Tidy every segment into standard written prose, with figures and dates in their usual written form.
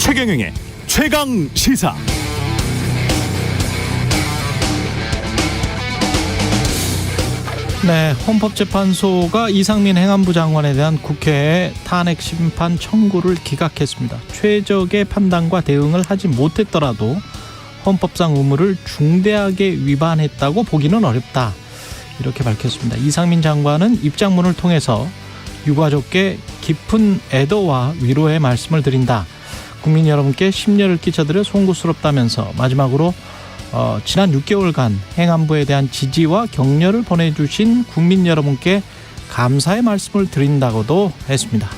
최경영의 최강 시사. 네, 헌법재판소가 이상민 행안부 장관에 대한 국회의 탄핵 심판 청구를 기각했습니다. 최적의 판단과 대응을 하지 못했더라도 헌법상 의무를 중대하게 위반했다고 보기는 어렵다, 이렇게 밝혔습니다. 이상민 장관은 입장문을 통해서 유가족께 깊은 애도와 위로의 말씀을 드린다, 국민 여러분께 심려를 끼쳐드려 송구스럽다면서 마지막으로 지난 6개월간 행안부에 대한 지지와 격려를 보내주신 국민 여러분께 감사의 말씀을 드린다고도 했습니다.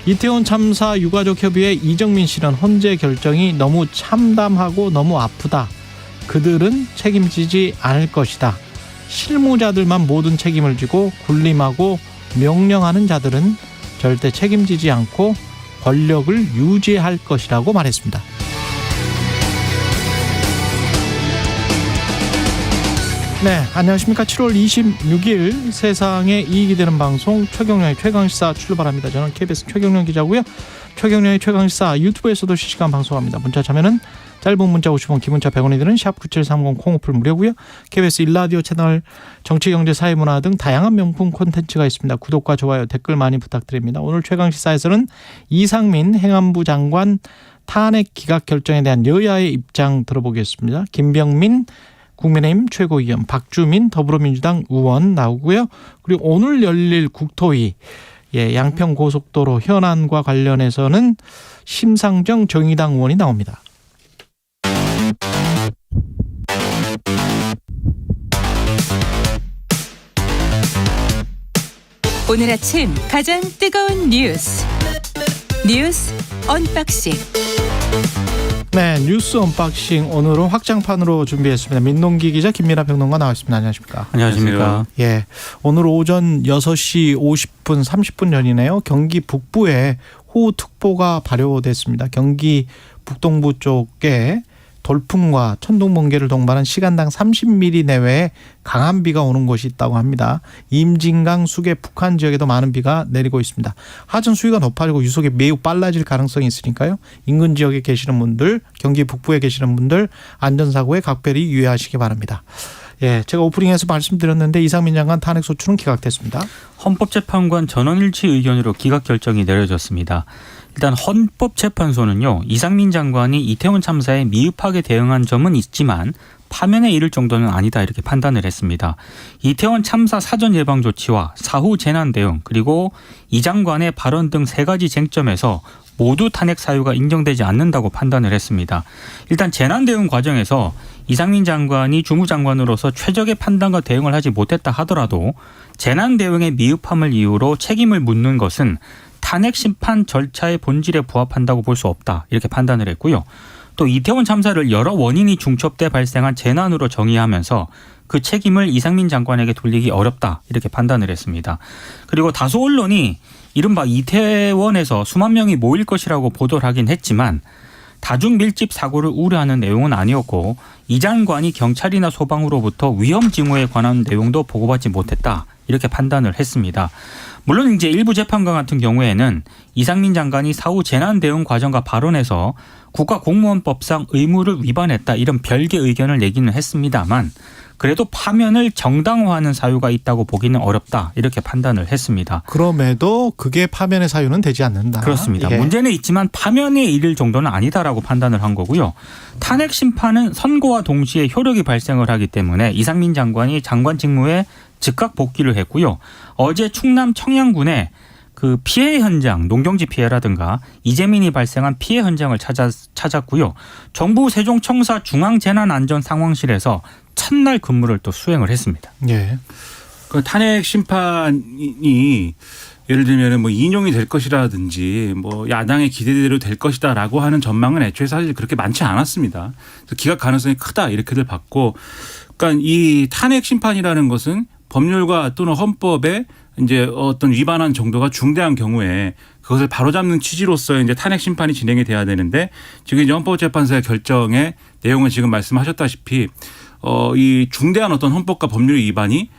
이태원 참사 유가족협의회 이정민 씨는 헌재 결정이 너무 참담하고 너무 아프다. 그들은 책임지지 않을 것이다. 실무자들만 모든 책임을 지고 군림하고 명령하는 자들은 절대 책임지지 않고 권력을 유지할 것이라고 말했습니다. 네, 안녕하십니까. 7월 26일 세상에 이익이 되는 방송 최경영의 최강시사 출발합니다. 저는 KBS 최경영 기자고요. 최경영의 최강시사 유튜브에서도 실시간 방송합니다. 문자 참여는 짧은 문자 50원, 긴 문자 100원이 드는 샵9730 콩오플 무료고요. KBS 1라디오 채널 정치, 경제, 사회문화 등 다양한 명품 콘텐츠가 있습니다. 구독과 좋아요, 댓글 많이 부탁드립니다. 오늘 최강시사에서는 이상민 행안부 장관 탄핵 기각 결정에 대한 여야의 입장 들어보겠습니다. 김병민 국민의힘 최고위원, 박주민 더불어민주당 의원 나오고요. 그리고 오늘 열릴 국토위, 양평고속도로 현안과 관련해서는 심상정 정의당 의원이 나옵니다. 오늘 아침 가장 뜨거운 뉴스 언박싱. 네, 뉴스 언박싱 오늘은 확장판으로 준비했습니다. 민동기 기자, 김민하 평론가 나와있습니다. 안녕하십니까? 안녕하십니까? 예, 오늘 오전 6시 50분 30분 전이네요. 경기 북부에 호우특보가 발효됐습니다. 경기 북동부 쪽에 돌풍과 천둥, 번개를 동반한 시간당 30mm 내외의 강한 비가 오는 곳이 있다고 합니다. 임진강 수계 북한 지역에도 많은 비가 내리고 있습니다. 하천 수위가 높아지고 유속이 매우 빨라질 가능성이 있으니까요. 인근 지역에 계시는 분들, 경기 북부에 계시는 분들 안전사고에 각별히 유의하시기 바랍니다. 예, 제가 오프닝에서 말씀드렸는데 이상민 장관 탄핵 소추는 기각됐습니다. 헌법재판관 전원일치 의견으로 기각 결정이 내려졌습니다. 일단 헌법재판소는요, 이상민 장관이 이태원 참사에 미흡하게 대응한 점은 있지만 파면에 이를 정도는 아니다, 이렇게 판단을 했습니다. 이태원 참사 사전 예방 조치와 사후 재난 대응, 그리고 이 장관의 발언 등 세 가지 쟁점에서 모두 탄핵 사유가 인정되지 않는다고 판단을 했습니다. 일단 재난 대응 과정에서 이상민 장관이 주무장관으로서 최적의 판단과 대응을 하지 못했다 하더라도 재난 대응의 미흡함을 이유로 책임을 묻는 것은 탄핵 심판 절차의 본질에 부합한다고 볼 수 없다, 이렇게 판단을 했고요. 또 이태원 참사를 여러 원인이 중첩돼 발생한 재난으로 정의하면서 그 책임을 이상민 장관에게 돌리기 어렵다, 이렇게 판단을 했습니다. 그리고 다수 언론이 이른바 이태원에서 수만 명이 모일 것이라고 보도를 하긴 했지만 다중 밀집 사고를 우려하는 내용은 아니었고 이 장관이 경찰이나 소방으로부터 위험 징후에 관한 내용도 보고받지 못했다, 이렇게 판단을 했습니다. 물론 이제 일부 재판관 같은 경우에는 이상민 장관이 사후 재난 대응 과정과 발언에서 국가공무원법상 의무를 위반했다, 이런 별개 의견을 내기는 했습니다만 그래도 파면을 정당화하는 사유가 있다고 보기는 어렵다, 이렇게 판단을 했습니다. 그럼에도 그게 파면의 사유는 되지 않는다. 그렇습니다. 예. 문제는 있지만 파면에 이를 정도는 아니다라고 판단을 한 거고요. 탄핵 심판은 선고와 동시에 효력이 발생을 하기 때문에 이상민 장관이 장관 직무에 즉각 복귀를 했고요. 어제 충남 청양군에 그 피해 현장, 농경지 피해라든가 이재민이 발생한 피해 현장을 찾았고요. 정부 세종청사 중앙재난안전상황실에서 첫날 근무를 또 수행을 했습니다. 예. 그 탄핵 심판이 예를 들면 뭐 인용이 될 것이라든지 뭐 야당의 기대대로 될 것이다라고 하는 전망은 애초에 사실 그렇게 많지 않았습니다. 그래서 기각 가능성이 크다, 이렇게들 봤고, 그러니까 이 탄핵 심판이라는 것은 법률과 또는 헌법에 이제 어떤 위반한 정도가 중대한 경우에 그것을 바로잡는 취지로서 이제 탄핵 심판이 진행이 돼야 되는데, 지금 이제 헌법재판소의 결정의 내용은 지금 말씀하셨다시피 이 중대한 어떤 헌법과 법률 위반이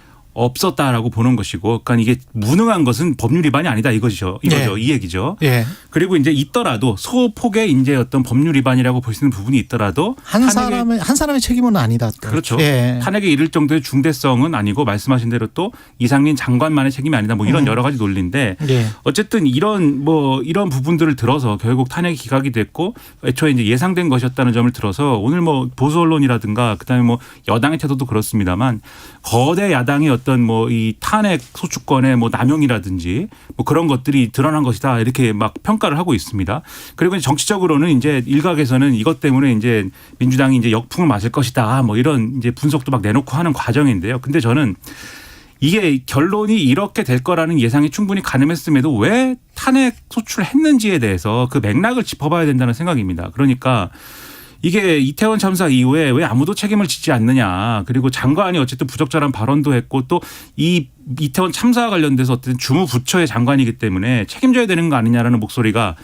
없었다라고 보는 것이고, 그러니까 이게 무능한 것은 법률 위반이 아니다 이거죠. 이 얘기죠. 예. 그리고 이제 있더라도 소폭의 이제 어떤 법률 위반이라고 볼 수 있는 부분이 있더라도 한 사람의 책임은 아니다. 또. 그렇죠. 예. 탄핵에 이를 정도의 중대성은 아니고 말씀하신 대로 또 이상민 장관만의 책임이 아니다. 뭐 이런 여러 가지 논리인데 예. 어쨌든 이런 부분들을 들어서 결국 탄핵이 기각이 됐고 애초에 이제 예상된 것이었다는 점을 들어서 오늘 뭐 보수 언론이라든가 그다음에 뭐 여당의 태도도 그렇습니다만 거대 야당의 어떤 뭐 이 탄핵 소추권의 뭐 남용이라든지 뭐 그런 것들이 드러난 것이다 이렇게 막 평가를 하고 있습니다. 그리고 이제 정치적으로는 이제 일각에서는 이것 때문에 이제 민주당이 이제 역풍을 맞을 것이다 뭐 이런 이제 분석도 막 내놓고 하는 과정인데요. 근데 저는 이게 결론이 이렇게 될 거라는 예상이 충분히 가늠했음에도 왜 탄핵 소추를 했는지에 대해서 그 맥락을 짚어봐야 된다는 생각입니다. 그러니까 이게 이태원 참사 이후에 왜 아무도 책임을 지지 않느냐. 그리고 장관이 어쨌든 부적절한 발언도 했고 또 이 이태원 참사와 관련돼서 어쨌든 주무부처의 장관이기 때문에 책임져야 되는 거 아니냐라는 목소리가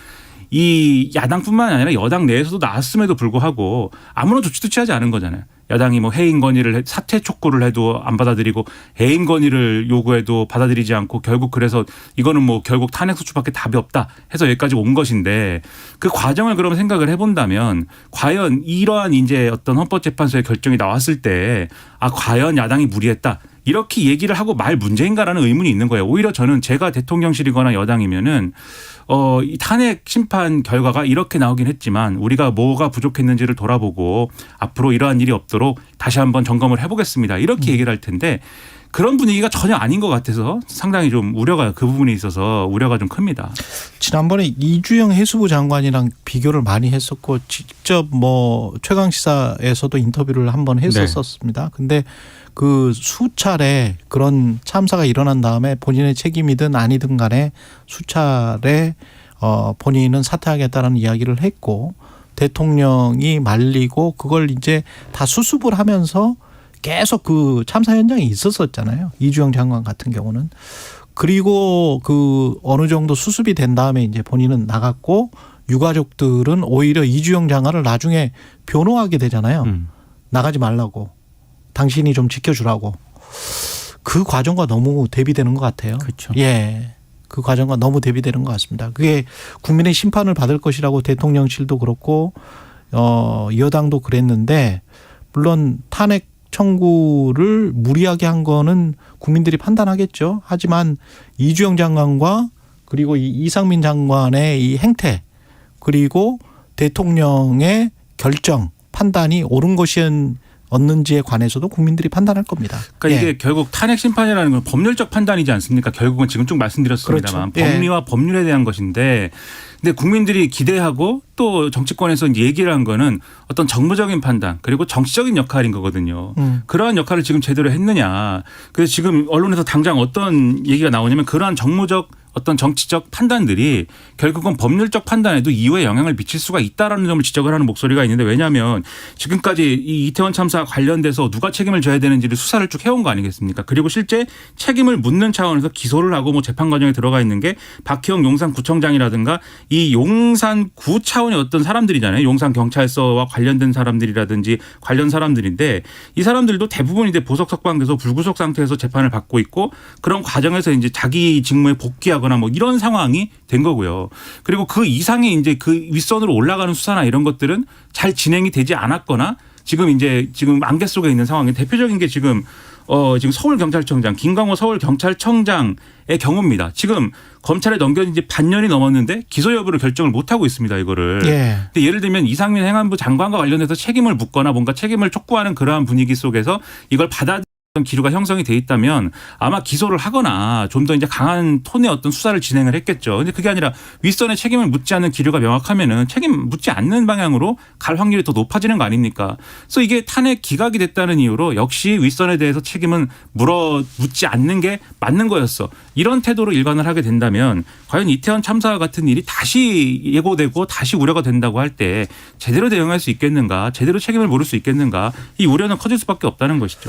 이 야당뿐만 아니라 여당 내에서도 나왔음에도 불구하고 아무런 조치도 취하지 않은 거잖아요. 야당이 뭐 해임 건의를 사퇴 촉구를 해도 안 받아들이고 해임 건의를 요구해도 받아들이지 않고 결국 그래서 이거는 뭐 결국 탄핵 소추밖에 답이 없다 해서 여기까지 온 것인데 그 과정을 그러면 생각을 해본다면 과연 이러한 이제 어떤 헌법재판소의 결정이 나왔을 때 아 과연 야당이 무리했다 이렇게 얘기를 하고 말 문제인가라는 의문이 있는 거예요. 오히려 저는 제가 대통령실이거나 여당이면은 이 탄핵 심판 결과가 이렇게 나오긴 했지만 우리가 뭐가 부족했는지를 돌아보고 앞으로 이러한 일이 없도록 다시 한번 점검을 해보겠습니다. 이렇게 얘기를 할 텐데 그런 분위기가 전혀 아닌 것 같아서 상당히 좀 우려가 그 부분에 있어서 우려가 좀 큽니다. 지난번에 이주영 해수부 장관이랑 비교를 많이 했었고 직접 뭐 최강시사에서도 인터뷰를 한번 했었습니다. 근데 그 수차례 그런 참사가 일어난 다음에 본인의 책임이든 아니든 간에 수차례 본인은 사퇴하겠다는 이야기를 했고 대통령이 말리고 그걸 이제 다 수습을 하면서 계속 그 참사 현장에 있었었잖아요. 이주영 장관 같은 경우는. 그리고 그 어느 정도 수습이 된 다음에 이제 본인은 나갔고 유가족들은 오히려 이주영 장관을 나중에 변호하게 되잖아요. 나가지 말라고. 당신이 좀 지켜주라고. 그 과정과 너무 대비되는 것 같아요. 그렇죠. 예. 그 과정과 너무 대비되는 것 같습니다. 그게 국민의 심판을 받을 것이라고 대통령실도 그렇고 여당도 그랬는데 물론 탄핵 청구를 무리하게 한 거는 국민들이 판단하겠죠. 하지만 이주영 장관과 그리고 이상민 장관의 이 행태 그리고 대통령의 결정 판단이 옳은 것이었는지에 관해서도 국민들이 판단할 겁니다. 그러니까 예. 이게 결국 탄핵 심판이라는 건 법률적 판단이지 않습니까? 결국은 지금 쭉 말씀드렸습니다만 그렇죠. 법리와 법률에 대한 것인데 근데 국민들이 기대하고 또 정치권에서 이제 얘기를 한 거는 어떤 정무적인 판단 그리고 정치적인 역할인 거거든요. 그러한 역할을 지금 제대로 했느냐. 그래서 지금 언론에서 당장 어떤 얘기가 나오냐면 그러한 정무적 어떤 정치적 판단들이 결국은 법률적 판단에도 이후에 영향을 미칠 수가 있다라는 점을 지적을 하는 목소리가 있는데 왜냐하면 지금까지 이 이태원 참사 관련돼서 누가 책임을 져야 되는지를 수사를 쭉 해온 거 아니겠습니까? 그리고 실제 책임을 묻는 차원에서 기소를 하고 뭐 재판 과정에 들어가 있는 게 박희영 용산구청장이라든가 이 용산구 차원의 어떤 사람들이잖아요. 용산경찰서와 관련된 사람들이라든지 관련 사람들인데 이 사람들도 대부분 이제 보석 석방돼서 불구속 상태에서 재판을 받고 있고 그런 과정에서 이제 자기 직무에 복귀하고 뭐 이런 상황이 된 거고요. 그리고 그 이상의 이제 그 윗선으로 올라가는 수사나 이런 것들은 잘 진행이 되지 않았거나 지금 안개 속에 있는 상황이 대표적인 게 지금 서울경찰청장 김광호 서울경찰청장의 경우입니다. 지금 검찰에 넘겨진 지 반년이 넘었는데 기소 여부를 결정을 못 하고 있습니다. 이거를. 예. 근데 예를 들면 이상민 행안부 장관과 관련해서 책임을 묻거나 뭔가 책임을 촉구하는 그러한 분위기 속에서 이걸 기류가 형성이 돼 있다면 아마 기소를 하거나 좀 더 이제 강한 톤의 어떤 수사를 진행을 했겠죠. 근데 그게 아니라 윗선에 책임을 묻지 않는 기류가 명확하면은 책임 묻지 않는 방향으로 갈 확률이 더 높아지는 거 아닙니까? 그래서 이게 탄핵 기각이 됐다는 이유로 역시 윗선에 대해서 책임은 묻지 않는 게 맞는 거였어. 이런 태도로 일관을 하게 된다면 과연 이태원 참사와 같은 일이 다시 예고되고 다시 우려가 된다고 할 때 제대로 대응할 수 있겠는가? 제대로 책임을 물을 수 있겠는가? 이 우려는 커질 수밖에 없다는 것이죠.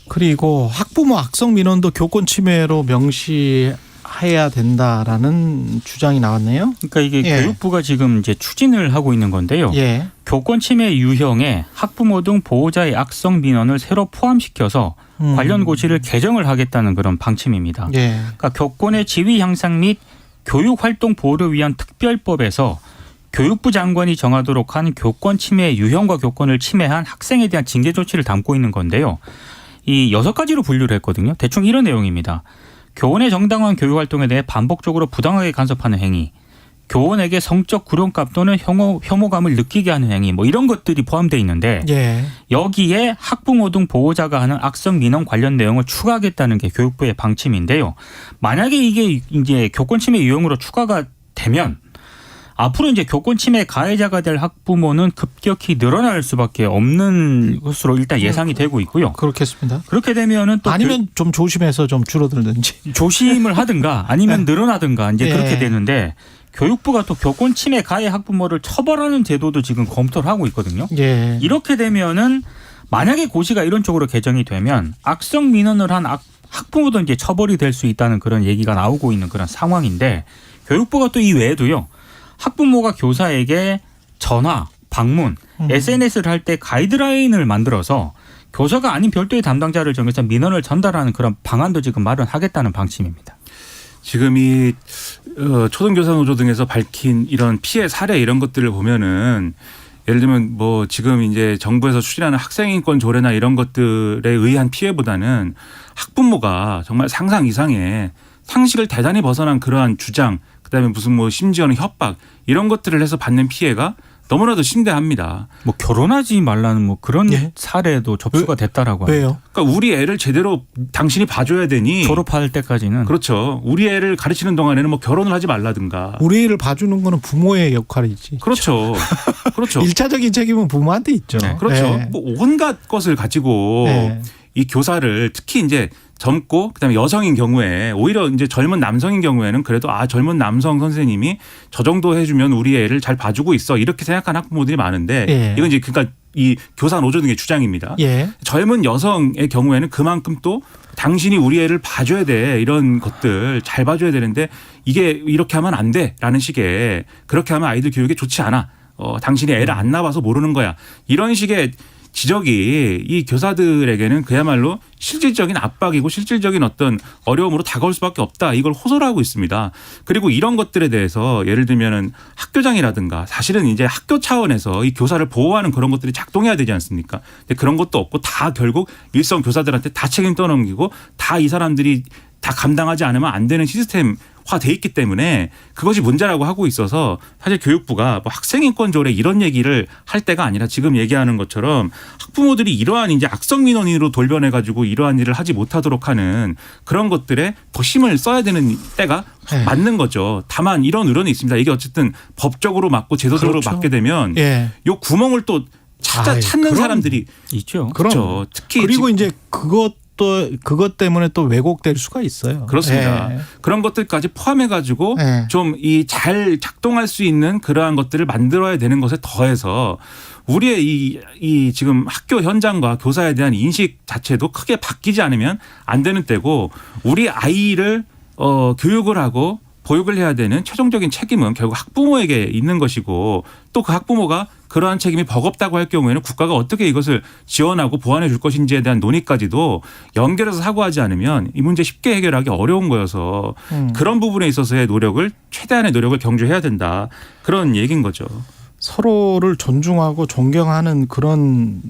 그리고 학부모 악성 민원도 교권 침해로 명시해야 된다라는 주장이 나왔네요. 그러니까 이게 예. 교육부가 지금 이제 추진을 하고 있는 건데요. 예. 교권 침해 유형에 학부모 등 보호자의 악성 민원을 새로 포함시켜서 관련 고시를 개정을 하겠다는 그런 방침입니다. 예. 그러니까 교권의 지위 향상 및 교육활동 보호를 위한 특별법에서 교육부 장관이 정하도록 한 교권 침해의 유형과 교권을 침해한 학생에 대한 징계 조치를 담고 있는 건데요. 이 6가지로 분류를 했거든요. 대충 이런 내용입니다. 교원의 정당한 교육활동에 대해 반복적으로 부당하게 간섭하는 행위, 교원에게 성적 굴욕감 또는 혐오감을 느끼게 하는 행위, 뭐 이런 것들이 포함되어 있는데 예. 여기에 학부모 등 보호자가 하는 악성 민원 관련 내용을 추가하겠다는 게 교육부의 방침인데요. 만약에 이게 이제 교권 침해 유형으로 추가가 되면 앞으로 이제 교권 침해 가해자가 될 학부모는 급격히 늘어날 수밖에 없는 것으로 일단 예상이 되고 있고요. 그렇겠습니다. 그렇게 되면은 또 아니면 좀 조심해서 좀 줄어들든지. 조심을 하든가 아니면 늘어나든가 이제 예. 그렇게 되는데 교육부가 또 교권 침해 가해 학부모를 처벌하는 제도도 지금 검토를 하고 있거든요. 예. 이렇게 되면은 만약에 고시가 이런 쪽으로 개정이 되면 악성 민원을 한 학부모도 이제 처벌이 될 수 있다는 그런 얘기가 나오고 있는 그런 상황인데 교육부가 또 이 외에도요. 학부모가 교사에게 전화, 방문, SNS를 할 때 가이드라인을 만들어서 교사가 아닌 별도의 담당자를 정해서 민원을 전달하는 그런 방안도 지금 마련하겠다는 방침입니다. 지금 이 초등교사 노조 등에서 밝힌 이런 피해 사례 이런 것들을 보면은 예를 들면 뭐 지금 이제 정부에서 추진하는 학생인권 조례나 이런 것들에 의한 피해보다는 학부모가 정말 상상 이상의 상식을 대단히 벗어난 그러한 주장, 그다음에 무슨 뭐 심지어는 협박 이런 것들을 해서 받는 피해가 너무나도 심대합니다. 뭐 결혼하지 말라는 뭐 그런 예? 사례도 접수가 됐다라고 합니다. 왜요? 그러니까 우리 애를 제대로 당신이 봐줘야 되니. 졸업할 때까지는. 그렇죠. 우리 애를 가르치는 동안에는 뭐 결혼을 하지 말라든가. 우리 애를 봐주는 거는 부모의 역할이지. 그렇죠. 그렇죠. 1차적인 책임은 부모한테 있죠. 네, 그렇죠. 예. 뭐 온갖 것을 가지고 예. 이 교사를 특히 이제 젊고 그다음에 여성인 경우에 오히려 이제 젊은 남성인 경우에는 그래도 젊은 남성 선생님이 저 정도 해주면 우리 애를 잘 봐주고 있어 이렇게 생각하는 학부모들이 많은데 예. 이건 이제 그러니까 이 교사 노조 등의 주장입니다. 예. 젊은 여성의 경우에는 그만큼 또 당신이 우리 애를 봐줘야 돼 이런 것들 잘 봐줘야 되는데 이게 이렇게 하면 안 돼라는 식의 그렇게 하면 아이들 교육에 좋지 않아. 당신이 애를 안 낳아서 모르는 거야. 이런 식의 지적이 이 교사들에게는 그야말로 실질적인 압박이고 실질적인 어떤 어려움으로 다가올 수밖에 없다. 이걸 호소를 하고 있습니다. 그리고 이런 것들에 대해서 예를 들면은 학교장이라든가 사실은 이제 학교 차원에서 이 교사를 보호하는 그런 것들이 작동해야 되지 않습니까? 근데 그런 것도 없고 다 결국 일선 교사들한테 다 책임 떠넘기고 다 이 사람들이 다 감당하지 않으면 안 되는 시스템화돼 있기 때문에 그것이 문제라고 하고 있어서 사실 교육부가 뭐 학생인권 조례 이런 얘기를 할 때가 아니라 지금 얘기하는 것처럼 학부모들이 이러한 이제 악성 민원인으로 돌변해 가지고 이러한 일을 하지 못하도록 하는 그런 것들에 더 힘을 써야 되는 때가 네. 맞는 거죠. 다만 이런 의론이 있습니다. 이게 어쨌든 법적으로 맞고 제도적으로 그렇죠. 맞게 되면 예. 요 구멍을 또 찾는 그럼. 사람들이 있죠. 그렇죠. 특히 그리고 지금 이제 그것 때문에 또 왜곡될 수가 있어요. 그렇습니다. 예. 그런 것들까지 포함해 가지고 예. 좀 이 잘 작동할 수 있는 그러한 것들을 만들어야 되는 것에 더해서 우리의 이 지금 학교 현장과 교사에 대한 인식 자체도 크게 바뀌지 않으면 안 되는 때고 우리 아이를 교육을 하고 보육을 해야 되는 최종적인 책임은 결국 학부모에게 있는 것이고 또 그 학부모가 그러한 책임이 버겁다고 할 경우에는 국가가 어떻게 이것을 지원하고 보완해 줄 것인지에 대한 논의까지도 연결해서 사고하지 않으면 이 문제 쉽게 해결하기 어려운 거여서 그런 부분에 있어서의 노력을 최대한의 노력을 경주해야 된다. 그런 얘기인 거죠. 서로를 존중하고 존경하는 그런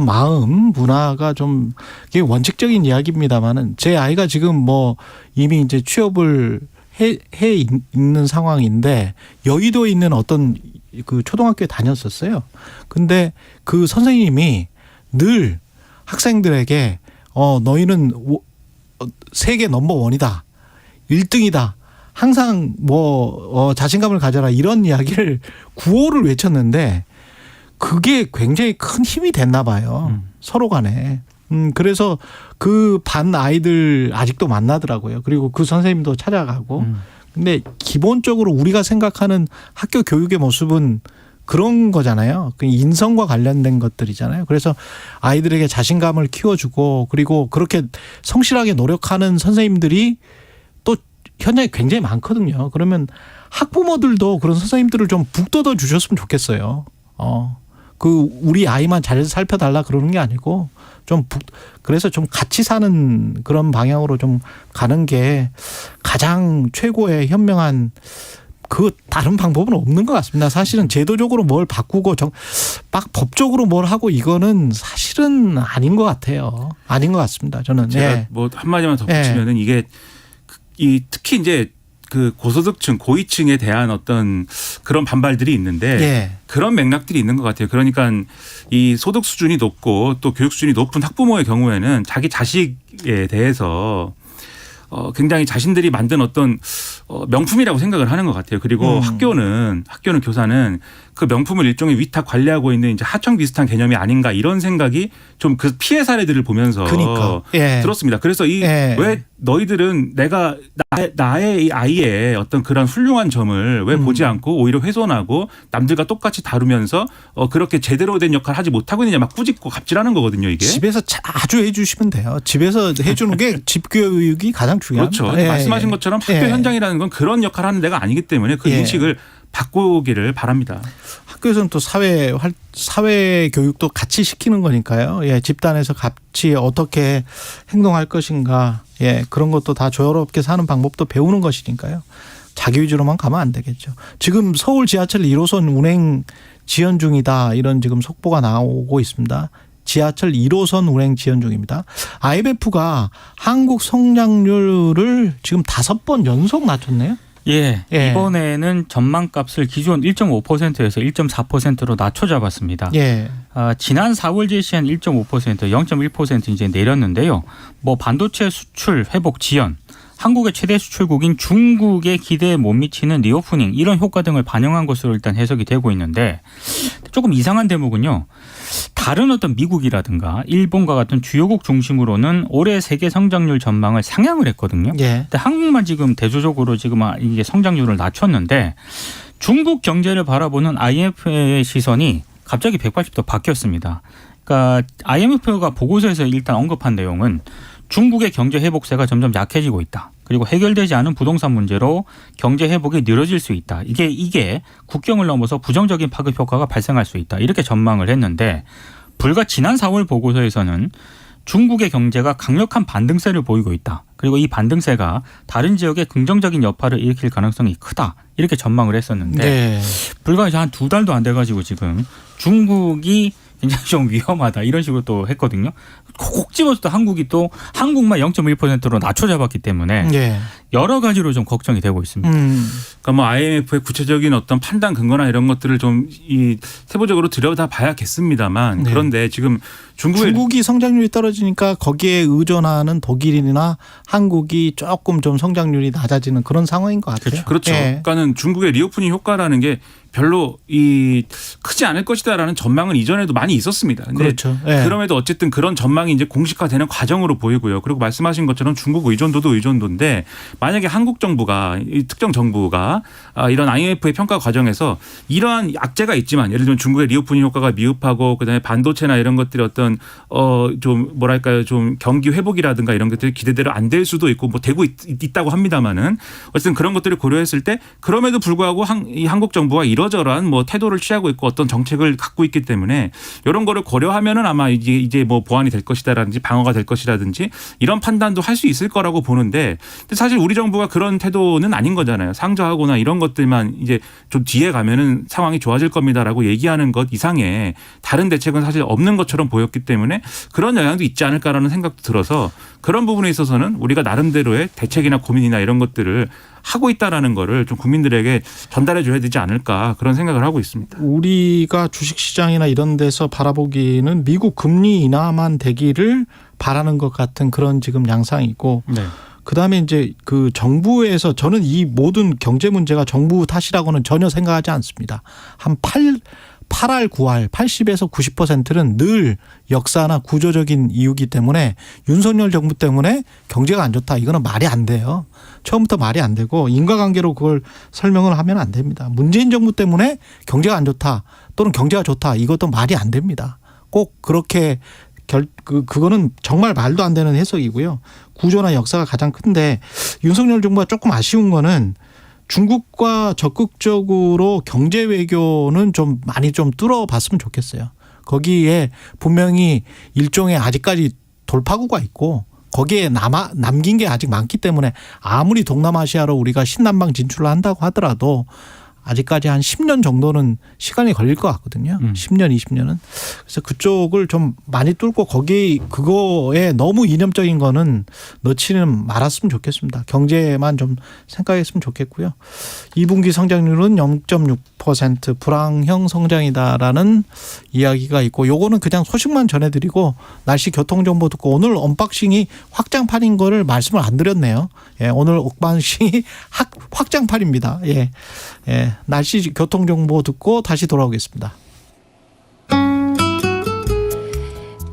마음 문화가 좀 이게 원칙적인 이야기입니다만은 제 아이가 지금 뭐 이미 이제 취업을 해 있는 상황인데 여의도에 있는 어떤 그 초등학교에 다녔었어요. 근데 그 선생님이 늘 학생들에게 너희는 세계 넘버원이다. 1등이다. 항상 자신감을 가져라 이런 이야기를 구호를 외쳤는데 그게 굉장히 큰 힘이 됐나 봐요. 서로 간에. 그래서 그 반 아이들 아직도 만나더라고요. 그리고 그 선생님도 찾아가고. 근데 기본적으로 우리가 생각하는 학교 교육의 모습은 그런 거잖아요. 그 인성과 관련된 것들이잖아요. 그래서 아이들에게 자신감을 키워주고 그리고 그렇게 성실하게 노력하는 선생님들이 또 현장에 굉장히 많거든요. 그러면 학부모들도 그런 선생님들을 좀 북돋워 주셨으면 좋겠어요. 그 우리 아이만 잘 살펴달라 그러는 게 아니고 그래서 좀 같이 사는 그런 방향으로 좀 가는 게 가장 최고의 현명한 그 다른 방법은 없는 것 같습니다. 사실은 제도적으로 뭘 바꾸고 막 법적으로 뭘 하고 이거는 사실은 아닌 것 같아요. 아닌 것 같습니다. 저는. 제가 예. 뭐 한마디만 덧붙이면은 이게 특히 이제 그 고소득층, 고위층에 대한 어떤 그런 반발들이 있는데 예. 그런 맥락들이 있는 것 같아요. 그러니까 이 소득 수준이 높고 또 교육 수준이 높은 학부모의 경우에는 자기 자식에 대해서 굉장히 자신들이 만든 어떤 명품이라고 생각을 하는 것 같아요. 그리고 학교는 교사는 그 명품을 일종의 위탁 관리하고 있는 이제 하청 비슷한 개념이 아닌가 이런 생각이 좀 그 피해 사례들을 보면서 예. 들었습니다. 그래서 왜 너희들은 나의 이 아이의 어떤 그런 훌륭한 점을 왜 보지 않고 오히려 훼손하고 남들과 똑같이 다루면서 그렇게 제대로 된 역할을 하지 못하고 있느냐 막 꾸짖고 갑질하는 거거든요. 이게. 집에서 자주 해주시면 돼요. 집에서 해주는 게 집교육이 가장 중요합니다. 그렇죠. 말씀하신 것처럼 학교 현장이라는 건 그런 역할을 하는 데가 아니기 때문에 그 인식을 바꾸기를 바랍니다. 학교에서는 또 사회 교육도 같이 시키는 거니까요. 예, 집단에서 같이 어떻게 행동할 것인가, 예, 그런 것도 다 조화롭게 사는 방법도 배우는 것이니까요. 자기 위주로만 가면 안 되겠죠. 지금 서울 지하철 1호선 운행 지연 중이다 이런 지금 속보가 나오고 있습니다. 지하철 1호선 운행 지연 중입니다. IMF가 한국 성장률을 지금 5번 연속 낮췄네요. 예, 이번에는 전망값을 기존 1.5%에서 1.4%로 낮춰 잡았습니다. 예. 지난 4월 제시한 1.5%, 0.1% 이제 내렸는데요. 뭐 반도체 수출 회복 지연, 한국의 최대 수출국인 중국의 기대에 못 미치는 리오프닝 이런 효과 등을 반영한 것으로 일단 해석이 되고 있는데 조금 이상한 대목은요. 다른 어떤 미국이라든가 일본과 같은 주요국 중심으로는 올해 세계 성장률 전망을 상향을 했거든요. 예. 근데 한국만 지금 대조적으로 지금 이게 성장률을 낮췄는데 중국 경제를 바라보는 IMF의 시선이 갑자기 180도 바뀌었습니다. 그러니까 IMF가 보고서에서 일단 언급한 내용은 중국의 경제 회복세가 점점 약해지고 있다. 그리고 해결되지 않은 부동산 문제로 경제 회복이 느려질 수 있다. 이게 국경을 넘어서 부정적인 파급 효과가 발생할 수 있다. 이렇게 전망을 했는데 불과 지난 4월 보고서에서는 중국의 경제가 강력한 반등세를 보이고 있다. 그리고 이 반등세가 다른 지역에 긍정적인 여파를 일으킬 가능성이 크다. 이렇게 전망을 했었는데 불과 한 2달도 안 돼가지고 지금 중국이 굉장히 좀 위험하다 이런 식으로 또 했거든요. 콕 집어서 또 한국만 0.1%로 낮춰 잡았기 때문에 여러 가지로 좀 걱정이 되고 있습니다. 그러니까 뭐 IMF의 구체적인 어떤 판단 근거나 이런 것들을 좀 세부적으로 들여다봐야겠습니다만 그런데 지금 중국이 성장률이 떨어지니까 거기에 의존하는 독일이나 한국이 조금 좀 성장률이 낮아지는 그런 상황인 것 같아요. 그렇죠. 그러니까는 중국의 리오프닝 효과라는 게 별로 크지 않을 것이다라는 전망은 이전에도 많이 있었습니다. 그렇죠. 그럼에도 어쨌든 그런 전망이 이제 공식화되는 과정으로 보이고요. 그리고 말씀하신 것처럼 중국 의존도도 의존도인데 만약에 한국 정부가 특정 정부가 이런 IMF의 평가 과정에서 이러한 악재가 있지만 예를 들면 중국의 리오프닝 효과가 미흡하고 그다음에 반도체나 이런 것들이 어떤 좀 뭐랄까요 좀 경기 회복이라든가 이런 것들이 기대대로 안 될 수도 있고 뭐 되고 있다고 합니다만은 어쨌든 그런 것들을 고려했을 때 그럼에도 불구하고 이 한국 정부가 이러저러한 뭐 태도를 취하고 있고 어떤 정책을 갖고 있기 때문에 이런 거를 고려하면은 아마 이제 뭐 보완이 될 것이다라든지 방어가 될 것이라든지 이런 판단도 할 수 있을 거라고 보는데 근데 사실 우리 정부가 그런 태도는 아닌 거잖아요. 상저하거나 이런 것들만 이제 좀 뒤에 가면은 상황이 좋아질 겁니다라고 얘기하는 것 이상의 다른 대책은 사실 없는 것처럼 보였기 때문에 그런 영향도 있지 않을까라는 생각도 들어서 그런 부분에 있어서는 우리가 나름대로의 대책이나 고민이나 이런 것들을 하고 있다라는 거를 좀 국민들에게 전달해 줘야 되지 않을까 그런 생각을 하고 있습니다. 우리가 주식시장이나 이런 데서 바라보기는 미국 금리 인하만 되기를 바라는 것 같은 그런 지금 양상이고 그다음에 이제 그 정부에서 저는 이 모든 경제 문제가 정부 탓이라고는 전혀 생각하지 않습니다. 한 8할 9할 80에서 90%는 늘 역사나 구조적인 이유기 때문에 윤석열 정부 때문에 경제가 안 좋다. 이거는 말이 안 돼요. 처음부터 말이 안 되고 인과관계로 그걸 설명을 하면 안 됩니다. 문재인 정부 때문에 경제가 안 좋다 또는 경제가 좋다. 이것도 말이 안 됩니다. 꼭 그렇게 그거는 정말 말도 안 되는 해석이고요. 구조나 역사가 가장 큰데 윤석열 정부가 조금 아쉬운 거는 중국과 적극적으로 경제 외교는 좀 많이 좀 뚫어봤으면 좋겠어요. 거기에 분명히 일종의 아직까지 돌파구가 있고 거기에 남긴 게 아직 많기 때문에 아무리 동남아시아로 우리가 신남방 진출을 한다고 하더라도 아직까지 한 10년 정도는 시간이 걸릴 것 같거든요. 10년, 20년은. 그래서 그쪽을 좀 많이 뚫고 그거에 너무 이념적인 거는 넣지는 말았으면 좋겠습니다. 경제만 좀 생각했으면 좋겠고요. 2분기 성장률은 0.6% 불황형 성장이다라는 이야기가 있고 요거는 그냥 소식만 전해드리고 날씨 교통정보 듣고 오늘 언박싱이 확장판인 거를 말씀을 안 드렸네요. 예, 오늘 언박싱이 확장판입니다. 예. 예, 날씨 교통정보 듣고 다시 돌아오겠습니다.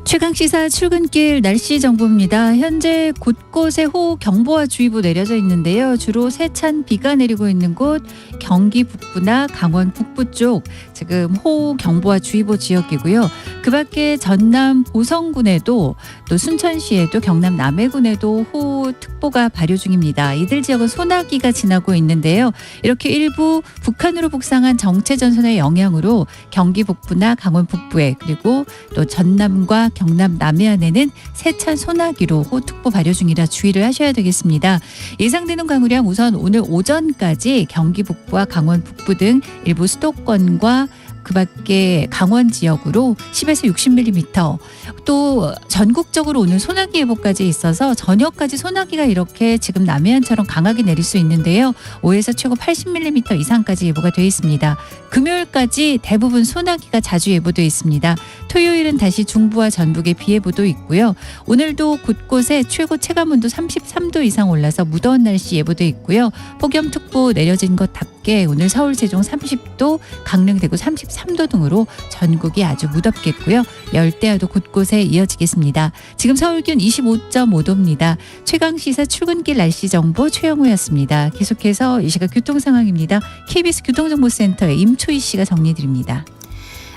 최강시사 출근길 날씨 정보입니다. 현재 곳곳에 호우경보와 주의보 내려져 있는데요. 주로 세찬 비가 내리고 있는 곳 경기 북부나 강원 북부 쪽 지금 호우경보와 주의보 지역이고요. 그밖에 전남 보성군에도 또 순천시에도 경남 남해군에도 호우특보가 발효 중입니다. 이들 지역은 소나기가 지나고 있는데요. 이렇게 일부 북한으로 북상한 정체전선의 영향으로 경기 북부나 강원 북부에 그리고 또 전남과 경남 남해안에는 세찬 소나기로 호우특보 발효 중이라 주의를 하셔야 되겠습니다. 예상되는 강우량 우선 오늘 오전까지 경기 북부와 강원 북부 등 일부 수도권과 그밖에 강원 지역으로 10에서 60mm 또 전국적으로 오늘 소나기 예보까지 있어서 저녁까지 소나기가 이렇게 지금 남해안처럼 강하게 내릴 수 있는데요. 5에서 최고 80mm 이상까지 예보가 되어 있습니다. 금요일까지 대부분 소나기가 자주 예보되어 있습니다. 토요일은 다시 중부와 전북에 비 예보도 있고요. 오늘도 곳곳에 최고 체감온도 33도 이상 올라서 무더운 날씨 예보되어 있고요. 폭염특보 내려진 것답게 오늘 서울 세종 30도 강릉 대구 33도 등으로 전국이 아주 무덥겠고요. 열대야도 곳곳에 이어지겠습니다. 지금 서울 기온 25.5도입니다. 최강시사 출근길 날씨 정보 최영우였습니다. 계속해서 이 시각 교통 상황입니다. KBS 교통정보센터의 임초희 씨가 정리드립니다.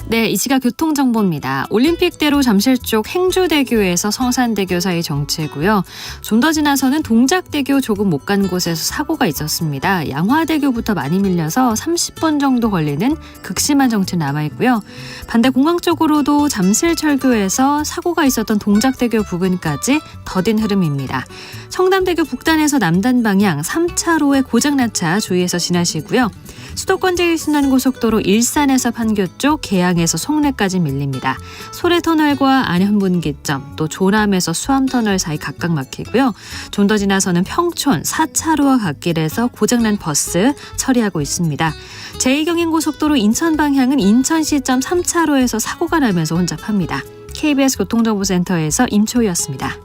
네, 이 시각 교통정보입니다. 올림픽대로 잠실 쪽 행주대교에서 성산대교 사이 정체고요. 좀 더 지나서는 동작대교 조금 못 간 곳에서 사고가 있었습니다. 양화대교부터 많이 밀려서 30분 정도 걸리는 극심한 정체 남아있고요. 반대 공항 쪽으로도 잠실철교에서 사고가 있었던 동작대교 부근까지 더딘 흐름입니다. 청담대교 북단에서 남단 방향 3차로에 고장난 차 주의해서 지나시고요. 수도권 제1순환고속도로 일산에서 판교 쪽 계양에서 송내까지 밀립니다. 소래터널과 안현분기점 또 조남에서 수암터널 사이 각각 막히고요. 좀 더 지나서는 평촌 4차로와 갓길에서 고장난 버스 처리하고 있습니다. 제2경인고속도로 인천 방향은 인천시점 3차로에서 사고가 나면서 혼잡합니다. KBS 교통정보센터에서 임초희였습니다.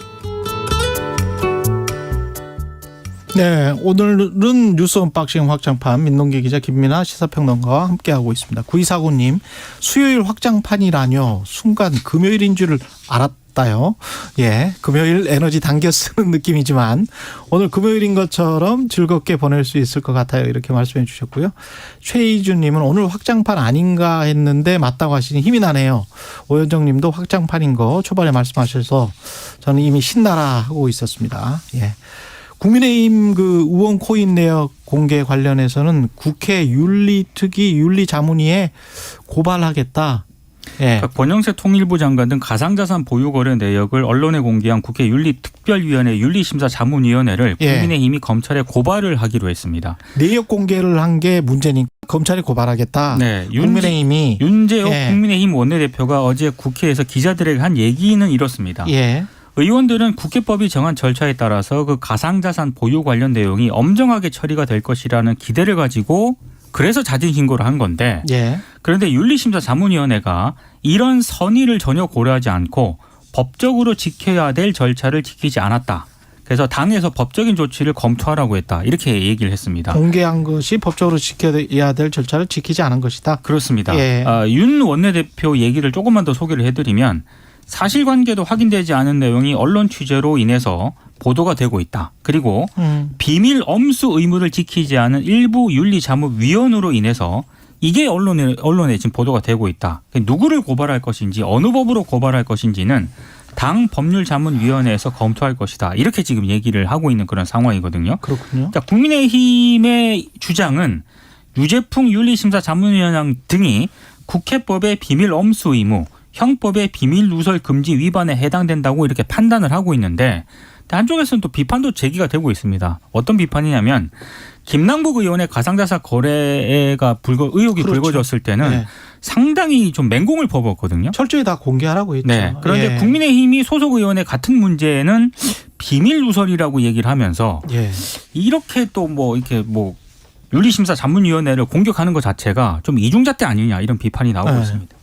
네, 오늘은 뉴스 언박싱 확장판 민동기 기자 김민아 시사평론가와 함께하고 있습니다. 9249님, 수요일 확장판이라뇨. 순간 금요일인 줄 알았다요. 예, 금요일 에너지 당겨 쓰는 느낌이지만 오늘 금요일인 것처럼 즐겁게 보낼 수 있을 것 같아요. 이렇게 말씀해 주셨고요. 최희준님은 오늘 확장판 아닌가 했는데 맞다고 하시니 힘이 나네요. 오현정님도 확장판인 거 초반에 말씀하셔서 저는 이미 신나라 하고 있었습니다. 예. 국민의힘 그 의원 코인 내역 공개 관련해서는 국회 윤리특위 윤리자문위에 고발하겠다. 예. 그러니까 권영세 통일부 장관 등 가상자산 보유 거래 내역을 언론에 공개한 국회 윤리특별위원회 윤리심사자문위원회를 국민의힘이 검찰에 고발을 하기로 했습니다. 내역 공개를 한 게 문제니까 검찰이 고발하겠다. 네, 국민의힘이 윤재옥 예. 국민의힘 원내대표가 어제 국회에서 기자들에게 한 얘기는 이렇습니다. 예. 의원들은 국회법이 정한 절차에 따라서 그 가상자산 보유 관련 내용이 엄정하게 처리가 될 것이라는 기대를 가지고 그래서 자진 신고를 한 건데 예. 그런데 윤리심사자문위원회가 이런 선의를 전혀 고려하지 않고 법적으로 지켜야 될 절차를 지키지 않았다. 그래서 당에서 법적인 조치를 검토하라고 했다. 이렇게 얘기를 했습니다. 공개한 것이 법적으로 지켜야 될 절차를 지키지 않은 것이다. 그렇습니다. 예. 윤 원내대표 얘기를 조금만 더 소개를 해드리면 사실관계도 확인되지 않은 내용이 언론 취재로 인해서 보도가 되고 있다. 그리고 비밀 엄수 의무를 지키지 않은 일부 윤리자문위원으로 인해서 이게 언론에 지금 보도가 되고 있다. 누구를 고발할 것인지 어느 법으로 고발할 것인지는 당 법률자문위원회에서 검토할 것이다. 이렇게 지금 얘기를 하고 있는 그런 상황이거든요. 그렇군요. 자, 국민의힘의 주장은 유재풍 윤리심사자문위원장 등이 국회법의 비밀 엄수 의무, 형법의 비밀 누설 금지 위반에 해당된다고 이렇게 판단을 하고 있는데 한쪽에서는 또 비판도 제기가 되고 있습니다. 어떤 비판이냐면 김남국 의원의 가상자산 거래가 의혹이 그렇죠. 불거졌을 때는 네. 상당히 좀 맹공을 퍼부었거든요. 철저히 다 공개하라고 했죠. 네. 그런데 예. 국민의힘이 소속 의원의 같은 문제는 비밀 누설이라고 얘기를 하면서 예. 이렇게 또 뭐 이렇게 뭐 윤리심사 자문위원회를 공격하는 것 자체가 좀 이중잣대 아니냐 이런 비판이 나오고 네. 있습니다.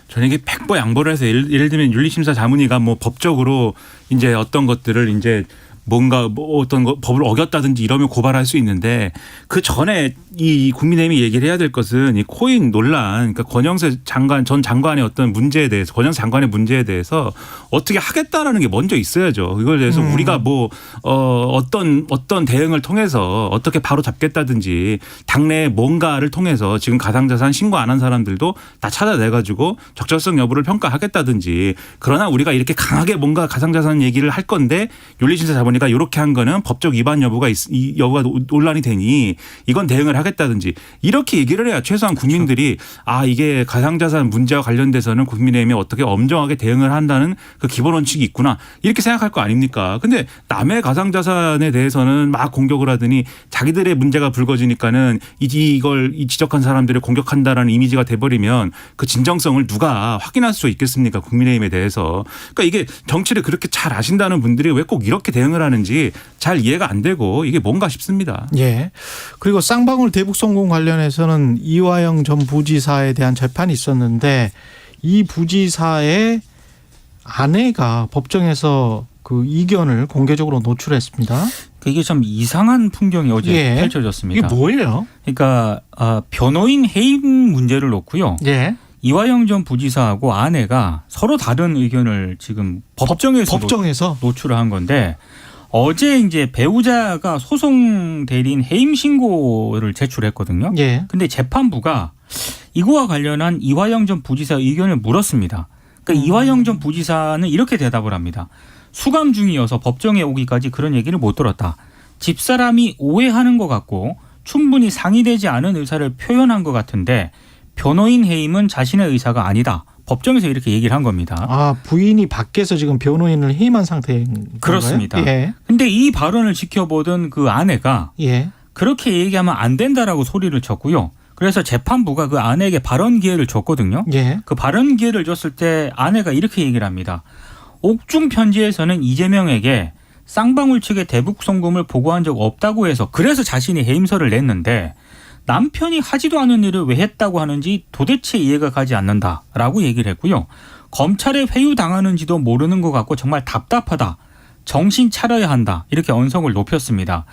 저는 이게 백보양보를 해서 예를 들면 윤리심사 자문위가 뭐 법적으로 이제 어떤 것들을 이제 뭔가 뭐 어떤 법을 어겼다든지 이러면 고발할 수 있는데 그 전에 이 국민의힘이 얘기를 해야 될 것은 이 코인 논란, 그러니까 권영세 장관 전 장관의 어떤 문제에 대해서 권영세 장관의 문제에 대해서 어떻게 하겠다라는 게 먼저 있어야죠. 이걸 대해서 우리가 뭐 어떤 대응을 통해서 어떻게 바로 잡겠다든지 당내 뭔가를 통해서 지금 가상자산 신고 안 한 사람들도 다 찾아내가지고 적절성 여부를 평가하겠다든지 그러나 우리가 이렇게 강하게 뭔가 가상자산 얘기를 할 건데 윤리심사 자문위가 이렇게 한 거는 법적 위반 여부가 논란이 되니 이건 대응을 하겠다든지 이렇게 얘기를 해야 최소한 국민들이 아 이게 가상자산 문제와 관련돼서는 국민의힘이 어떻게 엄정하게 대응을 한다는 그 기본 원칙이 있구나 이렇게 생각할 거 아닙니까? 근데 남의 가상자산에 대해서는 막 공격을 하더니 자기들의 문제가 불거지니까는 이걸 지적한 사람들을 공격한다라는 이미지가 돼버리면 그 진정성을 누가 확인할 수 있겠습니까? 국민의힘에 대해서. 그러니까 이게 정치를 그렇게 잘 아신다는 분들이 왜 꼭 이렇게 대응을 하는지 잘 이해가 안 되고 이게 뭔가 싶습니다. 예. 그리고 쌍방울 대북 성공 관련해서는 이화영 전 부지사에 대한 재판이 있었는데 이 부지사의 아내가 법정에서 그 이견을 공개적으로 노출했습니다. 이게 참 이상한 풍경이 어제 예. 펼쳐졌습니다. 이게 뭐예요? 그러니까 변호인 해임 문제를 놓고요. 예. 이화영 전 부지사하고 아내가 서로 다른 의견을 지금 법정에서 노출을 한 건데 어제 이제 배우자가 소송 대리인 해임 신고를 제출했거든요. 예. 근데 재판부가 이거와 관련한 이화영 전 부지사 의견을 물었습니다. 그러니까 이화영 전 부지사는 이렇게 대답을 합니다. 수감 중이어서 법정에 오기까지 그런 얘기를 못 들었다. 집사람이 오해하는 것 같고 충분히 상의되지 않은 의사를 표현한 것 같은데 변호인 해임은 자신의 의사가 아니다. 법정에서 이렇게 얘기를 한 겁니다. 아, 부인이 밖에서 지금 변호인을 해임한 상태인 건가요? 그렇습니다. 예. 근데 이 발언을 지켜보던 그 아내가 예. 그렇게 얘기하면 안 된다라고 소리를 쳤고요. 그래서 재판부가 그 아내에게 발언 기회를 줬거든요. 예. 그 발언 기회를 줬을 때 아내가 이렇게 얘기를 합니다. 옥중 편지에서는 이재명에게 쌍방울 측의 대북 송금을 보고한 적 없다고 해서 그래서 자신이 해임서를 냈는데 남편이 하지도 않은 일을 왜 했다고 하는지 도대체 이해가 가지 않는다라고 얘기를 했고요. 검찰에 회유당하는지도 모르는 것 같고 정말 답답하다. 정신 차려야 한다. 이렇게 언성을 높였습니다.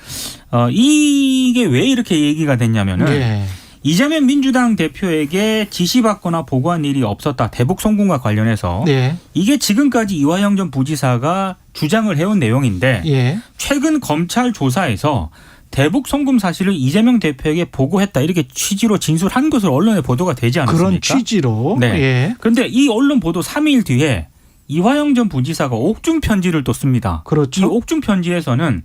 이게 왜 이렇게 얘기가 됐냐면은 예. 이재명 민주당 대표에게 지시받거나 보고한 일이 없었다. 대북 송금과 관련해서 예. 이게 지금까지 이화영 전 부지사가 주장을 해온 내용인데 예. 최근 검찰 조사에서 대북 송금 사실을 이재명 대표에게 보고했다. 이렇게 취지로 진술한 것으로 언론에 보도가 되지 않았습니까? 그런 취지로. 네. 예. 그런데 이 언론 보도 3일 뒤에 이화영 전 부지사가 옥중 편지를 또 씁니다. 그렇죠. 이 옥중 편지에서는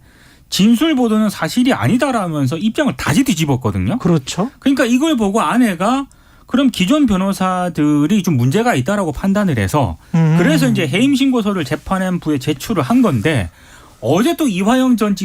진술 보도는 사실이 아니다라면서 입장을 다시 뒤집었거든요. 그렇죠. 그러니까 이걸 보고 아내가 그럼 기존 변호사들이 좀 문제가 있다라고 판단을 해서 그래서 이제 해임 신고서를 재판부에 제출을 한 건데 어제 또 이화영 전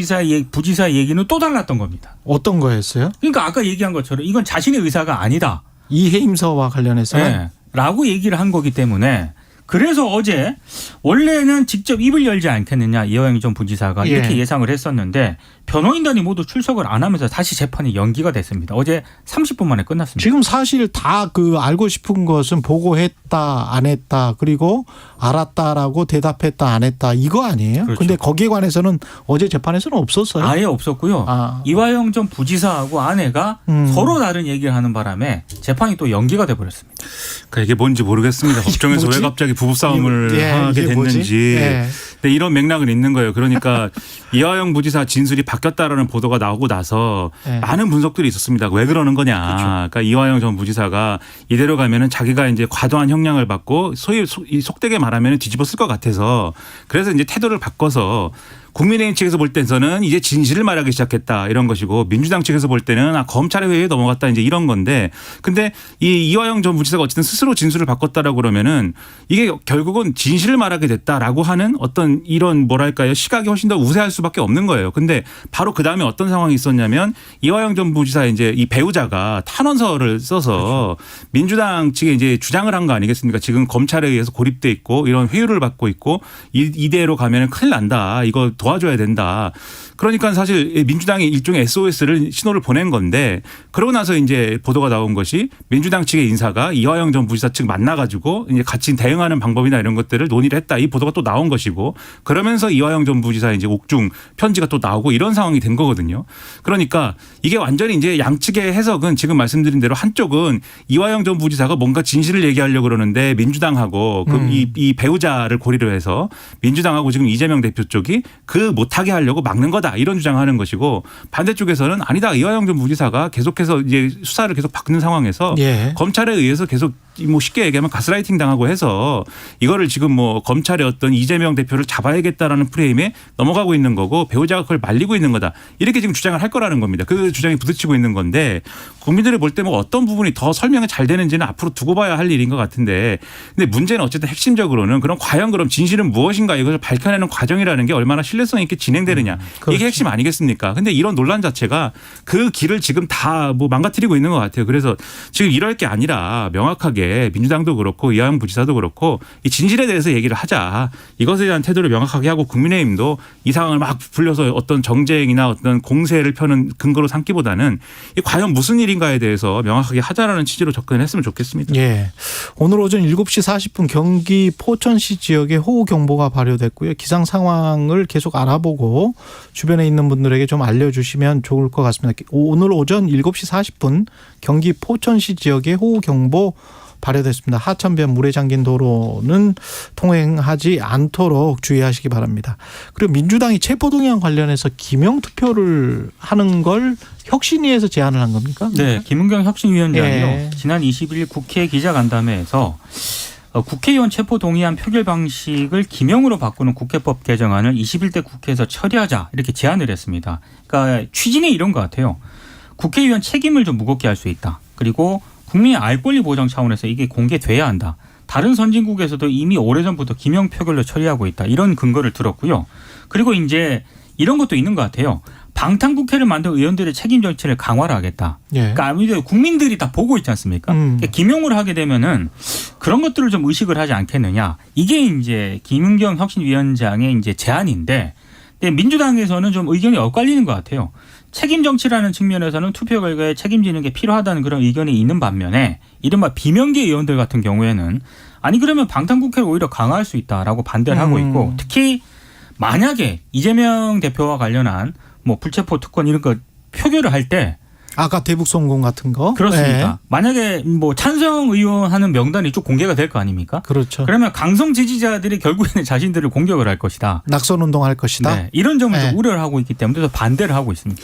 부지사의 얘기는 또 달랐던 겁니다. 어떤 거였어요? 그러니까 아까 얘기한 것처럼 이건 자신의 의사가 아니다. 이 해임서와 관련해서는 네. 라고 얘기를 한 거기 때문에 그래서 어제 원래는 직접 입을 열지 않겠느냐 이화영 전 부지사가 이렇게 예상을 했었는데 변호인단이 모두 출석을 안 하면서 다시 재판이 연기가 됐습니다. 어제 30분 만에 끝났습니다. 지금 사실 다 그 알고 싶은 것은 보고했다 안 했다 그리고 알았다라고 대답했다 안 했다 이거 아니에요? 그렇죠. 근데 거기에 관해서는 어제 재판에서는 없었어요. 아예 없었고요. 이화영 전 부지사하고 아내가 서로 다른 얘기를 하는 바람에 재판이 또 연기가 돼버렸습니다. 그러니까 이게 뭔지 모르겠습니다. 법정에서 뭐지? 왜 갑자기 부부싸움을 예, 하게 이게 뭐지? 됐는지 예. 네, 이런 맥락은 있는 거예요. 그러니까 이화영 부지사 진술이 바뀌었다라는 보도가 나오고 나서 예. 많은 분석들이 있었습니다. 왜 그러는 거냐. 그렇죠. 그러니까 이화영 전 부지사가 이대로 가면은 자기가 이제 과도한 형량을 받고 소위 속되게 말하면 뒤집어 쓸 것 같아서 그래서 이제 태도를 바꿔서 국민의힘 측에서 볼 때는 이제 진실을 말하기 시작했다 이런 것이고 민주당 측에서 볼 때는 검찰의 회의에 넘어갔다 이제 이런 건데 근데 이 이화영 전 부지사가 어쨌든 스스로 진술을 바꿨다라고 그러면은 이게 결국은 진실을 말하게 됐다라고 하는 어떤 이런 뭐랄까요 시각이 훨씬 더 우세할 수밖에 없는 거예요. 근데 바로 그 다음에 어떤 상황이 있었냐면 이화영 전 부지사 이제 이 배우자가 탄원서를 써서 민주당 측에 이제 주장을 한 거 아니겠습니까? 지금 검찰에 의해서 고립돼 있고 이런 회유를 받고 있고 이대로 가면은 큰일 난다. 이거 도와줘야 된다. 그러니까 사실 민주당이 일종의 SOS를 신호를 보낸 건데 그러고 나서 이제 보도가 나온 것이 민주당 측의 인사가 이화영 전 부지사 측 만나가지고 이제 같이 대응하는 방법이나 이런 것들을 논의를 했다. 이 보도가 또 나온 것이고 그러면서 이화영 전 부지사 이제 옥중 편지가 또 나오고 이런 상황이 된 거거든요. 그러니까 이게 완전히 이제 양측의 해석은 지금 말씀드린 대로 한쪽은 이화영 전 부지사가 뭔가 진실을 얘기하려고 그러는데 민주당하고 이 배우자를 고리로 해서 민주당하고 지금 이재명 대표 쪽이 그 못하게 하려고 막는 거다. 이런 주장하는 것이고 반대쪽에서는 아니다. 이화영 전 부지사가 계속해서 이제 수사를 계속 받는 상황에서 예. 검찰에 의해서 계속 뭐 쉽게 얘기하면 가스라이팅 당하고 해서 이거를 지금 뭐 검찰의 어떤 이재명 대표를 잡아야겠다라는 프레임에 넘어가고 있는 거고 배우자가 그걸 말리고 있는 거다. 이렇게 지금 주장을 할 거라는 겁니다. 그 주장이 부딪히고 있는 건데 국민들이 볼 때 뭐 어떤 부분이 더 설명이 잘 되는지는 앞으로 두고 봐야 할 일인 것 같은데 근데 문제는 어쨌든 핵심적으로는 그럼 과연 그럼 진실은 무엇인가 이것을 밝혀내는 과정이라는 게 얼마나 신뢰성 있게 진행되느냐. 그렇죠. 이게 핵심 아니겠습니까? 근데 이런 논란 자체가 그 길을 지금 다 뭐 망가뜨리고 있는 것 같아요. 그래서 지금 이럴 게 아니라 명확하게 민주당도 그렇고 이화영 부지사도 그렇고 이 진실에 대해서 얘기를 하자. 이것에 대한 태도를 명확하게 하고 국민의힘도 이 상황을 막 불려서 어떤 정쟁이나 어떤 공세를 펴는 근거로 삼기보다는 이 과연 무슨 일인가에 대해서 명확하게 하자라는 취지로 접근을 했으면 좋겠습니다. 예. 오늘 오전 7시 40분 경기 포천시 지역에 호우경보가 발효됐고요. 기상 상황을 계속 알아보고 주변에 있는 분들에게 좀 알려주시면 좋을 것 같습니다. 오늘 오전 7시 40분 경기 포천시 지역에 호우경보 발효됐습니다. 하천변 물에 잠긴 도로는 통행하지 않도록 주의하시기 바랍니다. 그리고 민주당이 체포동의안 관련해서 기명투표를 하는 걸 혁신위에서 제안을 한 겁니까? 네, 김은경 혁신위원장이요. 예. 지난 20일 국회 기자간담회에서 국회의원 체포동의안 표결 방식을 기명으로 바꾸는 국회법 개정안을 21대 국회에서 처리하자 이렇게 제안을 했습니다. 그러니까 취지는 이런 것 같아요. 국회의원 책임을 좀 무겁게 할 수 있다. 그리고 국민의 알 권리 보장 차원에서 이게 공개돼야 한다. 다른 선진국에서도 이미 오래전부터 기명 표결로 처리하고 있다. 이런 근거를 들었고요. 그리고 이제 이런 것도 있는 것 같아요. 방탄국회를 만든 의원들의 책임 정치를 강화를 하겠다. 예. 그러니까 아무래도 국민들이 다 보고 있지 않습니까? 그러니까 기명을 하게 되면은 그런 것들을 좀 의식을 하지 않겠느냐. 이게 이제 김은경 혁신위원장의 이제 제안인데 민주당에서는 좀 의견이 엇갈리는 것 같아요. 책임 정치라는 측면에서는 투표 결과에 책임지는 게 필요하다는 그런 의견이 있는 반면에 이른바 비명계 의원들 같은 경우에는 아니 그러면 방탄국회를 오히려 강화할 수 있다라고 반대를 하고 있고 특히 만약에 이재명 대표와 관련한 뭐 불체포 특권 이런 거 표결을 할 때 아까 대북송공 같은 거. 그렇습니까? 네. 만약에 뭐 찬성 의원 하는 명단이 쭉 공개가 될 거 아닙니까? 그렇죠. 그러면 강성 지지자들이 결국에는 자신들을 공격을 할 것이다. 낙선운동할 것이다. 네, 이런 점을 네. 좀 우려를 하고 있기 때문에 또 반대를 하고 있습니다.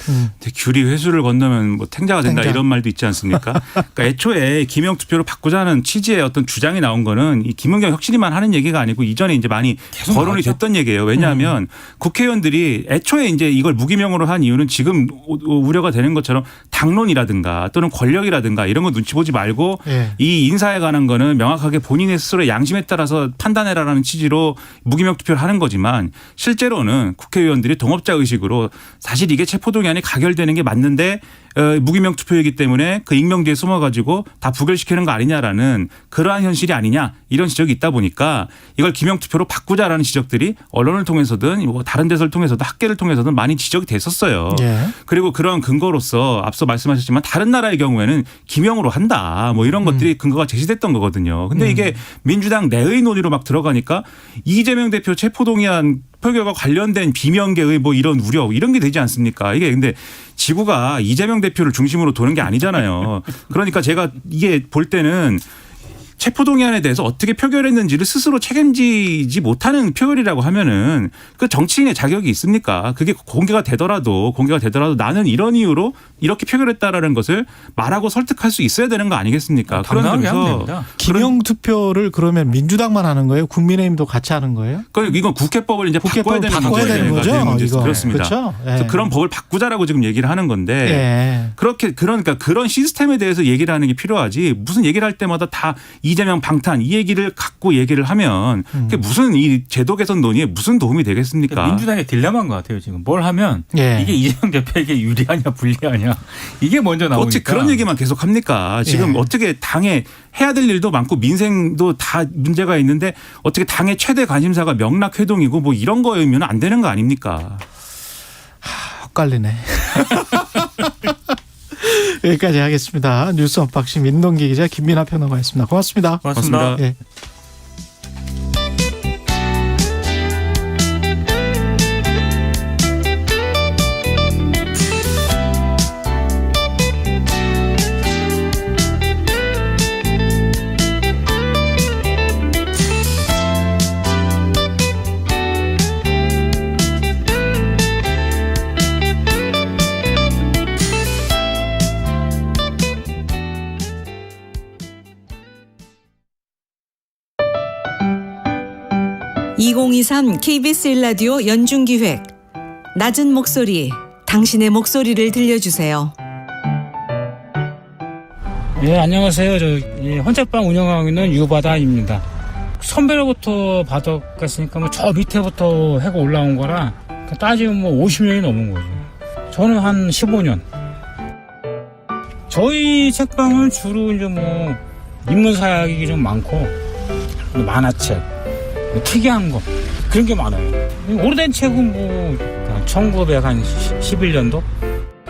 규리 회수를 건너면 뭐 탱자가 된다 탱자. 이런 말도 있지 않습니까? 그러니까 애초에 기명 투표로 바꾸자는 취지의 어떤 주장이 나온 거는 이 김은경 혁신이만 하는 얘기가 아니고 이전에 이제 많이 거론이 나왔죠. 됐던 얘기예요. 왜냐하면 국회의원들이 애초에 이제 이걸 무기명으로 한 이유는 지금 우려가 되는 것처럼 당론이라든가 또는 권력이라든가 이런 거 눈치 보지 말고 예. 이 인사에 관한 거는 명확하게 본인의 스스로의 양심에 따라서 판단해라라는 취지로 무기명 투표를 하는 거지만 실제로는 국회의원들이 동업자 의식으로 사실 이게 체포동의안이 가결되는 게 맞는데 무기명 투표이기 때문에 그 익명 뒤에 숨어가지고 다 부결시키는 거 아니냐라는 그러한 현실이 아니냐 이런 지적이 있다 보니까 이걸 기명 투표로 바꾸자라는 지적들이 언론을 통해서든 뭐 다른 데서를 통해서도 학계를 통해서든 많이 지적이 됐었어요. 예. 그리고 그런 근거로서 앞서 말씀하셨지만 다른 나라의 경우에는 기명으로 한다 뭐 이런 것들이 근거가 제시됐던 거거든요. 근데 이게 민주당 내의 논의로 막 들어가니까 이재명 대표 체포동의안 표결과 관련된 비명계의 뭐 이런 우려 이런 게 되지 않습니까? 이게 근데 지구가 이재명 대표를 중심으로 도는 게 아니잖아요. 그러니까 제가 이게 볼 때는 체포동의안에 대해서 어떻게 표결했는지를 스스로 책임지지 못하는 표결이라고 하면은 그 정치인의 자격이 있습니까? 그게 공개가 되더라도 나는 이런 이유로 이렇게 표결했다라는 것을 말하고 설득할 수 있어야 되는 거 아니겠습니까? 당당하게 하면 됩니다. 기명 투표를 그러면 민주당만 하는 거예요? 국민의힘도 같이 하는 거예요? 이건 국회법을 이제 바꿔야 되는 거죠. 문제죠. 그렇습니다. 그렇죠? 그래서 그런 법을 바꾸자라고 지금 얘기를 하는 건데 그러니까 그런 시스템에 대해서 얘기를 하는 게 필요하지 무슨 얘기를 할 때마다 다 이재명 방탄 이 얘기를 갖고 얘기를 하면 그게 무슨 이 제도 개선 논의에 무슨 도움이 되겠습니까? 그러니까 민주당의 딜레마인 것 같아요. 지금 뭘 하면 이게 이재명 대표에게 유리하냐 불리하냐 이게 먼저 나오니까. 어찌 그런 얘기만 계속 합니까? 지금 어떻게 당에 해야 될 일도 많고 민생도 다 문제가 있는데 어떻게 당의 최대 관심사가 명락회동이고 뭐 이런 거면 안 되는 거 아닙니까? 헛갈리네. 여기까지 하겠습니다. 뉴스 언박싱 민동기 기자 김민하 평론가였습니다. 고맙습니다. 고맙습니다. 예. (2023) KBS 1라디오 연중기획 낮은 목소리 당신의 목소리를 들려주세요. 네, 안녕하세요. 헌책방 운영하고 있는 유바다입니다. 선배로부터 받았으니까 뭐 저 밑에부터 해가 올라온 거라 따지면 뭐 50년이 넘은 거죠. 저는 한 15년. 저희 책방은 주로 이제 뭐 인문사학이 좀 많고 만화책 특이한 거 그런 게 많아요. 오래된 책은 뭐 1911년도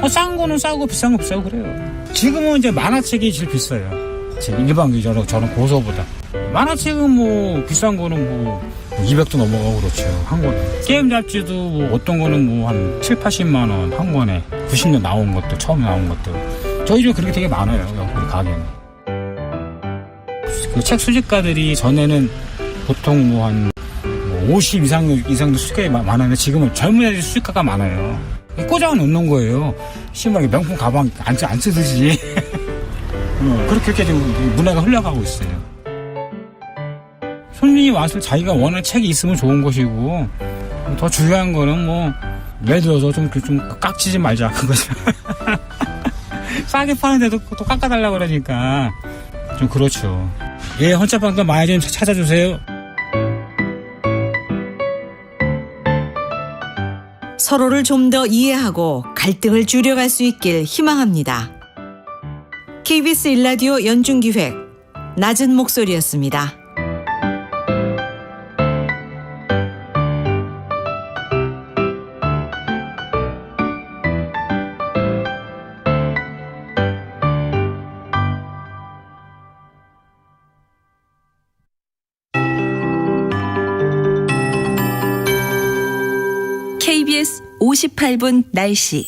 싼 거는 싸고 비싼 거 비싸고 그래요. 지금은 이제 만화책이 제일 비싸요. 일반적으로 저는 고서보다. 만화책은 뭐 비싼 거는 뭐 200도 넘어가고 그렇죠. 한 권. 게임 잡지도 뭐 어떤 거는 뭐 한 7, 80만 원 한 권에 90년 나온 것들 처음 나온 것들. 저희 집에 그렇게 되게 많아요. 우리 가게는. 그 책 수집가들이 전에는 보통 뭐 한 50 이상도 수집가가 많았는데 지금은 젊은 애들 수집가가 많아요. 꽂아 놓는 거예요. 심하게 명품 가방 안 쓰듯이. 그렇게 지금 문화가 흘러가고 있어요. 손님이 와서 자기가 원하는 책이 있으면 좋은 것이고 더 중요한 거는 뭐 예를 들어서 좀 깍지지 말자 그거죠. 싸게 파는데도 또 깎아달라고 그러니까 좀 그렇죠. 예, 헌책방도 많이 좀 찾아주세요. 서로를 좀 더 이해하고 갈등을 줄여갈 수 있길 희망합니다. KBS 1라디오 연중기획 낮은 목소리였습니다. KBS 58분 날씨.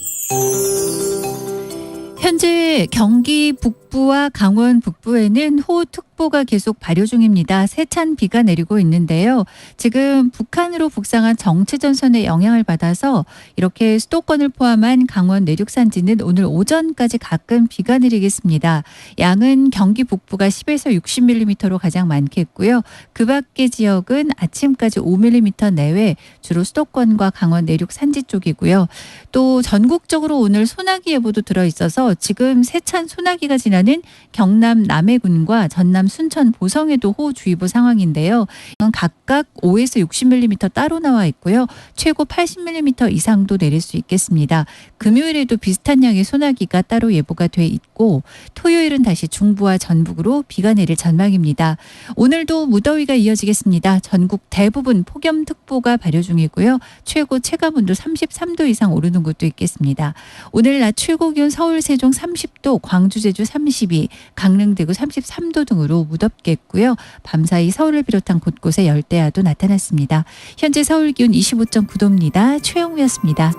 현재 경기 북부와 강원 북부에는 호우특보가 계속 발효 중입니다. 세찬 비가 내리고 있는데요. 지금 북한으로 북상한 정체전선의 영향을 받아서 이렇게 수도권을 포함한 강원 내륙 산지는 오늘 오전까지 가끔 비가 내리겠습니다. 양은 경기 북부가 10에서 60mm로 가장 많겠고요. 그 밖의 지역은 아침까지 5mm 내외, 주로 수도권과 강원 내륙 산지 쪽이고요. 또 전국적으로 오늘 소나기 예보도 들어있어서 지금 세찬 소나기가 지나는 경남 남해군과 전남 순천 보성에도 호우주의보 상황인데요. 이건 각각 5에서 60mm 따로 나와 있고요. 최고 80mm 이상도 내릴 수 있겠습니다. 금요일에도 비슷한 양의 소나기가 따로 예보가 돼 있고 토요일은 다시 중부와 전북으로 비가 내릴 전망입니다. 오늘도 무더위가 이어지겠습니다. 전국 대부분 폭염특보가 발효 중이고요. 최고 체감온도 33도 이상 오르는 곳도 있겠습니다. 오늘 낮 최고 기온 서울 세종 30도, 광주 제주 32, 강릉 대구 33도 등으로 무덥겠고요. 밤사이 서울을 비롯한 곳곳에 열대야도 나타났습니다. 현재 서울 기온 25.9도입니다. 최영우였습니다.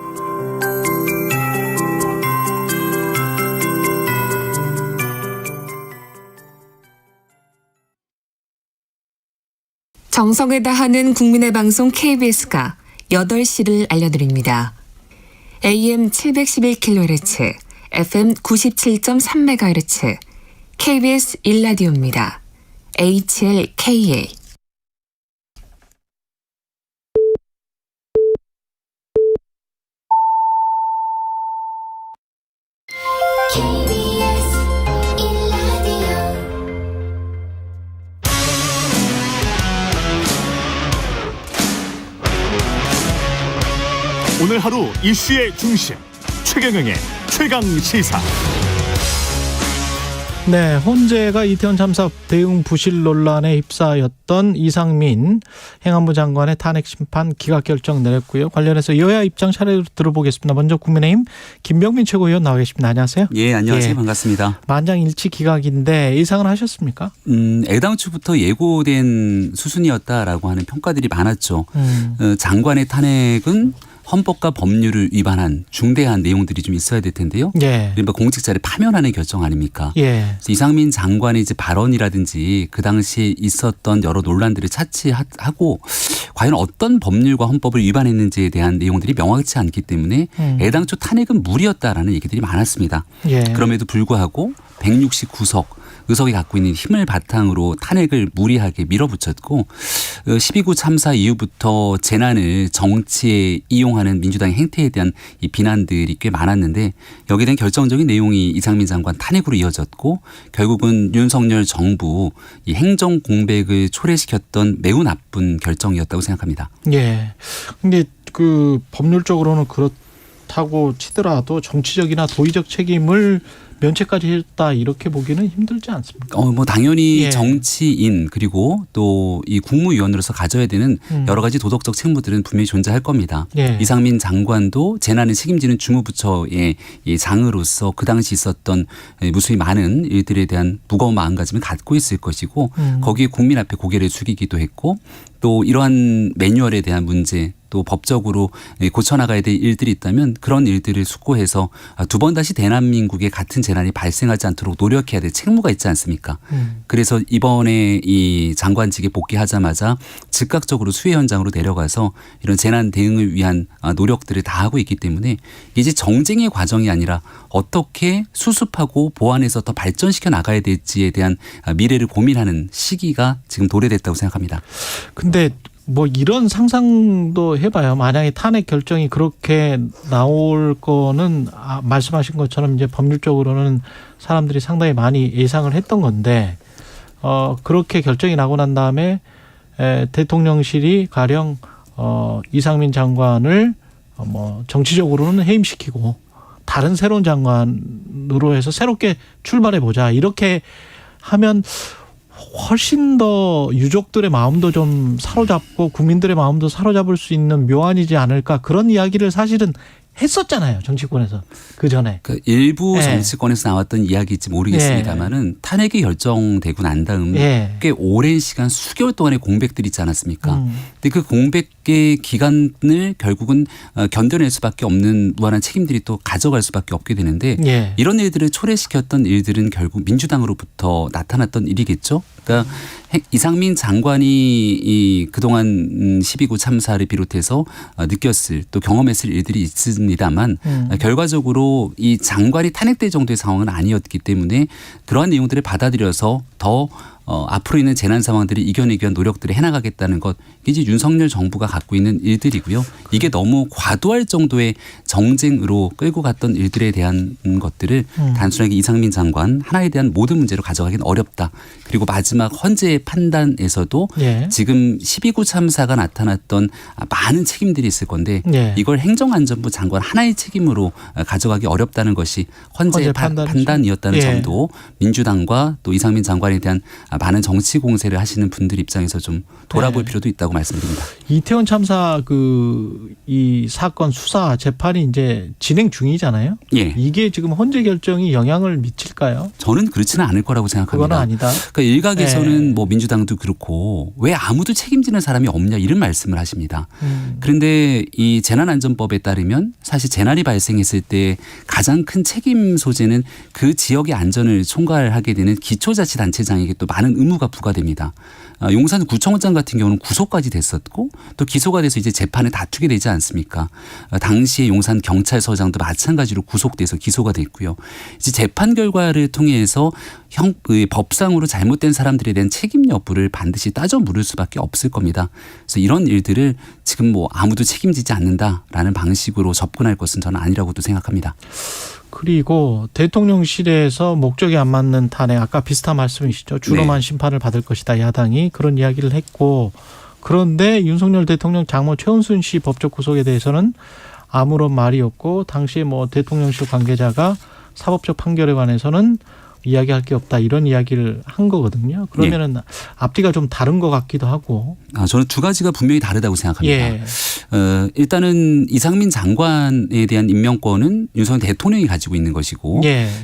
정성을 다하는 국민의 방송 KBS가 8시를 알려드립니다. AM 711kHz, FM 97.3MHz, KBS 1라디오입니다. HLKA. 오늘 하루 이슈의 중심 최경영의 최강 시사. 네, 헌재가 이태원 참사 대응 부실 논란에 휩싸였던 이상민 행안부 장관의 탄핵 심판 기각 결정 내렸고요. 관련해서 여야 입장 차례로 들어보겠습니다. 먼저 국민의힘 김병민 최고위원 나와 계십니다. 안녕하세요. 예, 안녕하세요. 반갑습니다. 만장일치 기각인데 예상을 하셨습니까? 애당초부터 예고된 수순이었다라고 하는 평가들이 많았죠. 장관의 탄핵은 헌법과 법률을 위반한 중대한 내용들이 좀 있어야 될 텐데요. 예. 그러니까 공직자를 파면하는 결정 아닙니까? 예. 그래서 이상민 장관의 이제 발언이라든지 그 당시에 있었던 여러 논란들을 차치하고 과연 어떤 법률과 헌법을 위반했는지에 대한 내용들이 명확치 않기 때문에 애당초 탄핵은 무리였다라는 얘기들이 많았습니다. 예. 그럼에도 불구하고 169석 의석이 갖고 있는 힘을 바탕으로 탄핵을 무리하게 밀어붙였고 12구 참사 이후부터 재난을 정치에 이용하는 민주당의 행태에 대한 이 비난들이 꽤 많았는데 여기에 대한 결정적인 내용이 이상민 장관 탄핵으로 이어졌고 결국은 윤석열 정부 이 행정 공백을 초래시켰던 매우 나쁜 결정이었다고 생각합니다. 예. 근데 그 법률적으로는 그렇다고 치더라도 정치적이나 도의적 책임을 면책까지 했다 이렇게 보기는 힘들지 않습니까? 뭐 당연히 예. 정치인 그리고 또 이 국무위원으로서 가져야 되는 여러 가지 도덕적 책무들은 분명히 존재할 겁니다. 예. 이상민 장관도 재난을 책임지는 주무부처의 이 장으로서 그 당시 있었던 무수히 많은 일들에 대한 무거운 마음가짐을 갖고 있을 것이고 거기에 국민 앞에 고개를 숙이기도 했고 또 이러한 매뉴얼에 대한 문제 또 법적으로 고쳐나가야 될 일들이 있다면 그런 일들을 숙고해서 두 번 다시 대한민국에 같은 재난이 발생하지 않도록 노력해야 될 책무가 있지 않습니까? 그래서 이번에 이 장관직에 복귀하자마자 즉각적으로 수해 현장으로 내려가서 이런 재난 대응을 위한 노력들을 다 하고 있기 때문에 이제 정쟁의 과정이 아니라 어떻게 수습하고 보완해서 더 발전시켜 나가야 될지에 대한 미래를 고민하는 시기가 지금 도래됐다고 생각합니다. 근데 뭐 이런 상상도 해봐요. 만약에 탄핵 결정이 그렇게 나올 거는 말씀하신 것처럼 이제 법률적으로는 사람들이 상당히 많이 예상을 했던 건데 그렇게 결정이 나고 난 다음에 대통령실이 가령 이상민 장관을 뭐 정치적으로는 해임시키고 다른 새로운 장관으로 해서 새롭게 출발해 보자 이렇게 하면 훨씬 더 유족들의 마음도 좀 사로잡고 국민들의 마음도 사로잡을 수 있는 묘안이지 않을까 그런 이야기를 사실은 했었잖아요. 정치권에서 그 전에. 일부 예. 정치권에서 나왔던 이야기일지 모르겠습니다만은 탄핵이 결정되고 난 다음에 꽤 오랜 시간 수개월 동안의 공백들이 있지 않았습니까? 근데 그 공백의 기간을 결국은 견뎌낼 수밖에 없는 무한한 책임들이 또 가져갈 수밖에 없게 되는데 이런 일들을 초래시켰던 일들은 결국 민주당으로부터 나타났던 일이겠죠. 그러니까 이상민 장관이 이 그동안 12구 참사를 비롯해서 느꼈을 또 경험했을 일들이 있습니다만 결과적으로 이 장관이 탄핵될 정도의 상황은 아니었기 때문에 그러한 내용들을 받아들여서 더 앞으로 있는 재난 상황들을 이겨내기 위한 노력들을 해나가겠다는 것 이제 윤석열 정부가 갖고 있는 일들이고요. 이게 너무 과도할 정도의 정쟁으로 끌고 갔던 일들에 대한 것들을 단순하게 이상민 장관 하나에 대한 모든 문제로 가져가기는 어렵다. 그리고 마지막 헌재의 판단에서도 지금 12구 참사가 나타났던 많은 책임들이 있을 건데 이걸 행정안전부 장관 하나의 책임으로 가져가기 어렵다는 것이 헌재의 판단이었다는 점도 민주당과 또 이상민 장관에 대한 많은 정치 공세를 하시는 분들 입장에서 좀 돌아볼 필요도 있다고 말씀드립니다. 이태원 참사 이 사건 수사 재판이 이제 진행 중이잖아요. 예. 이게 지금 헌재 결정이 영향을 미칠까요? 저는 그렇지는 않을 거라고 생각합니다. 그건 아니다. 그러니까 일각에서는 뭐 민주당도 그렇고 왜 아무도 책임지는 사람이 없냐 이런 말씀을 하십니다. 그런데 이 재난안전법에 따르면 사실 재난이 발생했을 때 가장 큰 책임 소재는 그 지역의 안전을 총괄하게 되는 기초자치단체장에게 또 많은 의무가 부과됩니다. 용산구청장 같은 경우는 구속까지 됐었고 또 기소가 돼서 이제 재판에 다투게 되지 않습니까? 당시에 용산경찰서장도 마찬가지로 구속돼서 기소가 됐고요. 이제 재판 결과를 통해서 법상으로 잘못된 사람들에 대한 책임 여부를 반드시 따져 물을 수밖에 없을 겁니다. 그래서 이런 일들을 지금 뭐 아무도 책임지지 않는다라는 방식으로 접근할 것은 저는 아니라고도 생각합니다. 그리고 대통령실에서 목적이 안 맞는 탄핵, 아까 비슷한 말씀이시죠. 준엄한 심판을 받을 것이다. 야당이 그런 이야기를 했고, 그런데 윤석열 대통령 장모 최은순 씨 법적 구속에 대해서는 아무런 말이 없고, 당시에 뭐 대통령실 관계자가 사법적 판결에 관해서는 이야기할 게 없다, 이런 이야기를 한 거거든요. 그러면은 앞뒤가 좀 다른 것 같기도 하고. 저는 두 가지가 분명히 다르다고 생각합니다. 일단은 이상민 장관에 대한 임명권은 윤석열 대통령이 가지고 있는 것이고,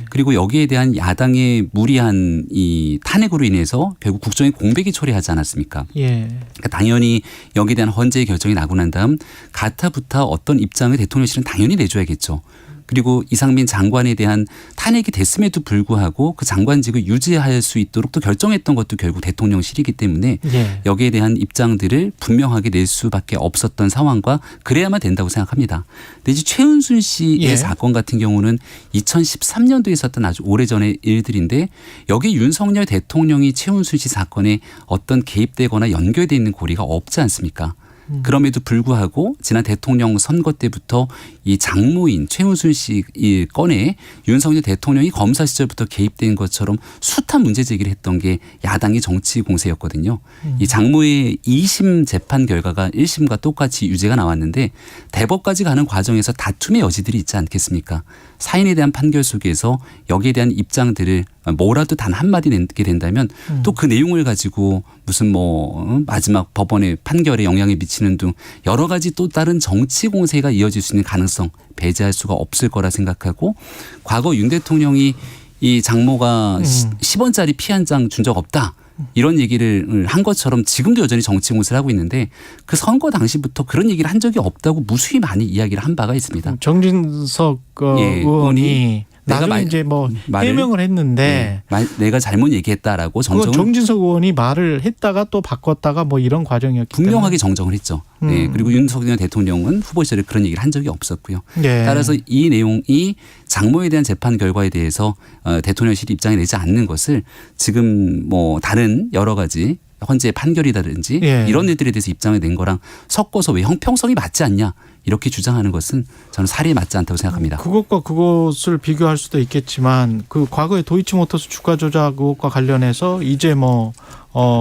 그리고 여기에 대한 야당의 무리한 이 탄핵으로 인해서 결국 국정의 공백이 초래하지 않았습니까? 그러니까 당연히 여기에 대한 헌재의 결정이 나고 난 다음 가타부타 어떤 입장을 대통령실은 당연히 내줘야겠죠. 그리고 이상민 장관에 대한 탄핵이 됐음에도 불구하고 그 장관직을 유지할 수 있도록 또 결정했던 것도 결국 대통령실이기 때문에 여기에 대한 입장들을 분명하게 낼 수밖에 없었던 상황과 그래야만 된다고 생각합니다. 근데 이제 최은순 씨의 사건 같은 경우는 2013년도에 있었던 아주 오래전의 일들인데 여기 윤석열 대통령이 최은순 씨 사건에 어떤 개입되거나 연결되어 있는 고리가 없지 않습니까? 그럼에도 불구하고 지난 대통령 선거 때부터 이 장모인 최은순 씨 이 건에 윤석열 대통령이 검사 시절부터 개입된 것처럼 숱한 문제 제기를 했던 게 야당의 정치 공세였거든요. 이 장모의 2심 재판 결과가 1심과 똑같이 유죄가 나왔는데 대법까지 가는 과정에서 다툼의 여지들이 있지 않겠습니까? 사인에 대한 판결 속에서 여기에 대한 입장들을 뭐라도 단 한마디 내게 된다면 또 그 내용을 가지고 무슨 뭐 마지막 법원의 판결에 영향을 미치는 등 여러 가지 또 다른 정치 공세가 이어질 수 있는 가능성 배제할 수가 없을 거라 생각하고, 과거 윤 대통령이 이 장모가 10원짜리 피 한 장 준 적 없다, 이런 얘기를 한 것처럼 지금도 여전히 정치 공세를 하고 있는데 그 선거 당시부터 그런 얘기를 한 적이 없다고 무수히 많이 이야기를 한 바가 있습니다. 정진석 의원이 나중에 이제 뭐 해명을 했는데 내가 잘못 얘기했다라고 정진석 의원이 말을 했다가 또 바꿨다가 뭐 이런 과정이었기 때문에 분명하게 정정을 했죠. 그리고 윤석열 대통령은 후보 시절에 그런 얘기를 한 적이 없었고요. 따라서 이 내용이 장모에 대한 재판 결과에 대해서 대통령실이 입장을 내지 않는 것을 지금 뭐 다른 여러 가지 헌재 판결이라든지 이런 일들에 대해서 입장을 낸 거랑 섞어서 왜 형평성이 맞지 않냐 이렇게 주장하는 것은 저는 사리에 맞지 않다고 생각합니다. 그것과 그것을 비교할 수도 있겠지만 그 과거에 도이치모터스 주가 조작 의혹과 관련해서 이제 뭐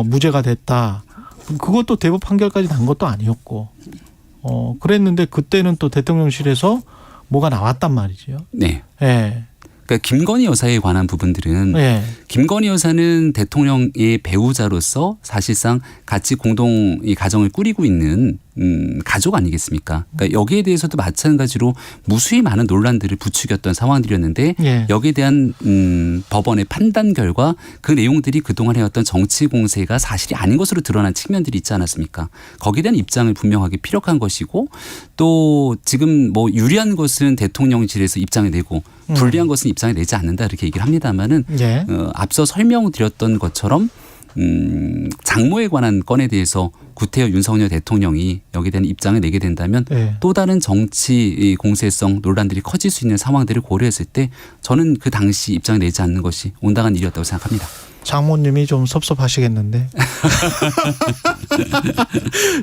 무죄가 됐다. 그것도 대법 판결까지 난 것도 아니었고 그랬는데 그때는 또 대통령실에서 뭐가 나왔단 말이죠. 네. 그러니까 김건희 여사에 관한 부분들은 김건희 여사는 대통령의 배우자로서 사실상 같이 공동 이 가정을 꾸리고 있는 가족 아니겠습니까? 그러니까 여기에 대해서도 마찬가지로 무수히 많은 논란들을 부추겼던 상황들이었는데 여기에 대한 법원의 판단 결과 그 내용들이 그동안 해왔던 정치 공세가 사실이 아닌 것으로 드러난 측면들이 있지 않았습니까? 거기에 대한 입장을 분명하게 피력한 것이고 또 지금 뭐 유리한 것은 대통령실에서 입장을 내고 불리한 것은 입장을 내지 않는다 이렇게 얘기를 합니다만은 앞서 설명드렸던 것처럼 장모에 관한 건에 대해서 구태여 윤석열 대통령이 여기에 대한 입장을 내게 된다면 또 다른 정치 공세성 논란들이 커질 수 있는 상황들을 고려했을 때 저는 그 당시 입장을 내지 않는 것이 온당한 일이었다고 생각합니다. 장모님이 좀 섭섭하시겠는데.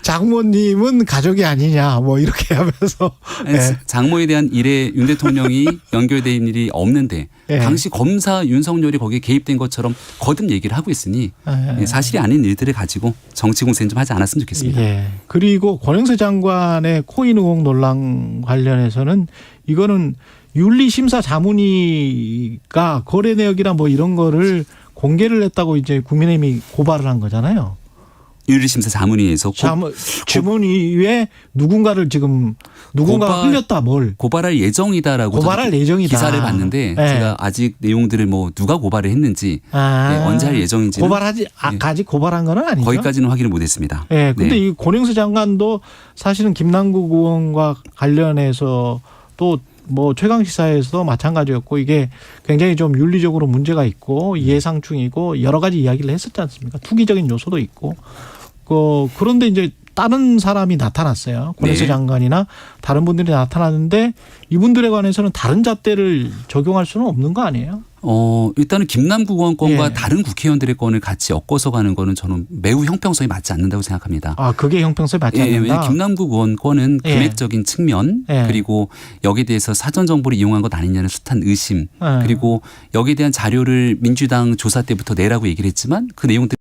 장모님은 가족이 아니냐 뭐 이렇게 하면서. 장모에 대한 일에 윤 대통령이 연결된 일이 없는데 당시 검사 윤석열이 거기에 개입된 것처럼 거듭 얘기를 하고 있으니 사실이 아닌 일들을 가지고 정치 공세는 좀 하지 않았으면 좋겠습니다. 그리고 권영세 장관의 코인 의혹 논란 관련해서는 이거는 윤리심사 자문위가 거래 내역이나 뭐 이런 거를 공개를 했다고 이제 국민의힘이 고발을 한 거잖아요. 윤리심사 자문위에서 자문위에 누군가를 지금 누군가가 흘렸다 뭘 고발할 예정이다라고 기사를 봤는데 제가 아직 내용들을 뭐 누가 고발을 했는지 언제 할 예정인지 아직 고발한 건 아니죠. 거기까지는 확인을 못했습니다. 근데 이 권영세 장관도 사실은 김남국 의원과 관련해서 또 뭐 최강시사에서도 마찬가지였고 이게 굉장히 좀 윤리적으로 문제가 있고 예상 중이고 여러 가지 이야기를 했었지 않습니까? 투기적인 요소도 있고 그런데 이제 다른 사람이 나타났어요. 권혜수 네. 장관이나 다른 분들이 나타났는데 이분들에 관해서는 다른 잣대를 적용할 수는 없는 거 아니에요? 일단은 김남국 의원 건과 예. 다른 국회의원들의 건을 같이 엮어서 가는 거는 저는 매우 형평성이 맞지 않는다고 생각합니다. 아, 그게 형평성에 맞지 않는다? 왜냐하면 김남국 의원 건은 예. 금액적인 측면 예. 그리고 여기에 대해서 사전 정보를 이용한 것 아니냐는 숱한 의심 예. 그리고 여기에 대한 자료를 민주당 조사 때부터 내라고 얘기를 했지만 그 내용들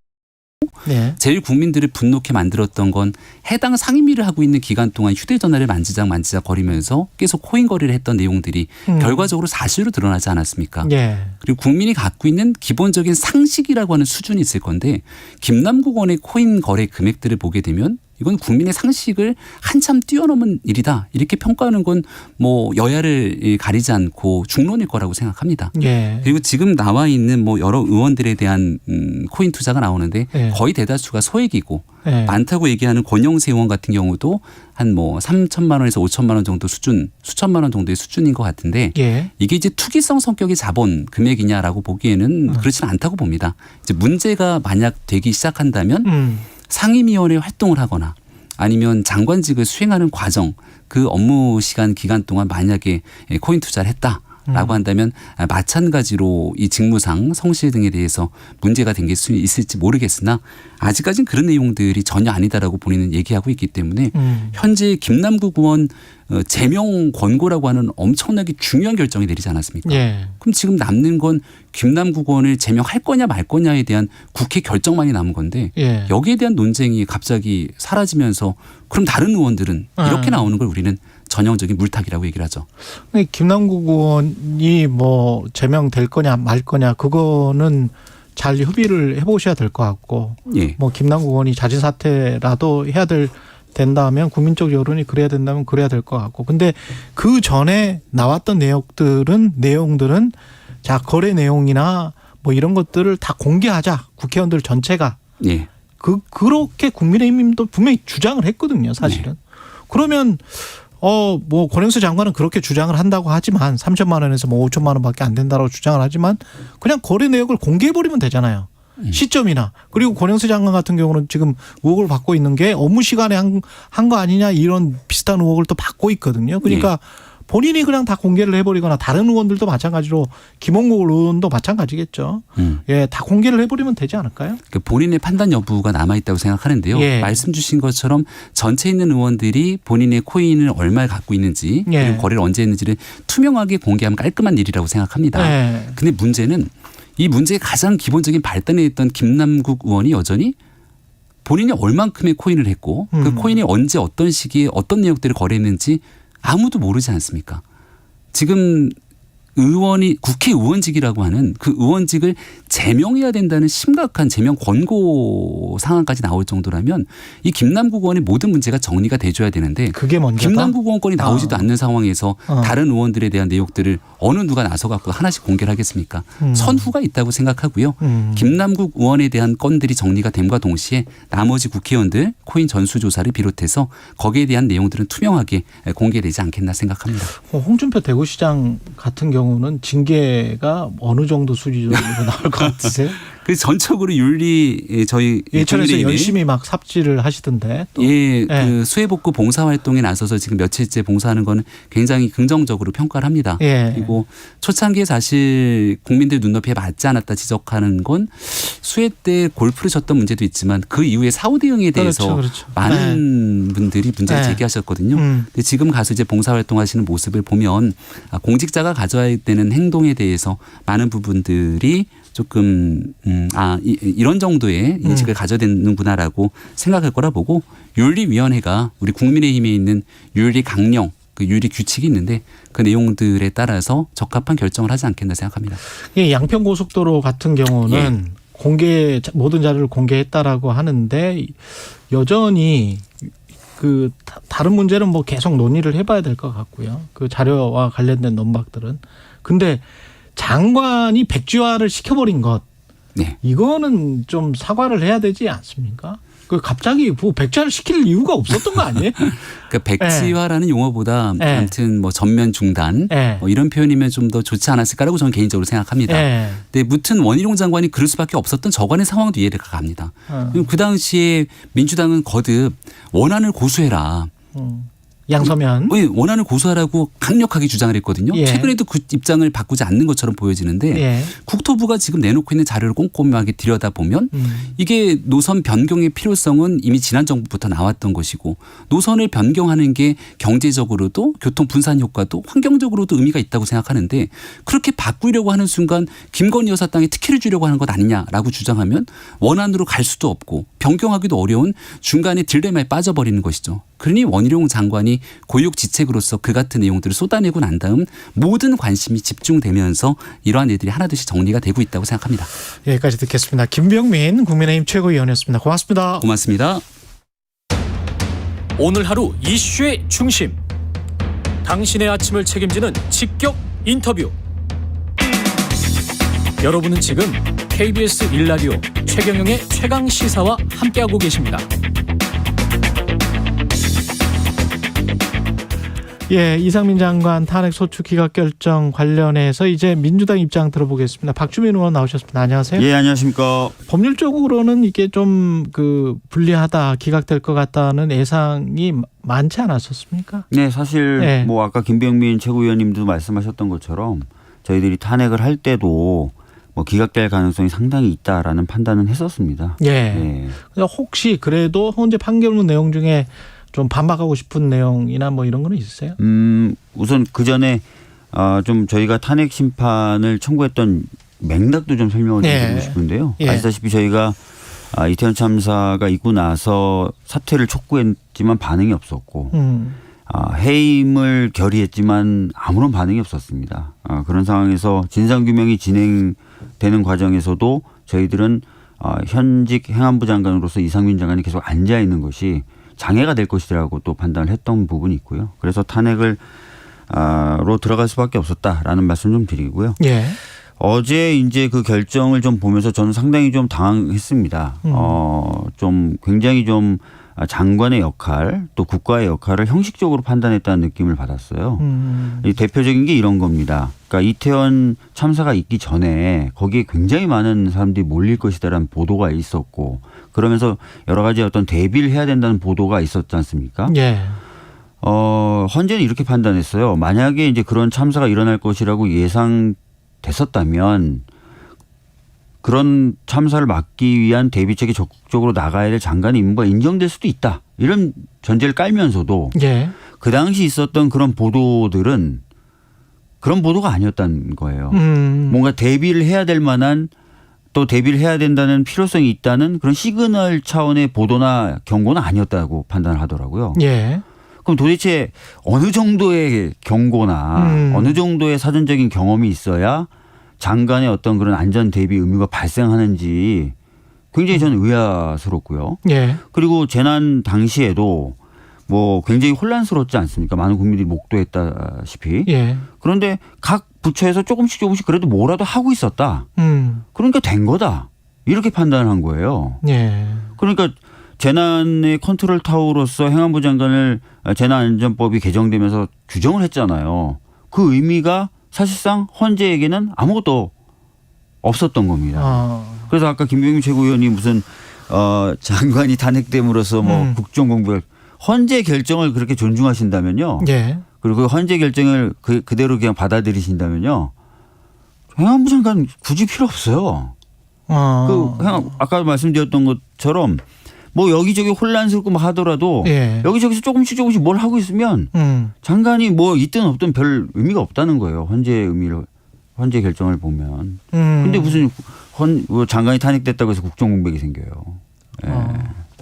네. 제일 국민들을 분노케 만들었던 건 해당 상임위를 하고 있는 기간 동안 휴대전화를 만지작 거리면서 계속 코인 거래를 했던 내용들이 결과적으로 사실로 드러나지 않았습니까? 예. 그리고 국민이 갖고 있는 기본적인 상식이라고 하는 수준이 있을 건데 김남국 의원의 코인 거래 금액들을 보게 되면 이건 국민의 상식을 한참 뛰어넘은 일이다. 이렇게 평가하는 건 뭐 여야를 가리지 않고 중론일 거라고 생각합니다. 예. 그리고 지금 나와 있는 뭐 여러 의원들에 대한 코인 투자가 나오는데 예. 거의 대다수가 소액이고 예. 많다고 얘기하는 권영세 의원 같은 경우도 한 뭐 3천만 원에서 5천만 원 정도 수준, 수천만 원 정도의 수준인 것 같은데 예. 이게 이제 투기성 성격의 자본 금액이냐라고 보기에는 그렇지는 않다고 봅니다. 이제 문제가 만약 되기 시작한다면 상임위원회 활동을 하거나 아니면 장관직을 수행하는 과정 그 업무 시간 기간 동안 만약에 코인 투자를 했다라고 한다면 마찬가지로 이 직무상 성실 등에 대해서 문제가 생길 수 있을지 모르겠으나 아직까지는 그런 내용들이 전혀 아니다라고 본인은 얘기하고 있기 때문에 현재 김남국 의원 제명 권고라고 하는 엄청나게 중요한 결정이 내리지 않았습니까? 예. 그럼 지금 남는 건 김남국 의원을 제명할 거냐 말 거냐에 대한 국회 결정만이 남은 건데 예. 여기에 대한 논쟁이 갑자기 사라지면서 그럼 다른 의원들은 이렇게 나오는 걸 우리는 전형적인 물타기라고 얘기를 하죠. 김남국 의원이 뭐 제명될 거냐 말 거냐 그거는 잘 협의를 해보셔야 될 것 같고 예. 뭐 김남국 의원이 자진 사퇴라도 해야 된다면 국민적 여론이 그래야 된다면 그래야 될 것 같고 근데 그 전에 나왔던 내용들은 자 거래 내용이나 뭐 이런 것들을 다 공개하자 국회의원들 전체가 예. 그렇게 국민의힘도 분명히 주장을 했거든요 사실은. 네. 그러면 뭐 권영수 장관은 그렇게 주장을 한다고 하지만 3천만 원에서 뭐 5천만 원밖에 안 된다고 주장을 하지만 그냥 거래 내역을 공개해버리면 되잖아요. 시점이나. 그리고 권영수 장관 같은 경우는 지금 의혹을 받고 있는 게 업무 시간에 한 거 아니냐 이런 비슷한 의혹을 또 받고 있거든요. 그러니까 본인이 그냥 다 공개를 해버리거나 다른 의원들도 마찬가지로 김홍국 의원도 마찬가지겠죠. 예, 다 공개를 해버리면 되지 않을까요? 그러니까 본인의 판단 여부가 남아있다고 생각하는데요. 예. 말씀 주신 것처럼 전체 있는 의원들이 본인의 코인을 얼마를 갖고 있는지 예. 그리고 거래를 언제 했는지를 투명하게 공개하면 깔끔한 일이라고 생각합니다. 예. 근데 문제는 이 문제의 가장 기본적인 발단에 있던 김남국 의원이 여전히 본인이 얼만큼의 코인을 했고 그 코인이 언제 어떤 시기에 어떤 내역들을 거래했는지 아무도 모르지 않습니까? 지금 의원이 국회의원직이라고 하는 그 의원직을 제명해야 된다는 심각한 제명 권고 상황까지 나올 정도라면 이 김남국 의원의 모든 문제가 정리가 돼줘야 되는데 그게 먼저다? 김남국 의원 건이 나오지도 않는 상황에서 다른 의원들에 대한 내용들을 어느 누가 나서 갖고 하나씩 공개를 하겠습니까? 선후가 있다고 생각하고요. 김남국 의원에 대한 건들이 정리가 됨과 동시에 나머지 국회의원들 코인 전수조사를 비롯해서 거기에 대한 내용들은 투명하게 공개되지 않겠나 생각합니다. 홍준표 대구시장 같은 경우는 징계가 어느 정도 수준으로 나올 것 같으세요? 그 전적으로 윤리 저희 예천에서 열심히 막 삽질을 하시던데. 또. 예, 그 수해복구 봉사활동에 나서서 지금 며칠째 봉사하는 거는 굉장히 긍정적으로 평가를 합니다. 예. 그리고 초창기에 사실 국민들 눈높이에 맞지 않았다 지적하는 건 수해 때 골프를 쳤던 문제도 있지만 그 이후에 사후 대응에 대해서 그렇죠. 많은 분들이 문제를 제기하셨거든요. 근데 지금 가서 이제 봉사활동하시는 모습을 보면 공직자가 가져야 되는 행동에 대해서 많은 부분들이 조금 이런 정도의 인식을 가져야 되는구나라고 생각할 거라 보고 윤리위원회가 우리 국민의힘에 있는 윤리 강령 그 윤리 규칙이 있는데 그 내용들에 따라서 적합한 결정을 하지 않겠나 생각합니다. 예, 양평고속도로 같은 경우는 모든 자료를 공개했다라고 하는데 여전히 그 다른 문제는 뭐 계속 논의를 해봐야 될 것 같고요. 그 자료와 관련된 논박들은. 근데 장관이 백지화를 시켜버린 것. 네. 이거는 좀 사과를 해야 되지 않습니까? 그 갑자기 뭐 백지화를 시킬 이유가 없었던 거 아니에요? 그러니까 백지화라는 용어보다 네. 아무튼 뭐 전면 중단 네. 뭐 이런 표현이면 좀 더 좋지 않았을까라고 저는 개인적으로 생각합니다. 네. 근데 무튼 원희룡 장관이 그럴 수밖에 없었던 저간의 상황도 이해가 갑니다. 그 당시에 민주당은 거듭 원안을 고수해라. 양서면. 원안을 고수하라고 강력하게 주장을 했거든요. 예. 최근에도 그 입장을 바꾸지 않는 것처럼 보여지는데 예. 국토부가 지금 내놓고 있는 자료를 꼼꼼하게 들여다보면 이게 노선 변경의 필요성은 이미 지난 정부부터 나왔던 것이고 노선을 변경하는 게 경제적으로도 교통 분산 효과도 환경적으로도 의미가 있다고 생각하는데 그렇게 바꾸려고 하는 순간 김건희 여사 땅에 특혜를 주려고 하는 것 아니냐라고 주장하면 원안으로 갈 수도 없고 변경하기도 어려운 중간에 딜레마에 빠져버리는 것이죠. 그러니 원희룡 장관이 고육지책으로서 그 같은 내용들을 쏟아내고 난 다음 모든 관심이 집중되면서 이러한 일들이 하나둘씩 정리가 되고 있다고 생각합니다. 여기까지 듣겠습니다. 김병민 국민의힘 최고위원이었습니다. 고맙습니다. 고맙습니다. 오늘 하루 이슈의 중심. 당신의 아침을 책임지는 직격 인터뷰. 여러분은 지금 KBS 1라디오 최경영의 최강 시사와 함께하고 계십니다. 예, 이상민 장관 탄핵 소추 기각 결정 관련해서 이제 민주당 입장 들어보겠습니다. 박주민 의원 나오셨습니다. 안녕하세요. 예, 안녕하십니까. 법률적으로는 이게 좀 그 불리하다, 기각될 것 같다는 예상이 많지 않았었습니까? 네, 사실 네. 뭐 아까 김병민 최고위원님도 말씀하셨던 것처럼 저희들이 탄핵을 할 때도 뭐 기각될 가능성이 상당히 있다라는 판단은 했었습니다. 예. 예. 혹시 그래도 현재 판결문 내용 중에 좀 반박하고 싶은 내용이나 뭐 이런 거는 있으세요? 우선 그 전에 좀 저희가 탄핵 심판을 청구했던 맥락도 좀 설명을 드리고 싶은데요. 예. 아시다시피 저희가 이태원 참사가 있고 나서 사퇴를 촉구했지만 반응이 없었고 해임을 결의했지만 아무런 반응이 없었습니다. 그런 상황에서 진상규명이 진행되는 과정에서도 저희들은 현직 행안부 장관으로서 이상민 장관이 계속 앉아 있는 것이 장애가 될 것이라고 또 판단을 했던 부분이 있고요. 그래서 탄핵을 로 들어갈 수밖에 없었다라는 말씀 좀 드리고요. 예. 어제 이제 그 결정을 좀 보면서 저는 상당히 좀 당황했습니다. 좀 굉장히 좀 장관의 역할 또 국가의 역할을 형식적으로 판단했다는 느낌을 받았어요. 이 대표적인 게 이런 겁니다. 그러니까 이태원 참사가 있기 전에 거기에 굉장히 많은 사람들이 몰릴 것이다라는 보도가 있었고 그러면서 여러 가지 어떤 대비를 해야 된다는 보도가 있었지 않습니까? 예. 헌재는 이렇게 판단했어요. 만약에 이제 그런 참사가 일어날 것이라고 예상됐었다면 그런 참사를 막기 위한 대비책이 적극적으로 나가야 될 장관의 임무가 인정될 수도 있다. 이런 전제를 깔면서도 예. 그 당시 있었던 그런 보도들은 그런 보도가 아니었다는 거예요. 뭔가 대비를 해야 될 만한 또 대비를 해야 된다는 필요성이 있다는 그런 시그널 차원의 보도나 경고는 아니었다고 판단을 하더라고요. 예. 그럼 도대체 어느 정도의 경고나 어느 정도의 사전적인 경험이 있어야 장관의 어떤 그런 안전 대비 의무가 발생하는지 굉장히 저는 의아스럽고요. 예. 그리고 재난 당시에도 뭐 굉장히 혼란스럽지 않습니까? 많은 국민들이 목도했다시피. 예. 그런데 각 부처에서 조금씩 그래도 뭐라도 하고 있었다. 그러니까 된 거다. 이렇게 판단을 한 거예요. 예. 그러니까 재난의 컨트롤 타워로서 행안부 장관을 재난안전법이 개정되면서 규정을 했잖아요. 그 의미가 사실상 헌재에게는 아무것도 없었던 겁니다. 그래서 아까 김병민 최고위원이 무슨 장관이 탄핵됨으로써 뭐 국정공백 헌재 결정을 그렇게 존중하신다면요. 예. 그리고 그 헌재 결정을 그대로 그냥 받아들이신다면요. 행안부 장관 굳이 필요 없어요. 아까 말씀드렸던 것처럼 뭐 여기저기 혼란스럽고 막 하더라도 예. 여기저기서 조금씩 뭘 하고 있으면 장관이 뭐 있든 없든 별 의미가 없다는 거예요. 헌재 결정을 보면. 근데 무슨 장관이 탄핵됐다고 해서 국정공백이 생겨요. 예.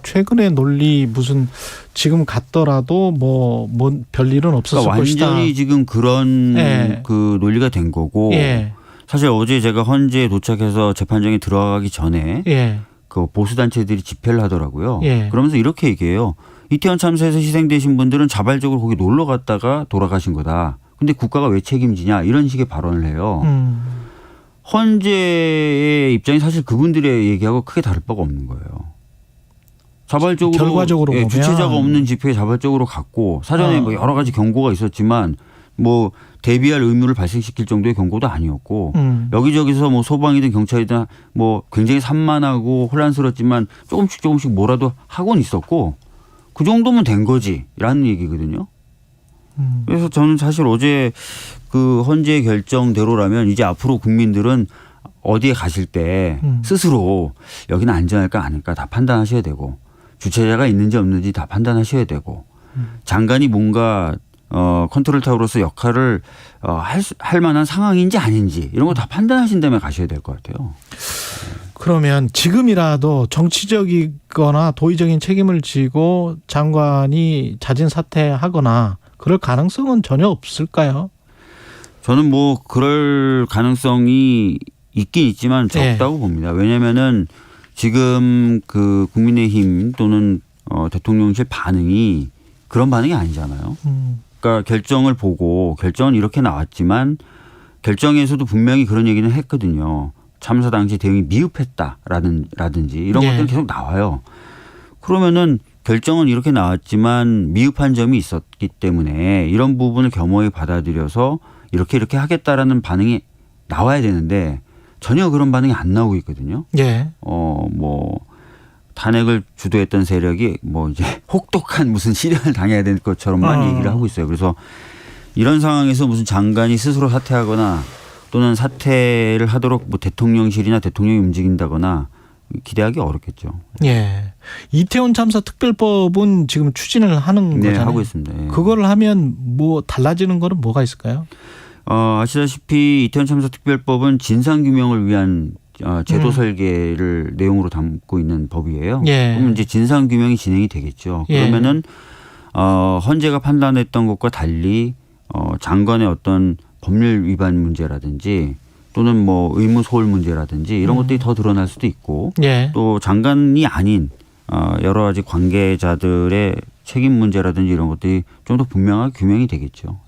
최근의 논리 무슨 지금 갔더라도 뭐 별일은 없었을 그러니까 것이다. 완전히 지금 그런 그 논리가 된 거고 사실 어제 제가 헌재에 도착해서 재판장에 들어가기 전에 그 보수단체들이 집회를 하더라고요. 그러면서 이렇게 얘기해요. 이태원 참사에서 희생되신 분들은 자발적으로 거기 놀러 갔다가 돌아가신 거다. 근데 국가가 왜 책임지냐 이런 식의 발언을 해요. 헌재의 입장이 사실 그분들의 얘기하고 크게 다를 바가 없는 거예요. 자발적으로 결과적으로 보면 주체자가 없는 집회에 자발적으로 갔고 사전에 뭐 여러 가지 경고가 있었지만 뭐 대비할 의무를 발생시킬 정도의 경고도 아니었고 여기저기서 뭐 소방이든 경찰이든 뭐 굉장히 산만하고 혼란스럽지만 조금씩 뭐라도 하고는 있었고 그 정도면 된 거지라는 얘기거든요. 그래서 저는 사실 어제 그 헌재 결정대로라면 이제 앞으로 국민들은 어디에 가실 때 스스로 여기는 안전할까 아닐까 다 판단하셔야 되고 주체자가 있는지 없는지 다 판단하셔야 되고 장관이 뭔가 컨트롤타워로서 역할을 할 만한 상황인지 아닌지 이런 거 다 판단하신 다음에 가셔야 될 것 같아요. 그러면 지금이라도 정치적이거나 도의적인 책임을 지고 장관이 자진 사퇴하거나 그럴 가능성은 전혀 없을까요? 저는 뭐 그럴 가능성이 있긴 있지만 적다고 봅니다. 왜냐하면은 지금 그 국민의힘 또는 대통령실 반응이 그런 반응이 아니잖아요. 그러니까 결정을 보고 결정은 이렇게 나왔지만 결정에서도 분명히 그런 얘기는 했거든요. 참사 당시 대응이 미흡했다라든지 이런 것들은 계속 나와요. 그러면은 결정은 이렇게 나왔지만 미흡한 점이 있었기 때문에 이런 부분을 겸허히 받아들여서 이렇게 하겠다라는 반응이 나와야 되는데 전혀 그런 반응이 안 나오고 있거든요. 뭐 탄핵을 주도했던 세력이 뭐 이제 혹독한 무슨 시련을 당해야 될 것처럼만 얘기를 하고 있어요. 그래서 이런 상황에서 무슨 장관이 스스로 사퇴하거나 또는 사퇴를 하도록 뭐 대통령실이나 대통령이 움직인다거나 기대하기 어렵겠죠. 예. 이태원 참사 특별법은 지금 추진을 하는 거잖아요. 하고 있습니다. 예. 그걸 하면 뭐 달라지는 거는 뭐가 있을까요? 아시다시피 이태원 참사 특별법은 진상 규명을 위한 제도 설계를 내용으로 담고 있는 법이에요. 그러면 이제 진상 규명이 진행이 되겠죠. 그러면은 헌재가 판단했던 것과 달리 장관의 어떤 법률 위반 문제라든지 또는 뭐 의무 소홀 문제라든지 이런 것들이 더 드러날 수도 있고 또 장관이 아닌 여러 가지 관계자들의 책임 문제라든지 이런 것들이 좀 더 분명하게 규명이 되겠죠.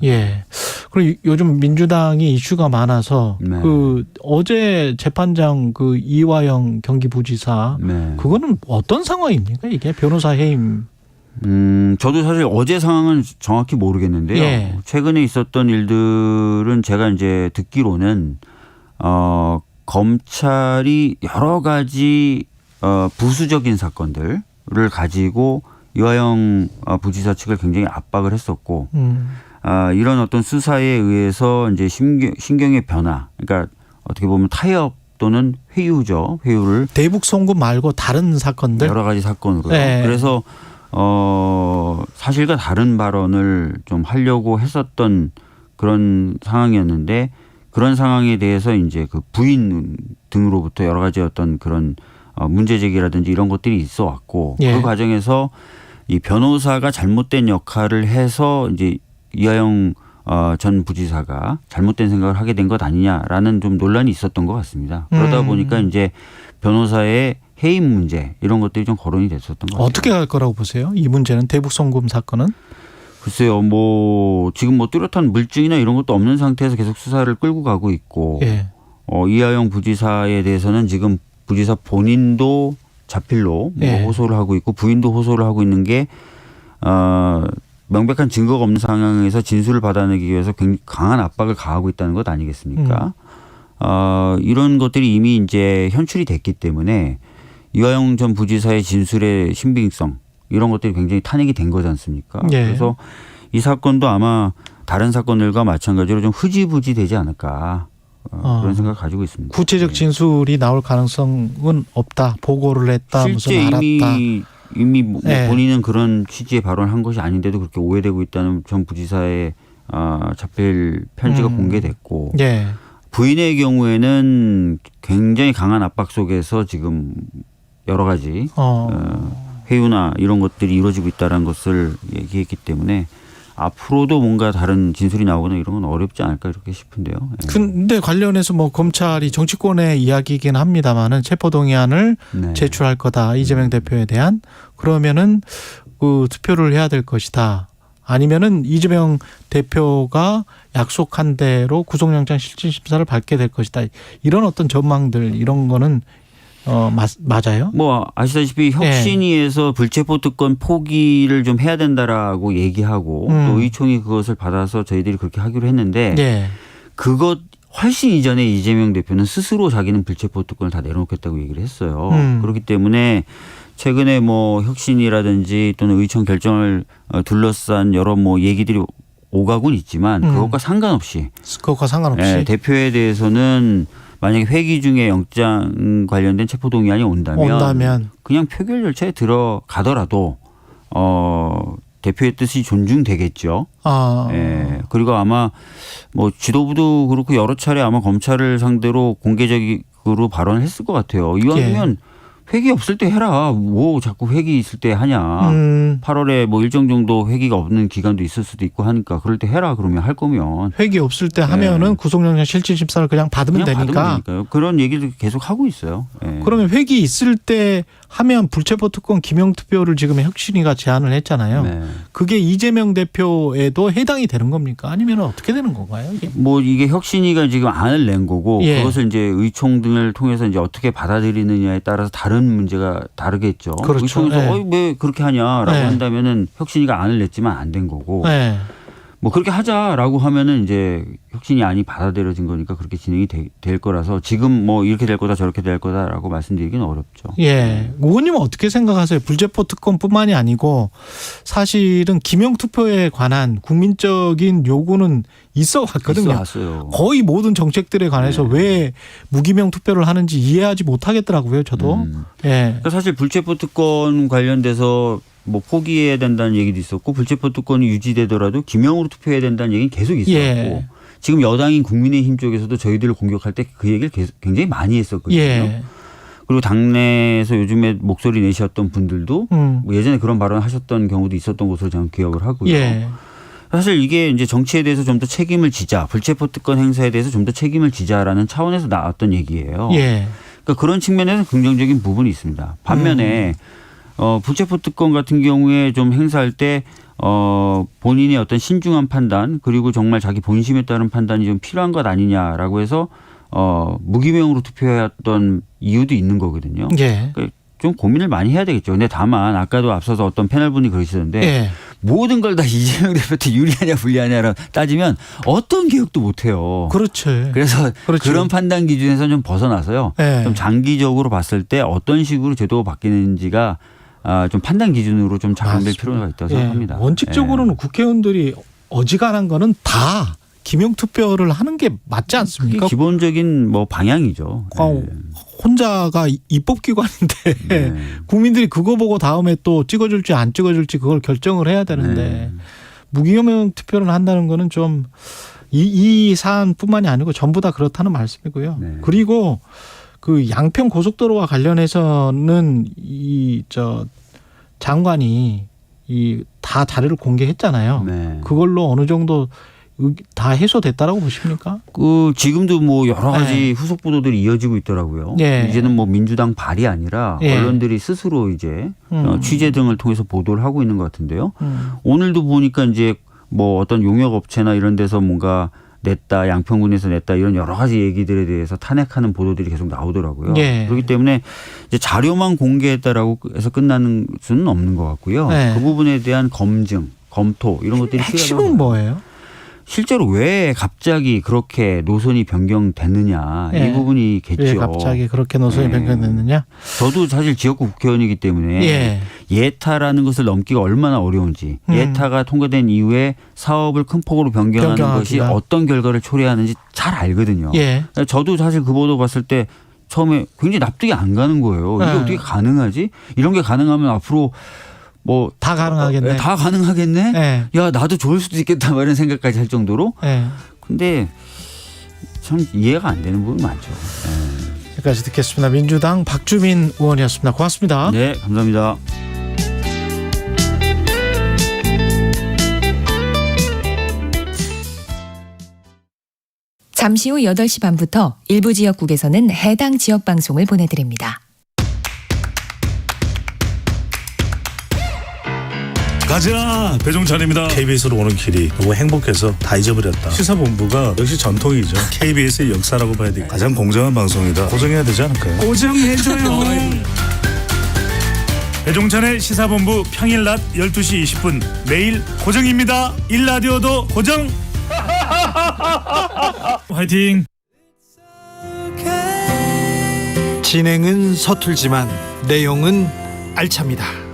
그리고 요즘 민주당이 이슈가 많아서 그 어제 재판장 그 이화영 경기부지사 그거는 어떤 상황입니까? 이게 변호사 해임. 저도 사실 어제 상황은 정확히 모르겠는데요. 최근에 있었던 일들은 제가 이제 듣기로는 검찰이 여러 가지 부수적인 사건들을 가지고 이화영 부지사 측을 굉장히 압박을 했었고 이런 어떤 수사에 의해서 이제 신경의 변화, 그러니까 어떻게 보면 타협 또는 회유죠. 회유를 대북 송금 말고 다른 사건들 여러 가지 사건으로요. 그래서 사실과 다른 발언을 좀 하려고 했었던 그런 상황이었는데 그런 상황에 대해서 이제 그 부인 등으로부터 여러 가지 어떤 그런 문제 제기라든지 이런 것들이 있어 왔고 그 과정에서 이 변호사가 잘못된 역할을 해서 이제 이화영 전 부지사가 잘못된 생각을 하게 된 것 아니냐라는 좀 논란이 있었던 것 같습니다. 그러다 보니까 이제 변호사의 해임 문제 이런 것들이 좀 거론이 됐었던 것 같아요. 어떻게 할 거라고 보세요? 이 문제는 대북 송금 사건은? 글쎄요, 뭐 지금 뭐 뚜렷한 물증이나 이런 것도 없는 상태에서 계속 수사를 끌고 가고 있고 이화영 부지사에 대해서는 지금 부지사 본인도 자필로 뭐 호소를 하고 있고 부인도 호소를 하고 있는 게 명백한 증거가 없는 상황에서 진술을 받아내기 위해서 굉장히 강한 압박을 가하고 있다는 것 아니겠습니까? 이런 것들이 이미 이제 현출이 됐기 때문에 이화영 전 부지사의 진술의 신빙성 이런 것들이 굉장히 탄핵이 된 거지 않습니까? 그래서 이 사건도 아마 다른 사건들과 마찬가지로 좀 흐지부지 되지 않을까 그런 생각을 가지고 있습니다. 구체적 진술이 나올 가능성은 없다. 보고를 했다. 실제 무슨 알았다. 이미 뭐 본인은 그런 취지의 발언한 것이 아닌데도 그렇게 오해되고 있다는 전 부지사의 자필 편지가 공개됐고 부인의 경우에는 굉장히 강한 압박 속에서 지금 여러 가지 회유나 이런 것들이 이루어지고 있다는 것을 얘기했기 때문에 앞으로도 뭔가 다른 진술이 나오거나 이런 건 어렵지 않을까 이렇게 싶은데요. 근데 관련해서 뭐 검찰이 정치권의 이야기이긴 합니다만은 체포동의안을 제출할 거다. 이재명 대표에 대한. 그러면은 그 투표를 해야 될 것이다. 아니면은 이재명 대표가 약속한 대로 구속영장 실질심사를 받게 될 것이다. 이런 어떤 전망들 이런 거는 맞아요? 뭐 아시다시피 혁신위에서 불체포 특권 포기를 좀 해야 된다라고 얘기하고 또 의총이 그것을 받아서 저희들이 그렇게 하기로 했는데 그것 훨씬 이전에 이재명 대표는 스스로 자기는 불체포 특권을 다 내려놓겠다고 얘기를 했어요. 그렇기 때문에 최근에 뭐 혁신이라든지 또는 의총 결정을 둘러싼 여러 뭐 얘기들이 오가곤 있지만 그것과 상관없이 대표에 대해서는 만약에 회기 중에 영장 관련된 체포동의안이 온다면 그냥 표결 절차에 들어가더라도 대표의 뜻이 존중되겠죠. 그리고 아마 뭐 지도부도 그렇고 여러 차례 아마 검찰을 상대로 공개적으로 발언을 했을 것 같아요. 이왕이면 회기 없을 때 해라. 뭐 자꾸 회기 있을 때 하냐. 8월에 뭐 일정 정도 회기가 없는 기간도 있을 수도 있고 하니까 그럴 때 해라. 그러면 할 거면. 회기 없을 때 하면은 구속영장 실질심사를 그냥 받으면 되니까. 그런 얘기도 계속 하고 있어요. 그러면 회기 있을 때 하면 불체포 특권 기명투표를 지금 혁신위가 제안을 했잖아요. 그게 이재명 대표에도 해당이 되는 겁니까? 아니면 어떻게 되는 건가요? 이게? 뭐 이게 혁신위가 지금 안을 낸 거고 그것을 이제 의총 등을 통해서 이제 어떻게 받아들이느냐에 따라서 다른 문제가 다르겠죠. 그렇죠. 의총에서 왜 그렇게 하냐라고 한다면은 혁신위가 안을 냈지만 안 된 거고. 뭐 그렇게 하자라고 하면은 이제 혁신이 안이 받아들여진 거니까 그렇게 진행이 될 거라서 지금 뭐 이렇게 될 거다 저렇게 될 거다라고 말씀드리기는 어렵죠. 의원님은 어떻게 생각하세요? 불체포 특권뿐만이 아니고 사실은 기명투표에 관한 국민적인 요구는 있어 왔거든요. 거의 모든 정책들에 관해서 왜 무기명 투표를 하는지 이해하지 못하겠더라고요. 저도. 그러니까 사실 불체포 특권 관련돼서 뭐 포기해야 된다는 얘기도 있었고 불체포 특권이 유지되더라도 기명으로 투표해야 된다는 얘기는 계속 있었고 지금 여당인 국민의힘 쪽에서도 저희들을 공격할 때 그 얘기를 굉장히 많이 했었거든요. 그리고 당내에서 요즘에 목소리 내셨던 분들도 뭐 예전에 그런 발언 하셨던 경우도 있었던 것으로 저는 기억을 하고요. 사실 이게 이제 정치에 대해서 좀 더 책임을 지자, 불체포 특권 행사에 대해서 좀 더 책임을 지자라는 차원에서 나왔던 얘기예요. 그러니까 그런 측면에서 긍정적인 부분이 있습니다. 반면에 불체포 특권 같은 경우에 좀 행사할 때 본인의 어떤 신중한 판단 그리고 정말 자기 본심에 따른 판단이 좀 필요한 것 아니냐라고 해서 무기명으로 투표했던 이유도 있는 거거든요. 그러니까 좀 고민을 많이 해야 되겠죠. 근데 다만 아까도 앞서서 어떤 패널분이 그러시던데 모든 걸 다 이재명 대표한테 유리하냐 불리하냐를 따지면 어떤 개혁도 못해요. 그래서 그런 판단 기준에서 좀 벗어나서요. 좀 장기적으로 봤을 때 어떤 식으로 제도가 바뀌는지가 좀 판단 기준으로 좀 작용될 필요가 있다고 생각합니다. 원칙적으로는 국회의원들이 어지간한 거는 다 기명투표를 하는 게 맞지 않습니까? 기본적인 뭐 방향이죠. 혼자가 입법기관인데 국민들이 그거 보고 다음에 또 찍어줄지 안 찍어줄지 그걸 결정을 해야 되는데 무기명 투표를 한다는 거는 좀 이 사안뿐만이 아니고 전부 다 그렇다는 말씀이고요. 그리고 그 양평 고속도로와 관련해서는 장관이 다 자료를 공개했잖아요. 그걸로 어느 정도 다 해소됐다라고 보십니까? 지금도 뭐 여러 가지 후속 보도들이 이어지고 있더라고요. 이제는 뭐 민주당 발이 아니라 언론들이 스스로 이제 취재 등을 통해서 보도를 하고 있는 것 같은데요. 오늘도 보니까 이제 뭐 어떤 용역업체나 이런 데서 뭔가 냈다, 양평군에서 냈다 이런 여러 가지 얘기들에 대해서 탄핵하는 보도들이 계속 나오더라고요. 그렇기 때문에 이제 자료만 공개했다라고 해서 끝나는 수는 없는 것 같고요. 그 부분에 대한 검증, 검토 이런 것들이 필요하다고. 핵심은 뭐예요? 실제로 왜 갑자기 그렇게 노선이 변경됐느냐 이 부분이겠죠. 왜 갑자기 그렇게 노선이 변경됐느냐? 저도 사실 지역구 국회의원이기 때문에 예타라는 것을 넘기가 얼마나 어려운지 예타가 통과된 이후에 사업을 큰 폭으로 변경하는 것이 어떤 결과를 초래하는지 잘 알거든요. 저도 사실 그 보도 봤을 때 처음에 굉장히 납득이 안 가는 거예요. 이게 어떻게 가능하지? 이런 게 가능하면 앞으로 뭐 다 가능하겠네. 다 가능하겠네. 야 나도 좋을 수도 있겠다 이런 생각까지 할 정도로. 근데 참 이해가 안 되는 부분이 많죠. 여기까지 듣겠습니다. 민주당 박주민 의원이었습니다. 고맙습니다. 네, 감사합니다. 잠시 후 8시 반부터 일부 지역국에서는 해당 지역 방송을 보내드립니다. 가자. 배종찬입니다. KBS로 오는 길이 너무 행복해서 다 잊어버렸다. 시사본부가 역시 전통이죠. KBS의 역사라고 봐야 돼. 가장 공정한 방송이다. 고정해야 되지 않을까요? 고정해줘요. 배종찬의 시사본부 평일 낮 12시 20분 매일 고정입니다. 일라디오도 고정. 화이팅. 진행은 서툴지만 내용은 알찹니다.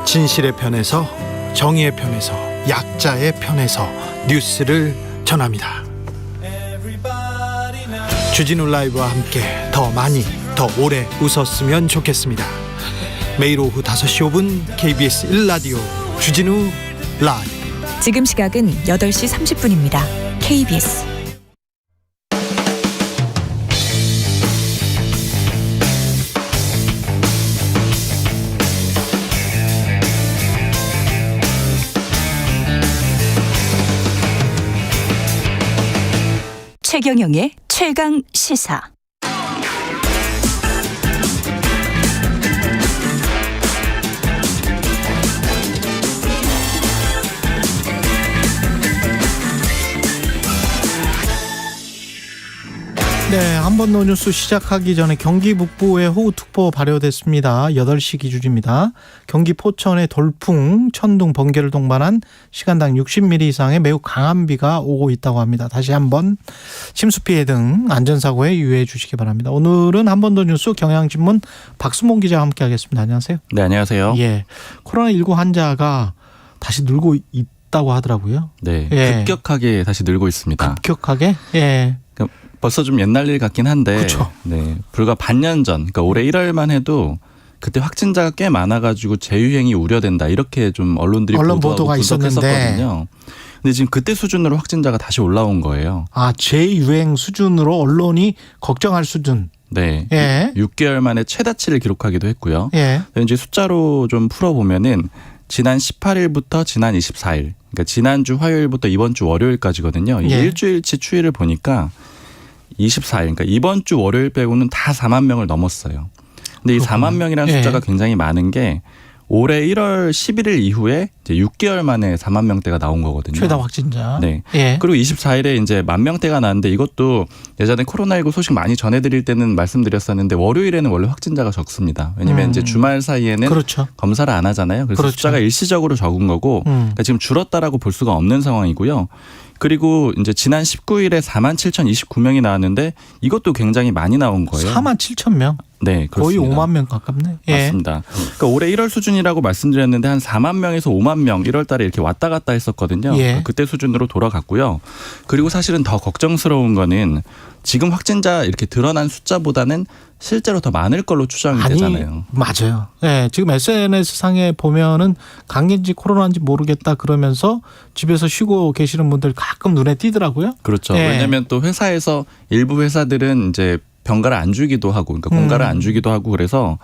진실의 편에서, 정의의 편에서, 약자의 편에서 뉴스를 전합니다. 주진우 라이브와 함께 더 많이, 더 오래 웃었으면 좋겠습니다. 매일 오후 5시 5분 KBS 1라디오 주진우 라이브. 지금 시각은 8시 30분입니다. KBS. 최경영의 최강 시사. 네, 한번더 뉴스 시작하기 전에 경기 북부에 호우특보 발효됐습니다. 8시 기준입니다. 경기 포천의 돌풍, 천둥, 번개를 동반한 시간당 60mm 이상의 매우 강한 비가 오고 있다고 합니다. 다시 한번 침수 피해 등 안전사고에 유의해 주시기 바랍니다. 오늘은 한번더 뉴스 경향신문 박수몽 기자와 함께하겠습니다. 안녕하세요. 네, 안녕하세요. 예, 코로나19 환자가 다시 늘고 있다고 하더라고요. 네, 예. 급격하게 다시 늘고 있습니다. 급격하게? 예. 벌써 좀 옛날 일 같긴 한데, 그쵸. 네, 불과 반년 전, 그러니까 올해 1월만 해도 그때 확진자가 꽤 많아가지고 재유행이 우려된다 이렇게 좀 언론들이 언론 보도가 분석했었거든요. 근데 지금 그때 수준으로 확진자가 다시 올라온 거예요. 아, 재유행 수준으로 언론이 걱정할 수준. 네, 예. 6개월 만에 최다치를 기록하기도 했고요. 예. 이제 숫자로 좀 풀어보면은 지난 18일부터 지난 24일, 그러니까 지난주 화요일부터 이번 주 월요일까지거든요. 이 예. 일주일치 추이를 보니까 24일, 그러니까 이번 주 월요일 빼고는 다 4만 명을 넘었어요. 근데 이 4만 명이라는 숫자가 예. 굉장히 많은 게 올해 1월 11일 이후에 이제 6개월 만에 4만 명대가 나온 거거든요. 최다 확진자. 네. 예. 그리고 24일에 이제 1만 명대가 나왔는데 이것도 예전에 코로나19 소식 많이 전해드릴 때는 말씀드렸었는데 월요일에는 원래 확진자가 적습니다. 왜냐하면 이제 주말 사이에는 그렇죠. 검사를 안 하잖아요. 그래서 그렇죠. 숫자가 일시적으로 적은 거고 그러니까 지금 줄었다라고 볼 수가 없는 상황이고요. 그리고 이제 지난 19일에 47,029명이 나왔는데 이것도 굉장히 많이 나온 거예요. 47,000명? 네, 그렇습니다. 거의 5만 명 가깝네. 예. 맞습니다. 그러니까 올해 1월 수준이라고 말씀드렸는데 한 4만 명에서 5만 명 1월 달에 이렇게 왔다 갔다 했었거든요. 예. 그러니까 그때 수준으로 돌아갔고요. 그리고 사실은 더 걱정스러운 거는 지금 확진자 이렇게 드러난 숫자보다는 실제로 더 많을 걸로 추정이 되잖아요. 맞아요. 예, 지금 SNS 상에 보면은 감기인지 코로나인지 모르겠다 그러면서 집에서 쉬고 계시는 분들 가끔 눈에 띄더라고요. 그렇죠. 예. 왜냐하면 또 회사에서 일부 회사들은 이제 병가를 안 주기도 하고, 그러니까 공가를 안 주기도 하고 그래서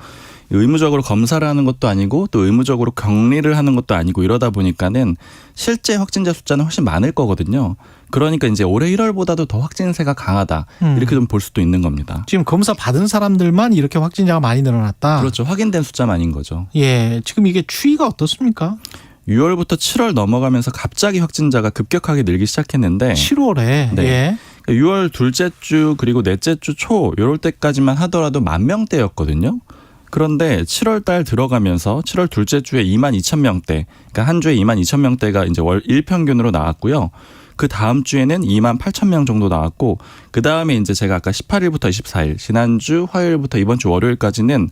의무적으로 검사를 하는 것도 아니고 또 의무적으로 격리를 하는 것도 아니고 이러다 보니까는 실제 확진자 숫자는 훨씬 많을 거거든요. 그러니까 이제 올해 1월보다도 더 확진세가 강하다 이렇게 좀 볼 수도 있는 겁니다. 지금 검사 받은 사람들만 이렇게 확진자가 많이 늘어났다. 그렇죠. 확인된 숫자만인 거죠. 예, 지금 이게 추이가 어떻습니까? 6월부터 7월 넘어가면서 갑자기 확진자가 급격하게 늘기 시작했는데 7월에 네. 예. 6월 둘째 주 그리고 넷째 주 초 이럴 때까지만 하더라도 10,000명대였거든요. 그런데 7월 달 들어가면서 7월 둘째 주에 22,000명대, 그러니까 한 주에 22,000명대가 이제 월 일평균으로 나왔고요. 그 다음 주에는 28,000명 정도 나왔고, 그 다음에 이제 제가 아까 18일부터 24일, 지난주 화요일부터 이번 주 월요일까지는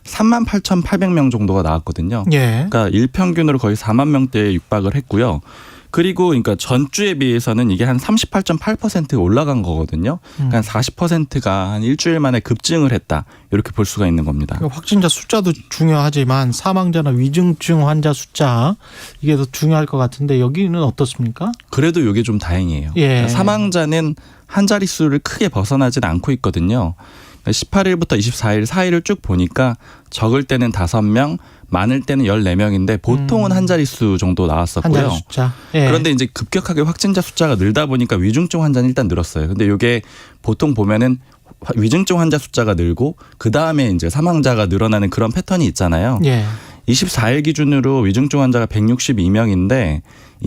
38,800명 정도가 나왔거든요. 예. 그러니까 일평균으로 거의 4만 명대에 육박을 했고요. 그리고 그러니까 전주에 비해서는 이게 한 38.8% 올라간 거거든요. 그러니까 40%가 한 일주일 만에 급증을 했다. 이렇게 볼 수가 있는 겁니다. 그러니까 확진자 숫자도 중요하지만 사망자나 위중증 환자 숫자 이게 더 중요할 것 같은데 여기는 어떻습니까? 그래도 이게 좀 다행이에요. 예. 그러니까 사망자는 한 자릿수를 크게 벗어나진 않고 있거든요. 18일부터 24일 4일을 쭉 보니까 적을 때는 5명, 많을 때는 14명인데 보통은 한 자릿수 정도 나왔었고요. 한 자릿수 숫자. 예. 그런데 이제 급격하게 확진자 숫자가 늘다 보니까 위중증 환자는 일단 늘었어요. 근데 이게 보통 보면은 위중증 환자 숫자가 늘고 그 다음에 이제 사망자가 늘어나는 그런 패턴이 있잖아요. 예. 24일 기준으로 위중증 환자가 162명인데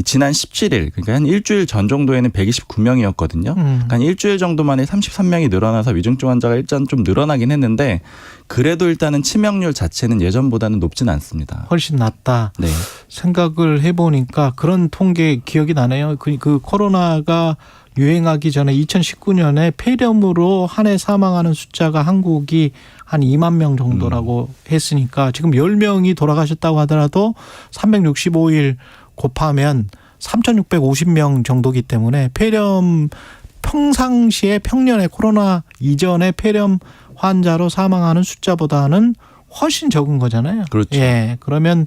지난 17일 그러니까 한 일주일 전 정도에는 129명이었거든요. 그러니까 한 일주일 정도 만에 33명이 늘어나서 위중증 환자가 일단 좀 늘어나긴 했는데 그래도 일단은 치명률 자체는 예전보다는 높진 않습니다. 훨씬 낫다. 네. 생각을 해보니까 그런 통계 기억이 나네요. 그 코로나가 유행하기 전에 2019년에 폐렴으로 한 해 사망하는 숫자가 한국이 한 2만 명 정도라고 했으니까 지금 10명이 돌아가셨다고 하더라도 365일 곱하면 3,650명 정도기 때문에 폐렴 평상시에 평년에 코로나 이전에 폐렴 환자로 사망하는 숫자보다는 훨씬 적은 거잖아요. 그렇죠. 예, 그러면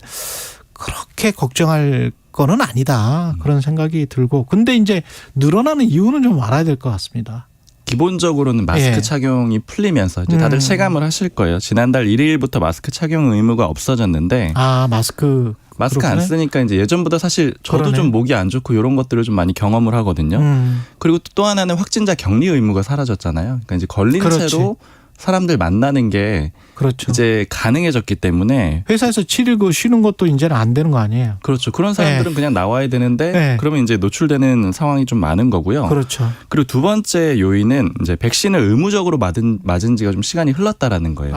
그렇게 걱정할 거는 아니다. 그런 생각이 들고. 근데 이제 늘어나는 이유는 좀 알아야 될 것 같습니다. 기본적으로는 마스크 예. 착용이 풀리면서 이제 다들 체감을 하실 거예요. 지난달 1일부터 마스크 착용 의무가 없어졌는데 마스크 그렇구나. 안 쓰니까 이제 예전보다 사실 저도 그러네. 좀 목이 안 좋고 이런 것들을 좀 많이 경험을 하거든요. 그리고 또 하나는 확진자 격리 의무가 사라졌잖아요. 그러니까 이제 걸린 그렇지. 채로 사람들 만나는 게 그렇죠. 이제 가능해졌기 때문에 회사에서 7일 쉬는 것도 이제는 안 되는 거 아니에요? 그렇죠. 그런 사람들은 그냥 나와야 되는데 네. 그러면 이제 노출되는 상황이 좀 많은 거고요. 그렇죠. 그리고 두 번째 요인은 이제 백신을 의무적으로 맞은 지가 좀 시간이 흘렀다라는 거예요.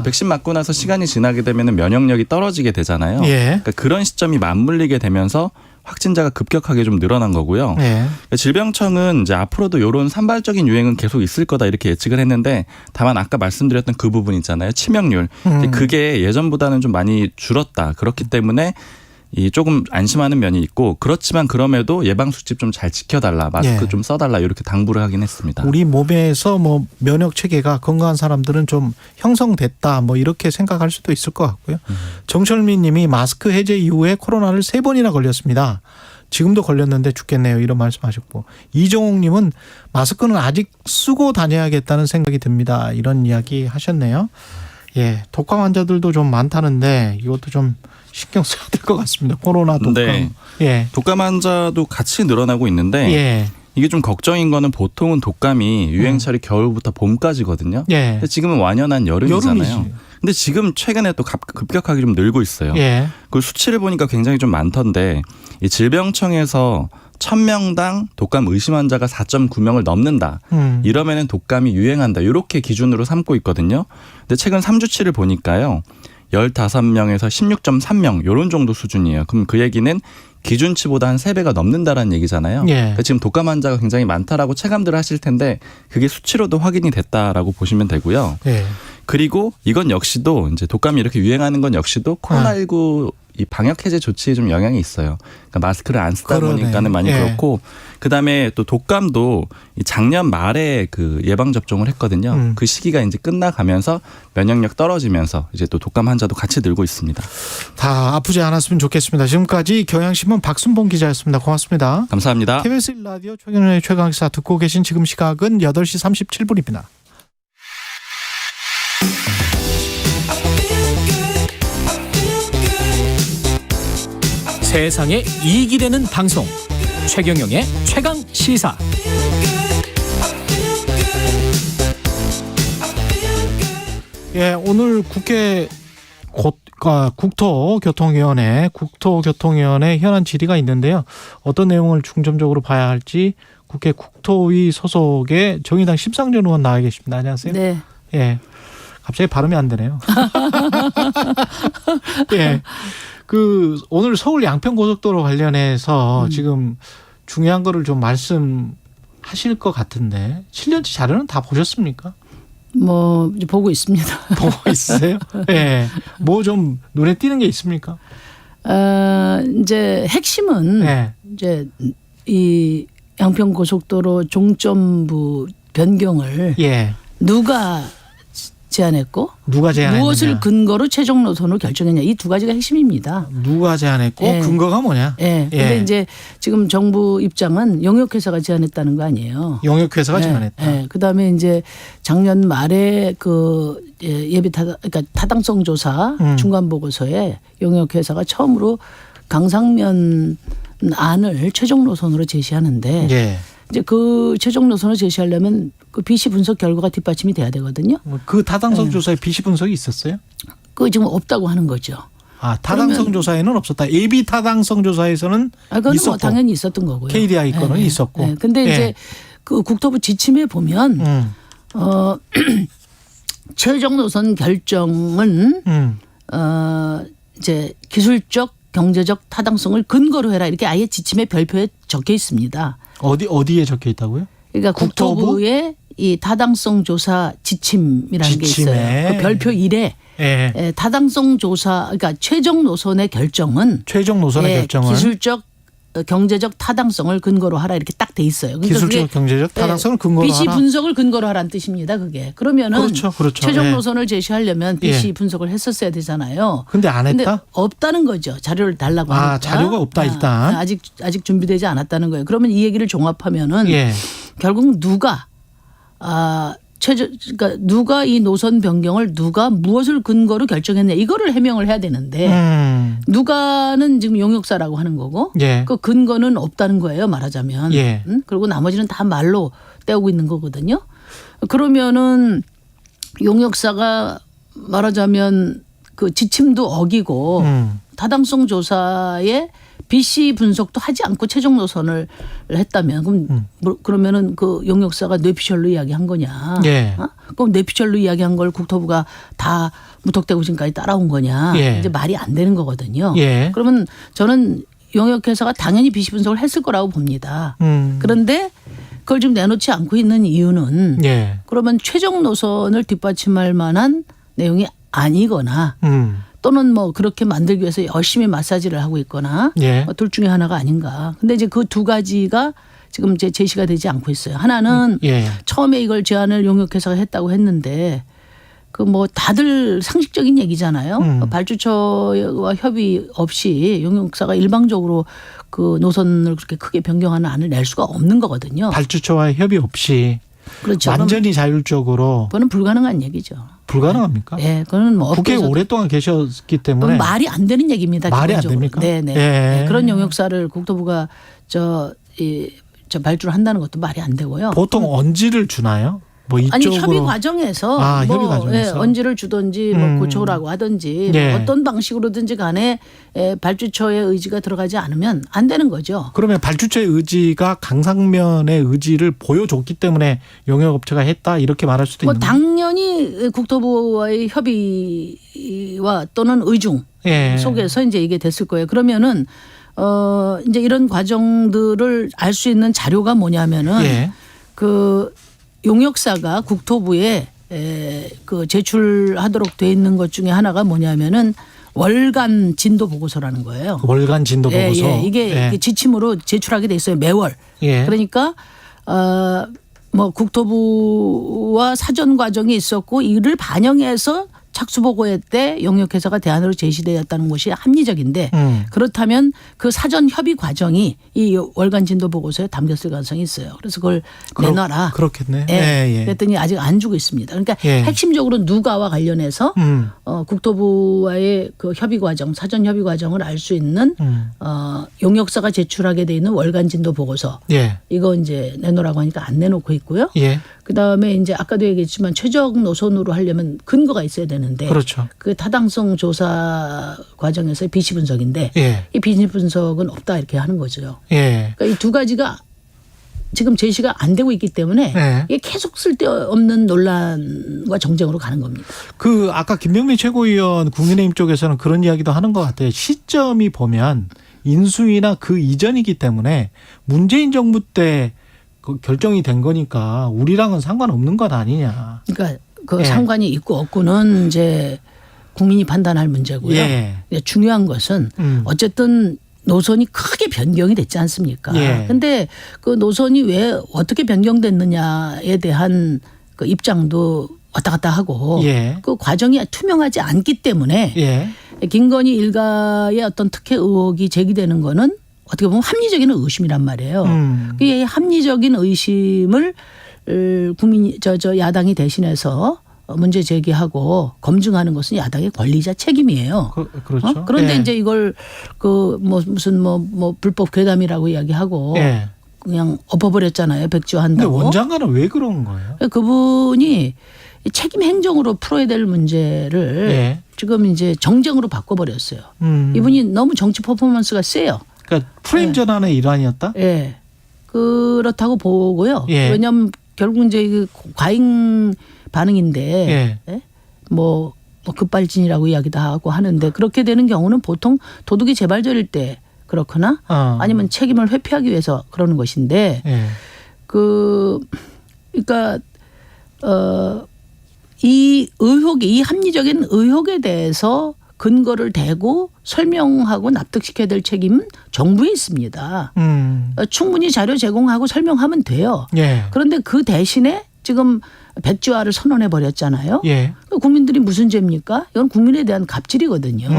백신 맞고 나서 시간이 지나게 되면 면역력이 떨어지게 되잖아요. 예. 그러니까 그런 시점이 맞물리게 되면서 확진자가 급격하게 좀 늘어난 거고요. 예. 그러니까 질병청은 이제 앞으로도 이런 산발적인 유행은 계속 있을 거다 이렇게 예측을 했는데 다만 아까 말씀드렸던 그 부분 있잖아요. 치명률. 그게 예전보다는 좀 많이 줄었다. 그렇기 때문에 이 조금 안심하는 면이 있고 그렇지만 그럼에도 예방 수칙 좀 잘 지켜달라. 마스크 예. 좀 써달라 이렇게 당부를 하긴 했습니다. 우리 몸에서 뭐 면역 체계가 건강한 사람들은 좀 형성됐다 뭐 이렇게 생각할 수도 있을 것 같고요. 정철민 님이 마스크 해제 이후에 코로나를 3번이나 걸렸습니다. 지금도 걸렸는데 죽겠네요. 이런 말씀하셨고 이종옥 님은 마스크는 아직 쓰고 다녀야겠다는 생각이 듭니다. 이런 이야기 하셨네요. 예, 독감 환자들도 좀 많다는데 이것도 좀 신경 써야 될 것 같습니다. 코로나 독감. 네. 예. 독감 환자도 같이 늘어나고 있는데 예. 이게 좀 걱정인 거는 보통은 독감이 유행철이 겨울부터 봄까지거든요. 예. 근데 지금은 완연한 여름이잖아요. 여름이지. 근데 지금 최근에 또 급격하게 좀 늘고 있어요. 예. 그 수치를 보니까 굉장히 좀 많던데 이 질병청에서 1000명당 독감 의심 환자가 4.9명을 넘는다. 이러면은 독감이 유행한다. 이렇게 기준으로 삼고 있거든요. 근데 최근 3주치를 보니까요. 15명에서 16.3명 이런 정도 수준이에요. 그럼 그 얘기는 기준치보다 한 3배가 넘는다라는 얘기잖아요. 예. 그러니까 지금 독감 환자가 굉장히 많다라고 체감들을 하실 텐데 그게 수치로도 확인이 됐다라고 보시면 되고요. 예. 그리고 이건 역시도 이제 독감이 이렇게 유행하는 건 역시도 코로나19 이 방역 해제 조치에 좀 영향이 있어요. 그러니까 마스크를 안 쓰다 그러네. 보니까는 많이 예. 그렇고 그다음에 또 독감도 이 작년 말에 그 예방 접종을 했거든요. 그 시기가 이제 끝나가면서 면역력 떨어지면서 이제 또 독감 환자도 같이 늘고 있습니다. 다 아프지 않았으면 좋겠습니다. 지금까지 경향신문 박순봉 기자였습니다. 고맙습니다. 감사합니다. KBS 1라디오 최경영의 최강시사 듣고 계신 지금 시각은 8시 37분입니다. 세상에 이익이 되는 방송 최경영의 최강 시사. 예, 오늘 국회 국토교통위원회 현안 질의가 있는데요. 어떤 내용을 중점적으로 봐야 할지 국회 국토위 소속의 정의당 심상정 의원 나와 계십니다. 안녕하세요. 네. 예. 갑자기 발음이 안 되네요. 예. 오늘 서울 양평고속도로 관련해서 지금 중요한 거를 좀 말씀하실 것 같은데 7년치 자료는 다 보셨습니까? 뭐 이제 보고 있습니다. 보고 있어요? 예. 뭐 좀 눈에 띄는 게 있습니까? 이제 핵심은 이제 이 양평고속도로 종점부 변경을 누가 제안했고 누가 제안했느냐. 무엇을 근거로 최종 노선을 결정했냐 이 두 가지가 핵심입니다. 누가 제안했고 근거가 뭐냐. 근데 이제 지금 정부 입장은 용역회사가 제안했다는 거 아니에요. 용역회사가 제안했다. 그다음에 이제 작년 말에 그 그러니까 타당성 조사 중간 보고서에 용역회사가 처음으로 강상면 안을 최종 노선으로 제시하는데 이제 그 최종 노선을 제시하려면 그 BC 분석 결과가 뒷받침이 돼야 되거든요. 그 타당성 조사에 BC 분석이 있었어요? 그거 지금 없다고 하는 거죠. 아, 타당성 조사에는 없었다. 예비 타당성 조사에서는 그건 있었고. 뭐 당연히 있었던 거고요. KDI 거는 있었고. 네. 근데 이제 그 국토부 지침에 보면 최종 노선 결정은 이제 기술적 경제적 타당성을 근거로 해라 이렇게 아예 지침의 별표에 적혀 있습니다. 어디에 적혀 있다고요? 그러니까 국토부의 이 타당성 조사 지침이라는 게 있어요. 그 별표 1에 타당성 조사 그러니까 최종 노선의 결정은 기술적 경제적 타당성을 근거로 하라 이렇게 딱 돼 있어요. 그러니까 기술적 경제적 타당성을 근거로 BC 하라. 분석을 근거로 하라는 뜻입니다. 그게. 그러면은 그렇죠. 최종 노선을 제시하려면 BC 분석을 했었어야 되잖아요. 근데 안 했다? 근데 없다는 거죠. 자료를 달라고 하니까. 자료가 없다 일단. 아직 준비되지 않았다는 거예요. 그러면 이 얘기를 종합하면은 결국 누가 그러니까 누가 이 노선 변경을 누가 무엇을 근거로 결정했냐 이거를 해명을 해야 되는데 누가는 지금 용역사라고 하는 거고 그 근거는 없다는 거예요 말하자면. 그리고 나머지는 다 말로 떼우고 있는 거거든요. 그러면은 용역사가 말하자면 그 지침도 어기고 타당성 조사에 BC 분석도 하지 않고 최종 노선을 했다면 그러면은 그 용역사가 뇌피셜로 이야기한 거냐? 그럼 뇌피셜로 이야기한 걸 국토부가 다 무턱대고 지금까지 따라온 거냐? 이제 말이 안 되는 거거든요. 그러면 저는 용역회사가 당연히 BC 분석을 했을 거라고 봅니다. 그런데 그걸 지금 내놓지 않고 있는 이유는 그러면 최종 노선을 뒷받침할 만한 내용이 아니거나 또는 뭐 그렇게 만들기 위해서 열심히 마사지를 하고 있거나 둘 중에 하나가 아닌가. 근데 이제 그 두 가지가 지금 이제 제시가 되지 않고 있어요. 하나는 처음에 이걸 제안을 용역회사가 했다고 했는데 그 뭐 다들 상식적인 얘기잖아요. 발주처와 협의 없이 용역사가 일방적으로 그 노선을 그렇게 크게 변경하는 안을 낼 수가 없는 거거든요. 발주처와의 협의 없이. 그렇죠. 완전히 자율적으로. 그거는 불가능한 얘기죠. 불가능합니까? 네, 그거는 뭐 국회에 오랫동안 계셨기 때문에 말이 안 되는 얘기입니다. 말이 안 됩니까? 네. 그런 용역사를 국토부가 저 발주를 한다는 것도 말이 안 되고요. 보통 언지를 주나요? 뭐 이쪽으로. 아니 협의 과정에서 협의 과정에서 언지를 주든지 뭐 고초라고 하든지 뭐 어떤 방식으로든지 간에 발주처의 의지가 들어가지 않으면 안 되는 거죠. 그러면 발주처의 의지가 강상면의 의지를 보여줬기 때문에 용역업체가 했다 이렇게 말할 수도 있는 거예요? 당연히 국토부와의 협의와 또는 의중 속에서 이제 이게 됐을 거예요. 그러면은 이제 이런 과정들을 알 수 있는 자료가 뭐냐면은 그 용역사가 국토부에 그 제출하도록 돼 있는 것 중에 하나가 뭐냐면은 월간 진도 보고서라는 거예요. 월간 진도 보고서. 이게 지침으로 제출하게 돼 있어요. 매월. 그러니까 뭐 국토부와 사전 과정이 있었고 이를 반영해서 착수보고회 때 용역회사가 대안으로 제시되었다는 것이 합리적인데 그렇다면 그 사전 협의 과정이 이 월간 진도 보고서에 담겼을 가능성이 있어요. 그래서 그걸 내놔라. 그렇겠네. 그랬더니 아직 안 주고 있습니다. 그러니까 핵심적으로 누가와 관련해서 국토부와의 그 협의 과정, 사전 협의 과정을 알 수 있는 용역사가 제출하게 돼 있는 월간 진도 보고서 이거 이제 내놓으라고 하니까 안 내놓고 있고요. 그다음에 이제 아까도 얘기했지만 최적 노선으로 하려면 근거가 있어야 되는데 그렇죠. 그 타당성 조사 과정에서의 BC 분석인데 이 BC 분석은 없다 이렇게 하는 거죠. 그러니까 이 두 가지가 지금 제시가 안 되고 있기 때문에 이게 계속 쓸데없는 논란과 정쟁으로 가는 겁니다. 그 아까 김병민 최고위원 국민의힘 쪽에서는 그런 이야기도 하는 것 같아요. 시점이 보면 인수위나 그 이전이기 때문에 문재인 정부 때 그 결정이 된 거니까 우리랑은 상관없는 것 아니냐. 그러니까 그 상관이 있고 없고는 이제 국민이 판단할 문제고요. 중요한 것은 어쨌든 노선이 크게 변경이 됐지 않습니까? 그런데 그 노선이 왜 어떻게 변경됐느냐에 대한 그 입장도 왔다 갔다 하고 그 과정이 투명하지 않기 때문에 김건희 일가의 어떤 특혜 의혹이 제기되는 거는 어떻게 보면 합리적인 의심이란 말이에요. 이 합리적인 의심을 국민이 저 야당이 대신해서 문제 제기하고 검증하는 것은 야당의 권리자 책임이에요. 그렇죠. 그런데 이제 이걸 그 뭐 무슨 뭐 불법 괴담이라고 이야기하고 그냥 엎어버렸잖아요. 백지화한다고. 근데 원장관은 왜 그런 거예요? 그분이 책임 행정으로 풀어야 될 문제를 지금 이제 정쟁으로 바꿔버렸어요. 이분이 너무 정치 퍼포먼스가 세요. 그러니까 프레임 전환의 일환이었다? 예. 그렇다고 보고요. 예. 왜냐하면 결국 이제 그 과잉 반응인데 예? 뭐 급발진이라고 이야기도 하고 하는데 그렇게 되는 경우는 보통 도둑이 재발절일 때 그렇거나 아니면 책임을 회피하기 위해서 그러는 것인데 그러니까 이 의혹에 이 합리적인 의혹에 대해서 근거를 대고 설명하고 납득시켜야 될 책임은 정부에 있습니다. 충분히 자료 제공하고 설명하면 돼요. 예. 그런데 그 대신에 지금 백지화를 선언해 버렸잖아요. 예. 국민들이 무슨 죄입니까? 이건 국민에 대한 갑질이거든요.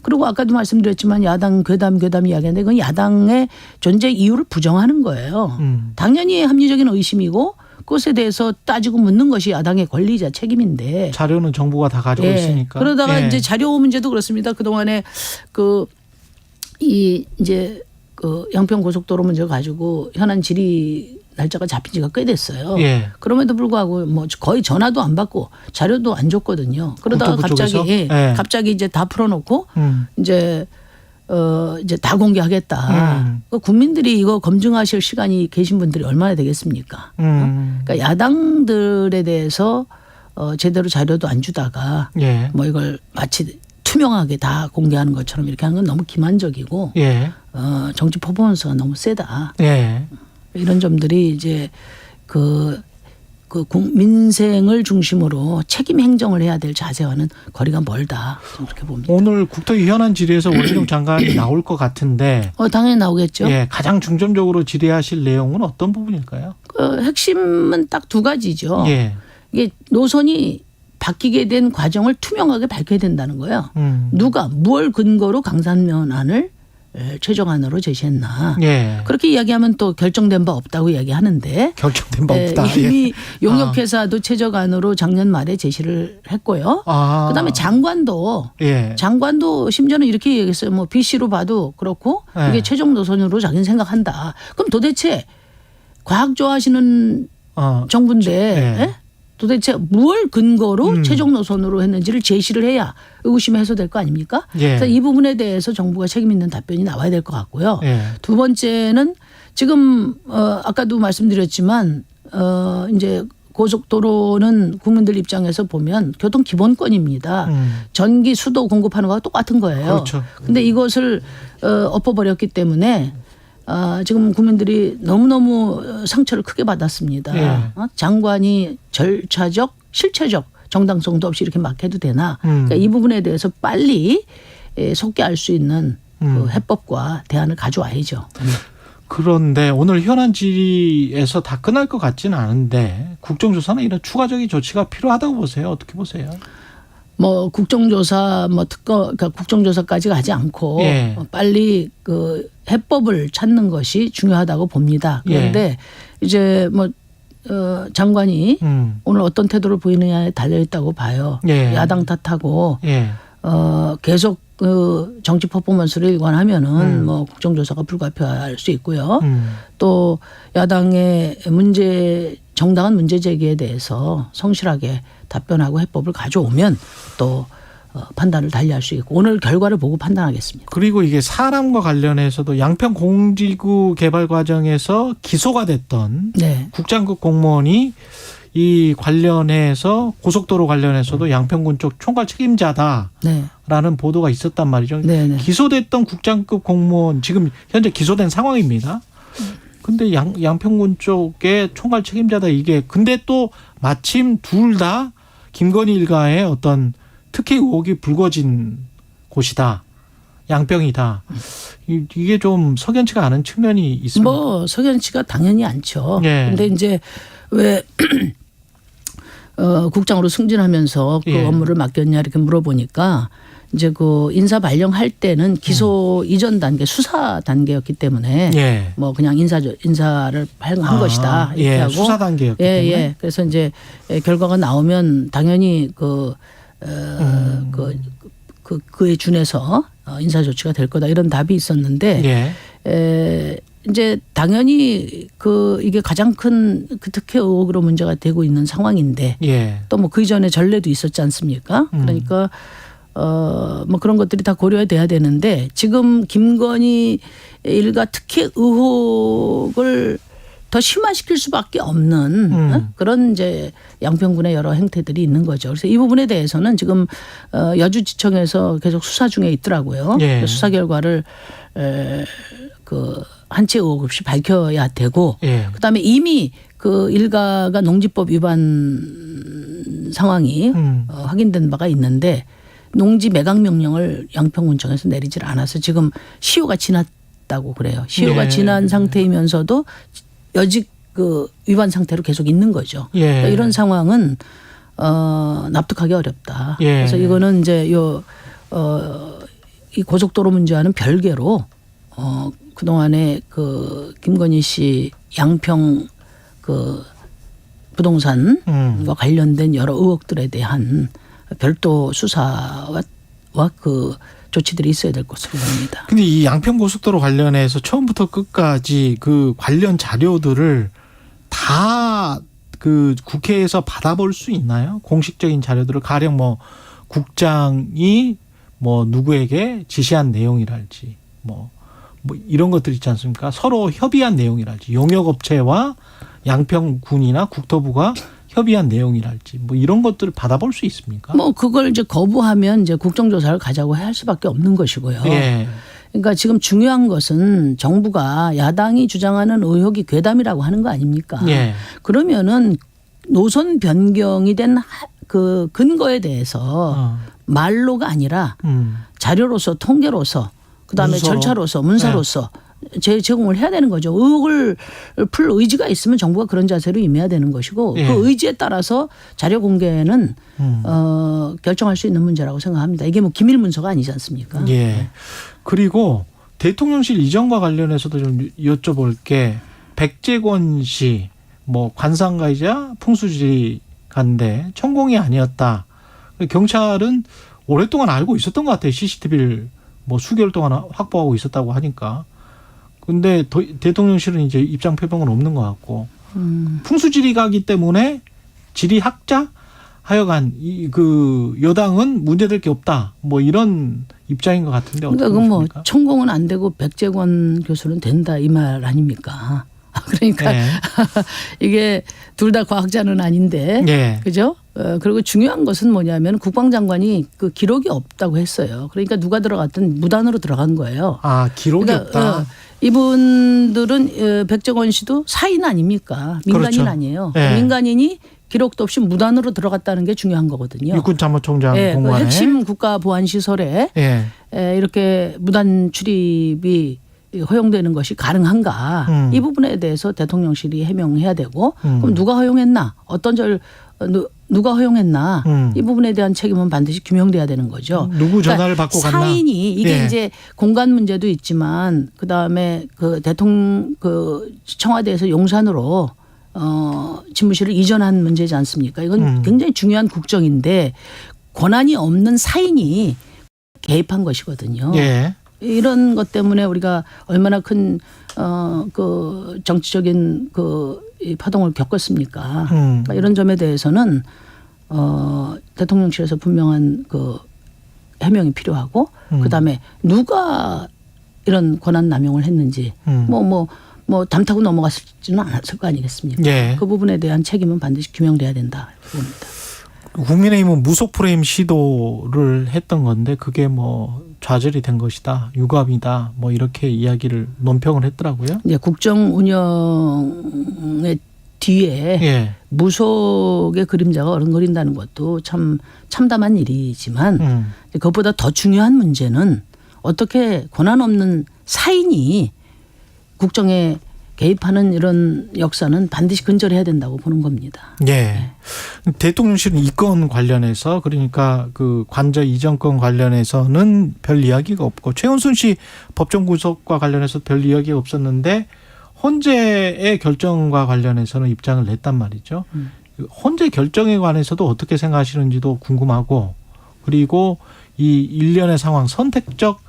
그리고 아까도 말씀드렸지만 야당 괴담 이야기하는데 그건 야당의 존재 이유를 부정하는 거예요. 당연히 합리적인 의심이고 그것에 대해서 따지고 묻는 것이 야당의 권리자 책임인데 자료는 정부가 다 가지고 있으니까. 그러다가 이제 자료 문제도 그렇습니다. 그동안에 이제 양평 고속도로 문제 가지고 현안 질의 날짜가 잡힌 지가 꽤 됐어요. 예. 그럼에도 불구하고 뭐 거의 전화도 안 받고 자료도 안 줬거든요. 그러다가 갑자기 이제 다 풀어놓고 이제 다 공개하겠다. 국민들이 이거 검증하실 시간이 계신 분들이 얼마나 되겠습니까? 그러니까 야당들에 대해서 제대로 자료도 안 주다가 뭐 이걸 마치 투명하게 다 공개하는 것처럼 이렇게 하는 건 너무 기만적이고 정치 퍼포먼스가 너무 세다. 이런 점들이 이제 그 민생을 중심으로 책임 행정을 해야 될 자세와는 거리가 멀다. 그렇게 봅니다. 오늘 국토위 현안 질의에서 원희룡 장관이 나올 것 같은데. 당연히 나오겠죠. 예, 가장 중점적으로 질의하실 내용은 어떤 부분일까요? 핵심은 딱 두 가지죠. 이게 노선이 바뀌게 된 과정을 투명하게 밝혀야 된다는 거예요. 누가 무엇 근거로 강산면안을 최종안으로 제시했나. 그렇게 이야기하면 또 결정된 바 없다고 이야기하는데. 결정된 바 없다. 이미 용역회사도 최저안으로 작년 말에 제시를 했고요. 그다음에 장관도 심지어는 이렇게 얘기했어요. 뭐 BC로 봐도 그렇고 이게 최종 노선으로 자기는 생각한다. 그럼 도대체 과학 좋아하시는 정부인데 도대체 무엇 근거로 최종 노선으로 했는지를 제시를 해야 의구심이 해소될 거 아닙니까? 그래서 이 부분에 대해서 정부가 책임 있는 답변이 나와야 될 것 같고요. 두 번째는 지금 아까도 말씀드렸지만 이제 고속도로는 국민들 입장에서 보면 교통 기본권입니다. 전기, 수도 공급하는 거와 똑같은 거예요. 그렇죠. 근데 이것을 엎어버렸기 때문에 지금 국민들이 너무너무 상처를 크게 받았습니다. 장관이 절차적, 실체적 정당성도 없이 이렇게 막 해도 되나. 그러니까 이 부분에 대해서 빨리 속개할 수 있는 그 해법과 대안을 가져와야죠. 그런데 오늘 현안 질의에서 다 끝날 것 같지는 않은데 국정조사나 이런 추가적인 조치가 필요하다고 보세요. 어떻게 보세요? 뭐 국정조사 그러니까 국정조사까지 가지 않고 빨리 그 해법을 찾는 것이 중요하다고 봅니다. 그런데 이제 뭐 장관이 오늘 어떤 태도를 보이느냐에 달려 있다고 봐요. 야당 탓하고 계속 그 정치 퍼포먼스를 일관하면은 뭐 국정조사가 불가피할 수 있고요. 또 야당의 정당한 문제 제기에 대해서 성실하게 답변하고 해법을 가져오면 또 판단을 달리할 수 있고 오늘 결과를 보고 판단하겠습니다. 그리고 이게 사람과 관련해서도 양평 공지구 개발 과정에서 기소가 됐던 국장급 공무원이 이 관련해서 고속도로 관련해서도 양평군 쪽 총괄 책임자다라는 보도가 있었단 말이죠. 기소됐던 국장급 공무원 지금 현재 기소된 상황입니다. 근데 양평군 쪽에 총괄 책임자다 이게 근데 또 마침 둘 다 김건희 일가의 어떤 특혜 의혹이 불거진 곳이다. 양평이다. 이게 좀 석연치가 않은 측면이 있습니다. 뭐 석연치가 당연히 않죠. 근데 이제 왜 국장으로 승진하면서 그 업무를 맡겼냐 이렇게 물어보니까 이제 그 인사 발령할 때는 기소 이전 단계 수사 단계였기 때문에 뭐 그냥 인사를 한 것이다 이렇게 하고 수사 단계였기 때문에 그래서 이제 결과가 나오면 당연히 그에 준해서 인사 조치가 될 거다 이런 답이 있었는데 이제 당연히 이게 가장 큰 그 특혜 의혹으로 문제가 되고 있는 상황인데 또 뭐 그 이전에 전례도 있었지 않습니까? 그러니까 뭐 그런 것들이 다 고려돼야 되는데 지금 김건희 일가 특혜 의혹을 더 심화시킬 수밖에 없는 그런 이제 양평군의 여러 행태들이 있는 거죠. 그래서 이 부분에 대해서는 지금 여주지청에서 계속 수사 중에 있더라고요. 예. 수사 결과를 그 한치 의혹 없이 밝혀야 되고 예. 그다음에 이미 그 일가가 농지법 위반 상황이 확인된 바가 있는데 농지 매각 명령을 양평군청에서 내리질 않아서 지금 시효가 지났다고 그래요. 시효가 예. 지난 상태이면서도 여직 그 위반 상태로 계속 있는 거죠. 예. 그러니까 이런 상황은 납득하기 어렵다. 예. 그래서 이거는 이제 이 고속도로 문제와는 별개로 그동안에 그 김건희 씨 양평 그 부동산과 관련된 여러 의혹들에 대한 별도 수사와 그 조치들이 있어야 될 것으로 봅니다. 근데 이 양평고속도로 관련해서 처음부터 끝까지 그 관련 자료들을 다 그 국회에서 받아볼 수 있나요? 공식적인 자료들을 가령 뭐 국장이 뭐 누구에게 지시한 내용이랄지 뭐 이런 것들 있지 않습니까? 서로 협의한 내용이랄지 용역업체와 양평군이나 국토부가 협의한 내용이랄지 뭐 이런 것들을 받아볼 수 있습니까? 뭐 그걸 이제 거부하면 이제 국정조사를 가자고 할 수밖에 없는 것이고요. 예. 그러니까 지금 중요한 것은 정부가 야당이 주장하는 의혹이 괴담이라고 하는 거 아닙니까? 예. 그러면은 노선 변경이 된 그 근거에 대해서 말로가 아니라 자료로서 통계로서 그다음에 문서로. 절차로서 문서로서 제공을 해야 되는 거죠. 의혹을 풀 의지가 있으면 정부가 그런 자세로 임해야 되는 것이고 예. 그 의지에 따라서 자료 공개는 결정할 수 있는 문제라고 생각합니다. 이게 뭐 기밀 문서가 아니지 않습니까? 예. 그리고 대통령실 이전과 관련해서도 좀 여쭤볼 게 백재권 씨 뭐 관상가이자 풍수지리가인데 천공이 아니었다. 경찰은 오랫동안 알고 있었던 것 같아요. CCTV를 뭐 수개월 동안 확보하고 있었다고 하니까. 근데 대통령실은 이제 입장 표명은 없는 것 같고 풍수지리가기 때문에 지리학자 하여간 그 여당은 문제될 게 없다. 뭐 이런 입장인 것 같은데 어떻게 그러니까 뭐 보십니까? 천공은 안 되고 백재권 교수는 된다 이 말 아닙니까? 그러니까 네. 이게 둘 다 과학자는 아닌데, 네. 그죠? 그리고 중요한 것은 뭐냐면 국방장관이 그 기록이 없다고 했어요. 그러니까 누가 들어갔든 무단으로 들어간 거예요. 아, 기록이 그러니까 없다. 이분들은 백정원 씨도 사인 아닙니까? 민간인 그렇죠. 아니에요. 네. 민간인이 기록도 없이 무단으로 들어갔다는 게 중요한 거거든요. 육군참모총장 그 공관에 핵심 국가보안시설에 이렇게 무단 출입이 허용되는 것이 가능한가 이 부분에 대해서 대통령실이 해명해야 되고 그럼 누가 허용했나 어떤 누가 허용했나 이 부분에 대한 책임은 반드시 규명돼야 되는 거죠. 누구 전화를 받고 갔나? 사인이 이게 이제 공간 문제도 있지만 그 다음에 그 대통령 그 청와대에서 용산으로 집무실을 이전한 문제지 않습니까? 이건 굉장히 중요한 국정인데 권한이 없는 사인이 개입한 것이거든요. 예. 이런 것 때문에 우리가 얼마나 큰 그 정치적인 이 파동을 겪었습니까? 그러니까 이런 점에 대해서는 대통령실에서 분명한 그 해명이 필요하고 그다음에 누가 이런 권한 남용을 했는지 뭐 담타고 넘어갔을지는 않았을 거 아니겠습니까? 예. 그 부분에 대한 책임은 반드시 규명돼야 된다 봅니다. 국민의힘은 무속 프레임 시도를 했던 건데 그게 뭐 좌절이 된 것이다. 유감이다. 뭐 이렇게 이야기를 논평을 했더라고요. 이제 국정 운영의 뒤에 무속의 그림자가 어른거린다는 것도 참 참담한 일이지만 그것보다 더 중요한 문제는 어떻게 권한 없는 사인이 국정에 개입하는 이런 역사는 반드시 근절해야 된다고 보는 겁니다. 예. 대통령실은 이 건 관련해서 그러니까 그 관저 이전권 관련해서는 별 이야기가 없고 최은순 씨 법정 구속과 관련해서 별 이야기가 없었는데 헌재의 결정과 관련해서는 입장을 냈단 말이죠. 헌재 결정에 관해서도 어떻게 생각하시는지도 궁금하고 그리고 이 일련의 상황 선택적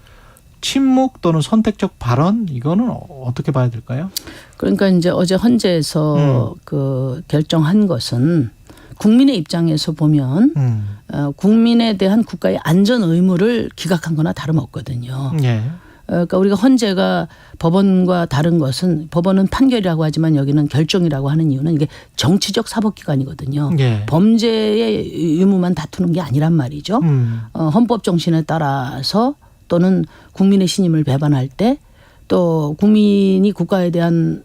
침묵 또는 선택적 발언 이거는 어떻게 봐야 될까요? 그러니까 이제 어제 헌재에서 그 결정한 것은 국민의 입장에서 보면 국민에 대한 국가의 안전 의무를 기각한 거나 다름없거든요. 예. 그러니까 우리가 헌재가 법원과 다른 것은 법원은 판결이라고 하지만 여기는 결정이라고 하는 이유는 이게 정치적 사법기관이거든요. 예. 범죄의 의무만 다투는 게 아니란 말이죠. 헌법 정신에 따라서 또는 국민의 신임을 배반할 때 또 국민이 국가에 대한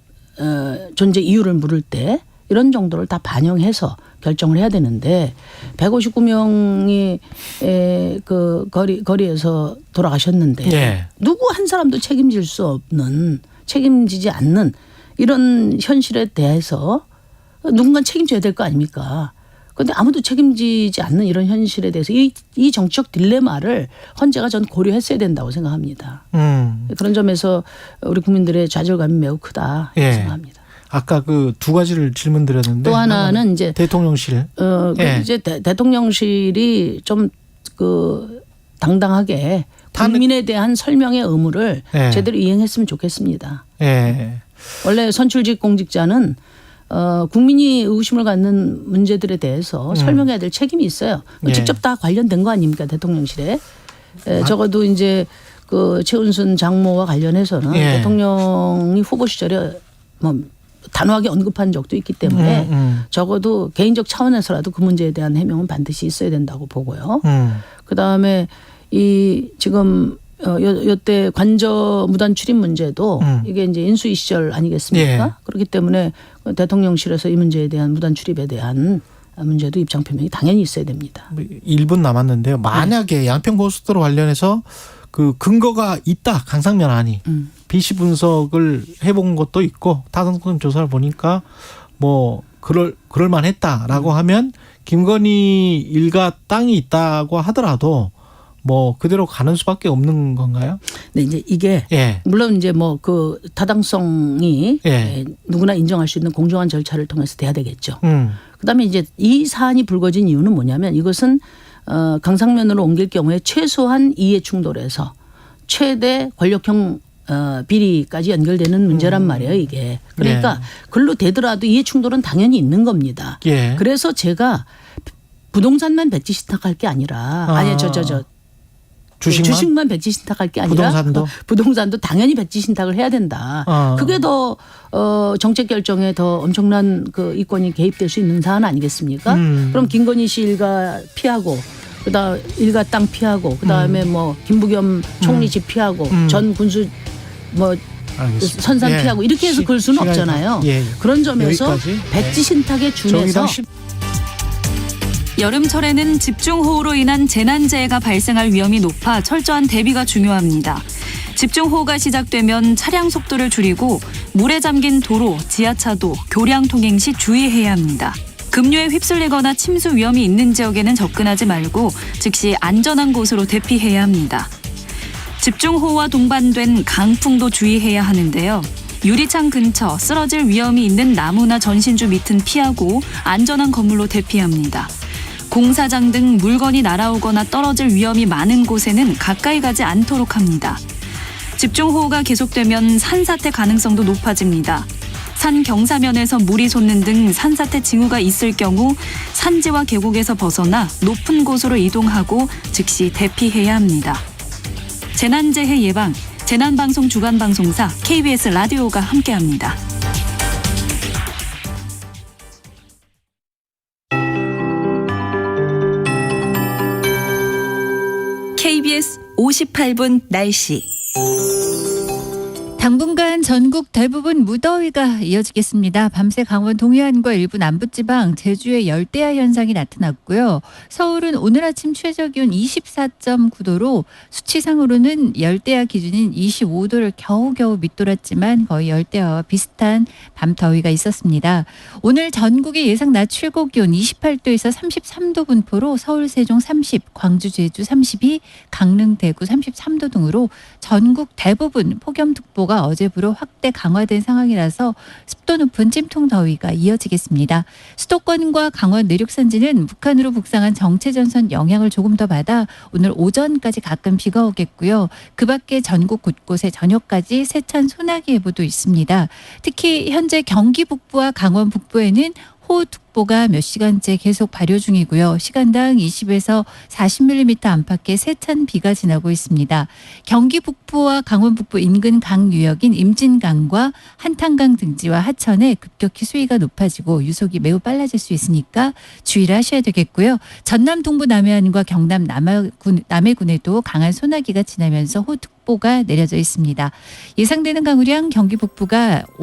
존재 이유를 물을 때 이런 정도를 다 반영해서 결정을 해야 되는데 159명이 그 거리에서 돌아가셨는데 예. 누구 한 사람도 책임지지 않는 이런 현실에 대해서 누군가 책임져야 될 거 아닙니까? 그런데 아무도 책임지지 않는 이런 현실에 대해서 이 정치적 딜레마를 헌재가 전 고려했어야 된다고 생각합니다. 그런 점에서 우리 국민들의 좌절감이 매우 크다 예. 생각합니다. 아까 그 두 가지를 질문드렸는데 또 하나는 이제 대통령실. 예. 이제 대통령실이 좀 그 당당하게 국민에 대한 설명의 의무를 예. 제대로 이행했으면 좋겠습니다. 예. 원래 선출직 공직자는 국민이 의구심을 갖는 문제들에 대해서 설명해야 될 책임이 있어요. 예. 직접 다 관련된 거 아닙니까 대통령실에. 적어도 이제 그 최은순 장모와 관련해서는 예. 대통령이 후보 시절에 뭐 단호하게 언급한 적도 있기 때문에 적어도 개인적 차원에서라도 그 문제에 대한 해명은 반드시 있어야 된다고 보고요. 그다음에 이 지금 요때 관저 무단 출입 문제도 이게 이제 인수위 시절 아니겠습니까? 예. 그렇기 때문에 대통령실에서 이 문제에 대한 무단 출입에 대한 문제도 입장 표명이 당연히 있어야 됩니다. 1분 남았는데요. 만약에 양평고속도로 관련해서 그 근거가 있다. 강상면 안이. BC 분석을 해본 것도 있고 타당성 조사를 보니까 뭐 그럴 만했다라고 하면 김건희 일가 땅이 있다고 하더라도 뭐 그대로 가는 수밖에 없는 건가요? 네, 이제 이게 예. 물론 이제 뭐 그 타당성이 예. 누구나 인정할 수 있는 공정한 절차를 통해서 돼야 되겠죠. 그다음에 이제 이 사안이 불거진 이유는 뭐냐면 이것은 강상면으로 옮길 경우에 최소한 이해 충돌에서 최대 권력형 비리까지 연결되는 문제란 말이에요, 이게. 그러니까 글로 되더라도 이해 충돌은 당연히 있는 겁니다. 예. 그래서 제가 부동산만 백지 신탁할 게 아니라 아니 주식만 백지 신탁할 게 아니라 부동산도 당연히 백지 신탁을 해야 된다. 그게 더 정책 결정에 더 엄청난 그 이권이 개입될 수 있는 사안 아니겠습니까? 그럼 김건희 씨 일가 피하고 그다음 일가 땅 피하고 그다음에 뭐 김부겸 총리 집 피하고 전 군수 뭐 알겠습니다. 선산 예. 피하고 이렇게 해서 그럴 수는 없잖아요. 예. 그런 점에서 여기까지. 백지 신탁에 준해서 여름철에는 집중호우로 인한 재난재해가 발생할 위험이 높아 철저한 대비가 중요합니다. 집중호우가 시작되면 차량 속도를 줄이고 물에 잠긴 도로, 지하차도, 교량 통행 시 주의해야 합니다. 급류에 휩쓸리거나 침수 위험이 있는 지역에는 접근하지 말고 즉시 안전한 곳으로 대피해야 합니다. 집중호우와 동반된 강풍도 주의해야 하는데요. 유리창 근처 쓰러질 위험이 있는 나무나 전신주 밑은 피하고 안전한 건물로 대피합니다. 공사장 등 물건이 날아오거나 떨어질 위험이 많은 곳에는 가까이 가지 않도록 합니다. 집중호우가 계속되면 산사태 가능성도 높아집니다. 산 경사면에서 물이 솟는 등 산사태 징후가 있을 경우 산지와 계곡에서 벗어나 높은 곳으로 이동하고 즉시 대피해야 합니다. 재난재해 예방, 재난방송 주간방송사 KBS 라디오가 함께합니다. KBS 58분 날씨. 당분간 전국 대부분 무더위가 이어지겠습니다. 밤새 강원 동해안과 일부 남부지방, 제주에 열대야 현상이 나타났고요. 서울은 오늘 아침 최저기온 24.9도로 수치상으로는 열대야 기준인 25도를 겨우겨우 밑돌았지만 거의 열대야와 비슷한 밤더위가 있었습니다. 오늘 전국의 예상 낮 최고기온 28도에서 33도 분포로 서울, 세종 30, 광주, 제주 32, 강릉, 대구 33도 등으로 전국 대부분 폭염특보가 어제부로 확대 강화된 상황이라서 습도 높은 찜통 더위가 이어지겠습니다. 수도권과 강원 내륙 산지는 북한으로 북상한 정체전선 영향을 조금 더 받아 오늘 오전까지 가끔 비가 오겠고요. 그 밖에 전국 곳곳에 저녁까지 세찬 소나기 예보도 있습니다. 특히 현재 경기 북부와 강원 북부에는 호우특보가 몇 시간째 계속 발효 중이고요. 시간당 20에서 40mm 안팎의 세찬 비가 지나고 있습니다. 경기 북부와 강원 북부 인근 강 유역인 임진강과 한탄강 등지와 하천에 급격히 수위가 높아지고 유속이 매우 빨라질 수 있으니까 주의를 하셔야 되겠고요. 전남 동부 남해안과 경남 남해군에도 강한 소나기가 지나면서 호우특보가 내려져 있습니다. 예상되는 강우량 경기 북부가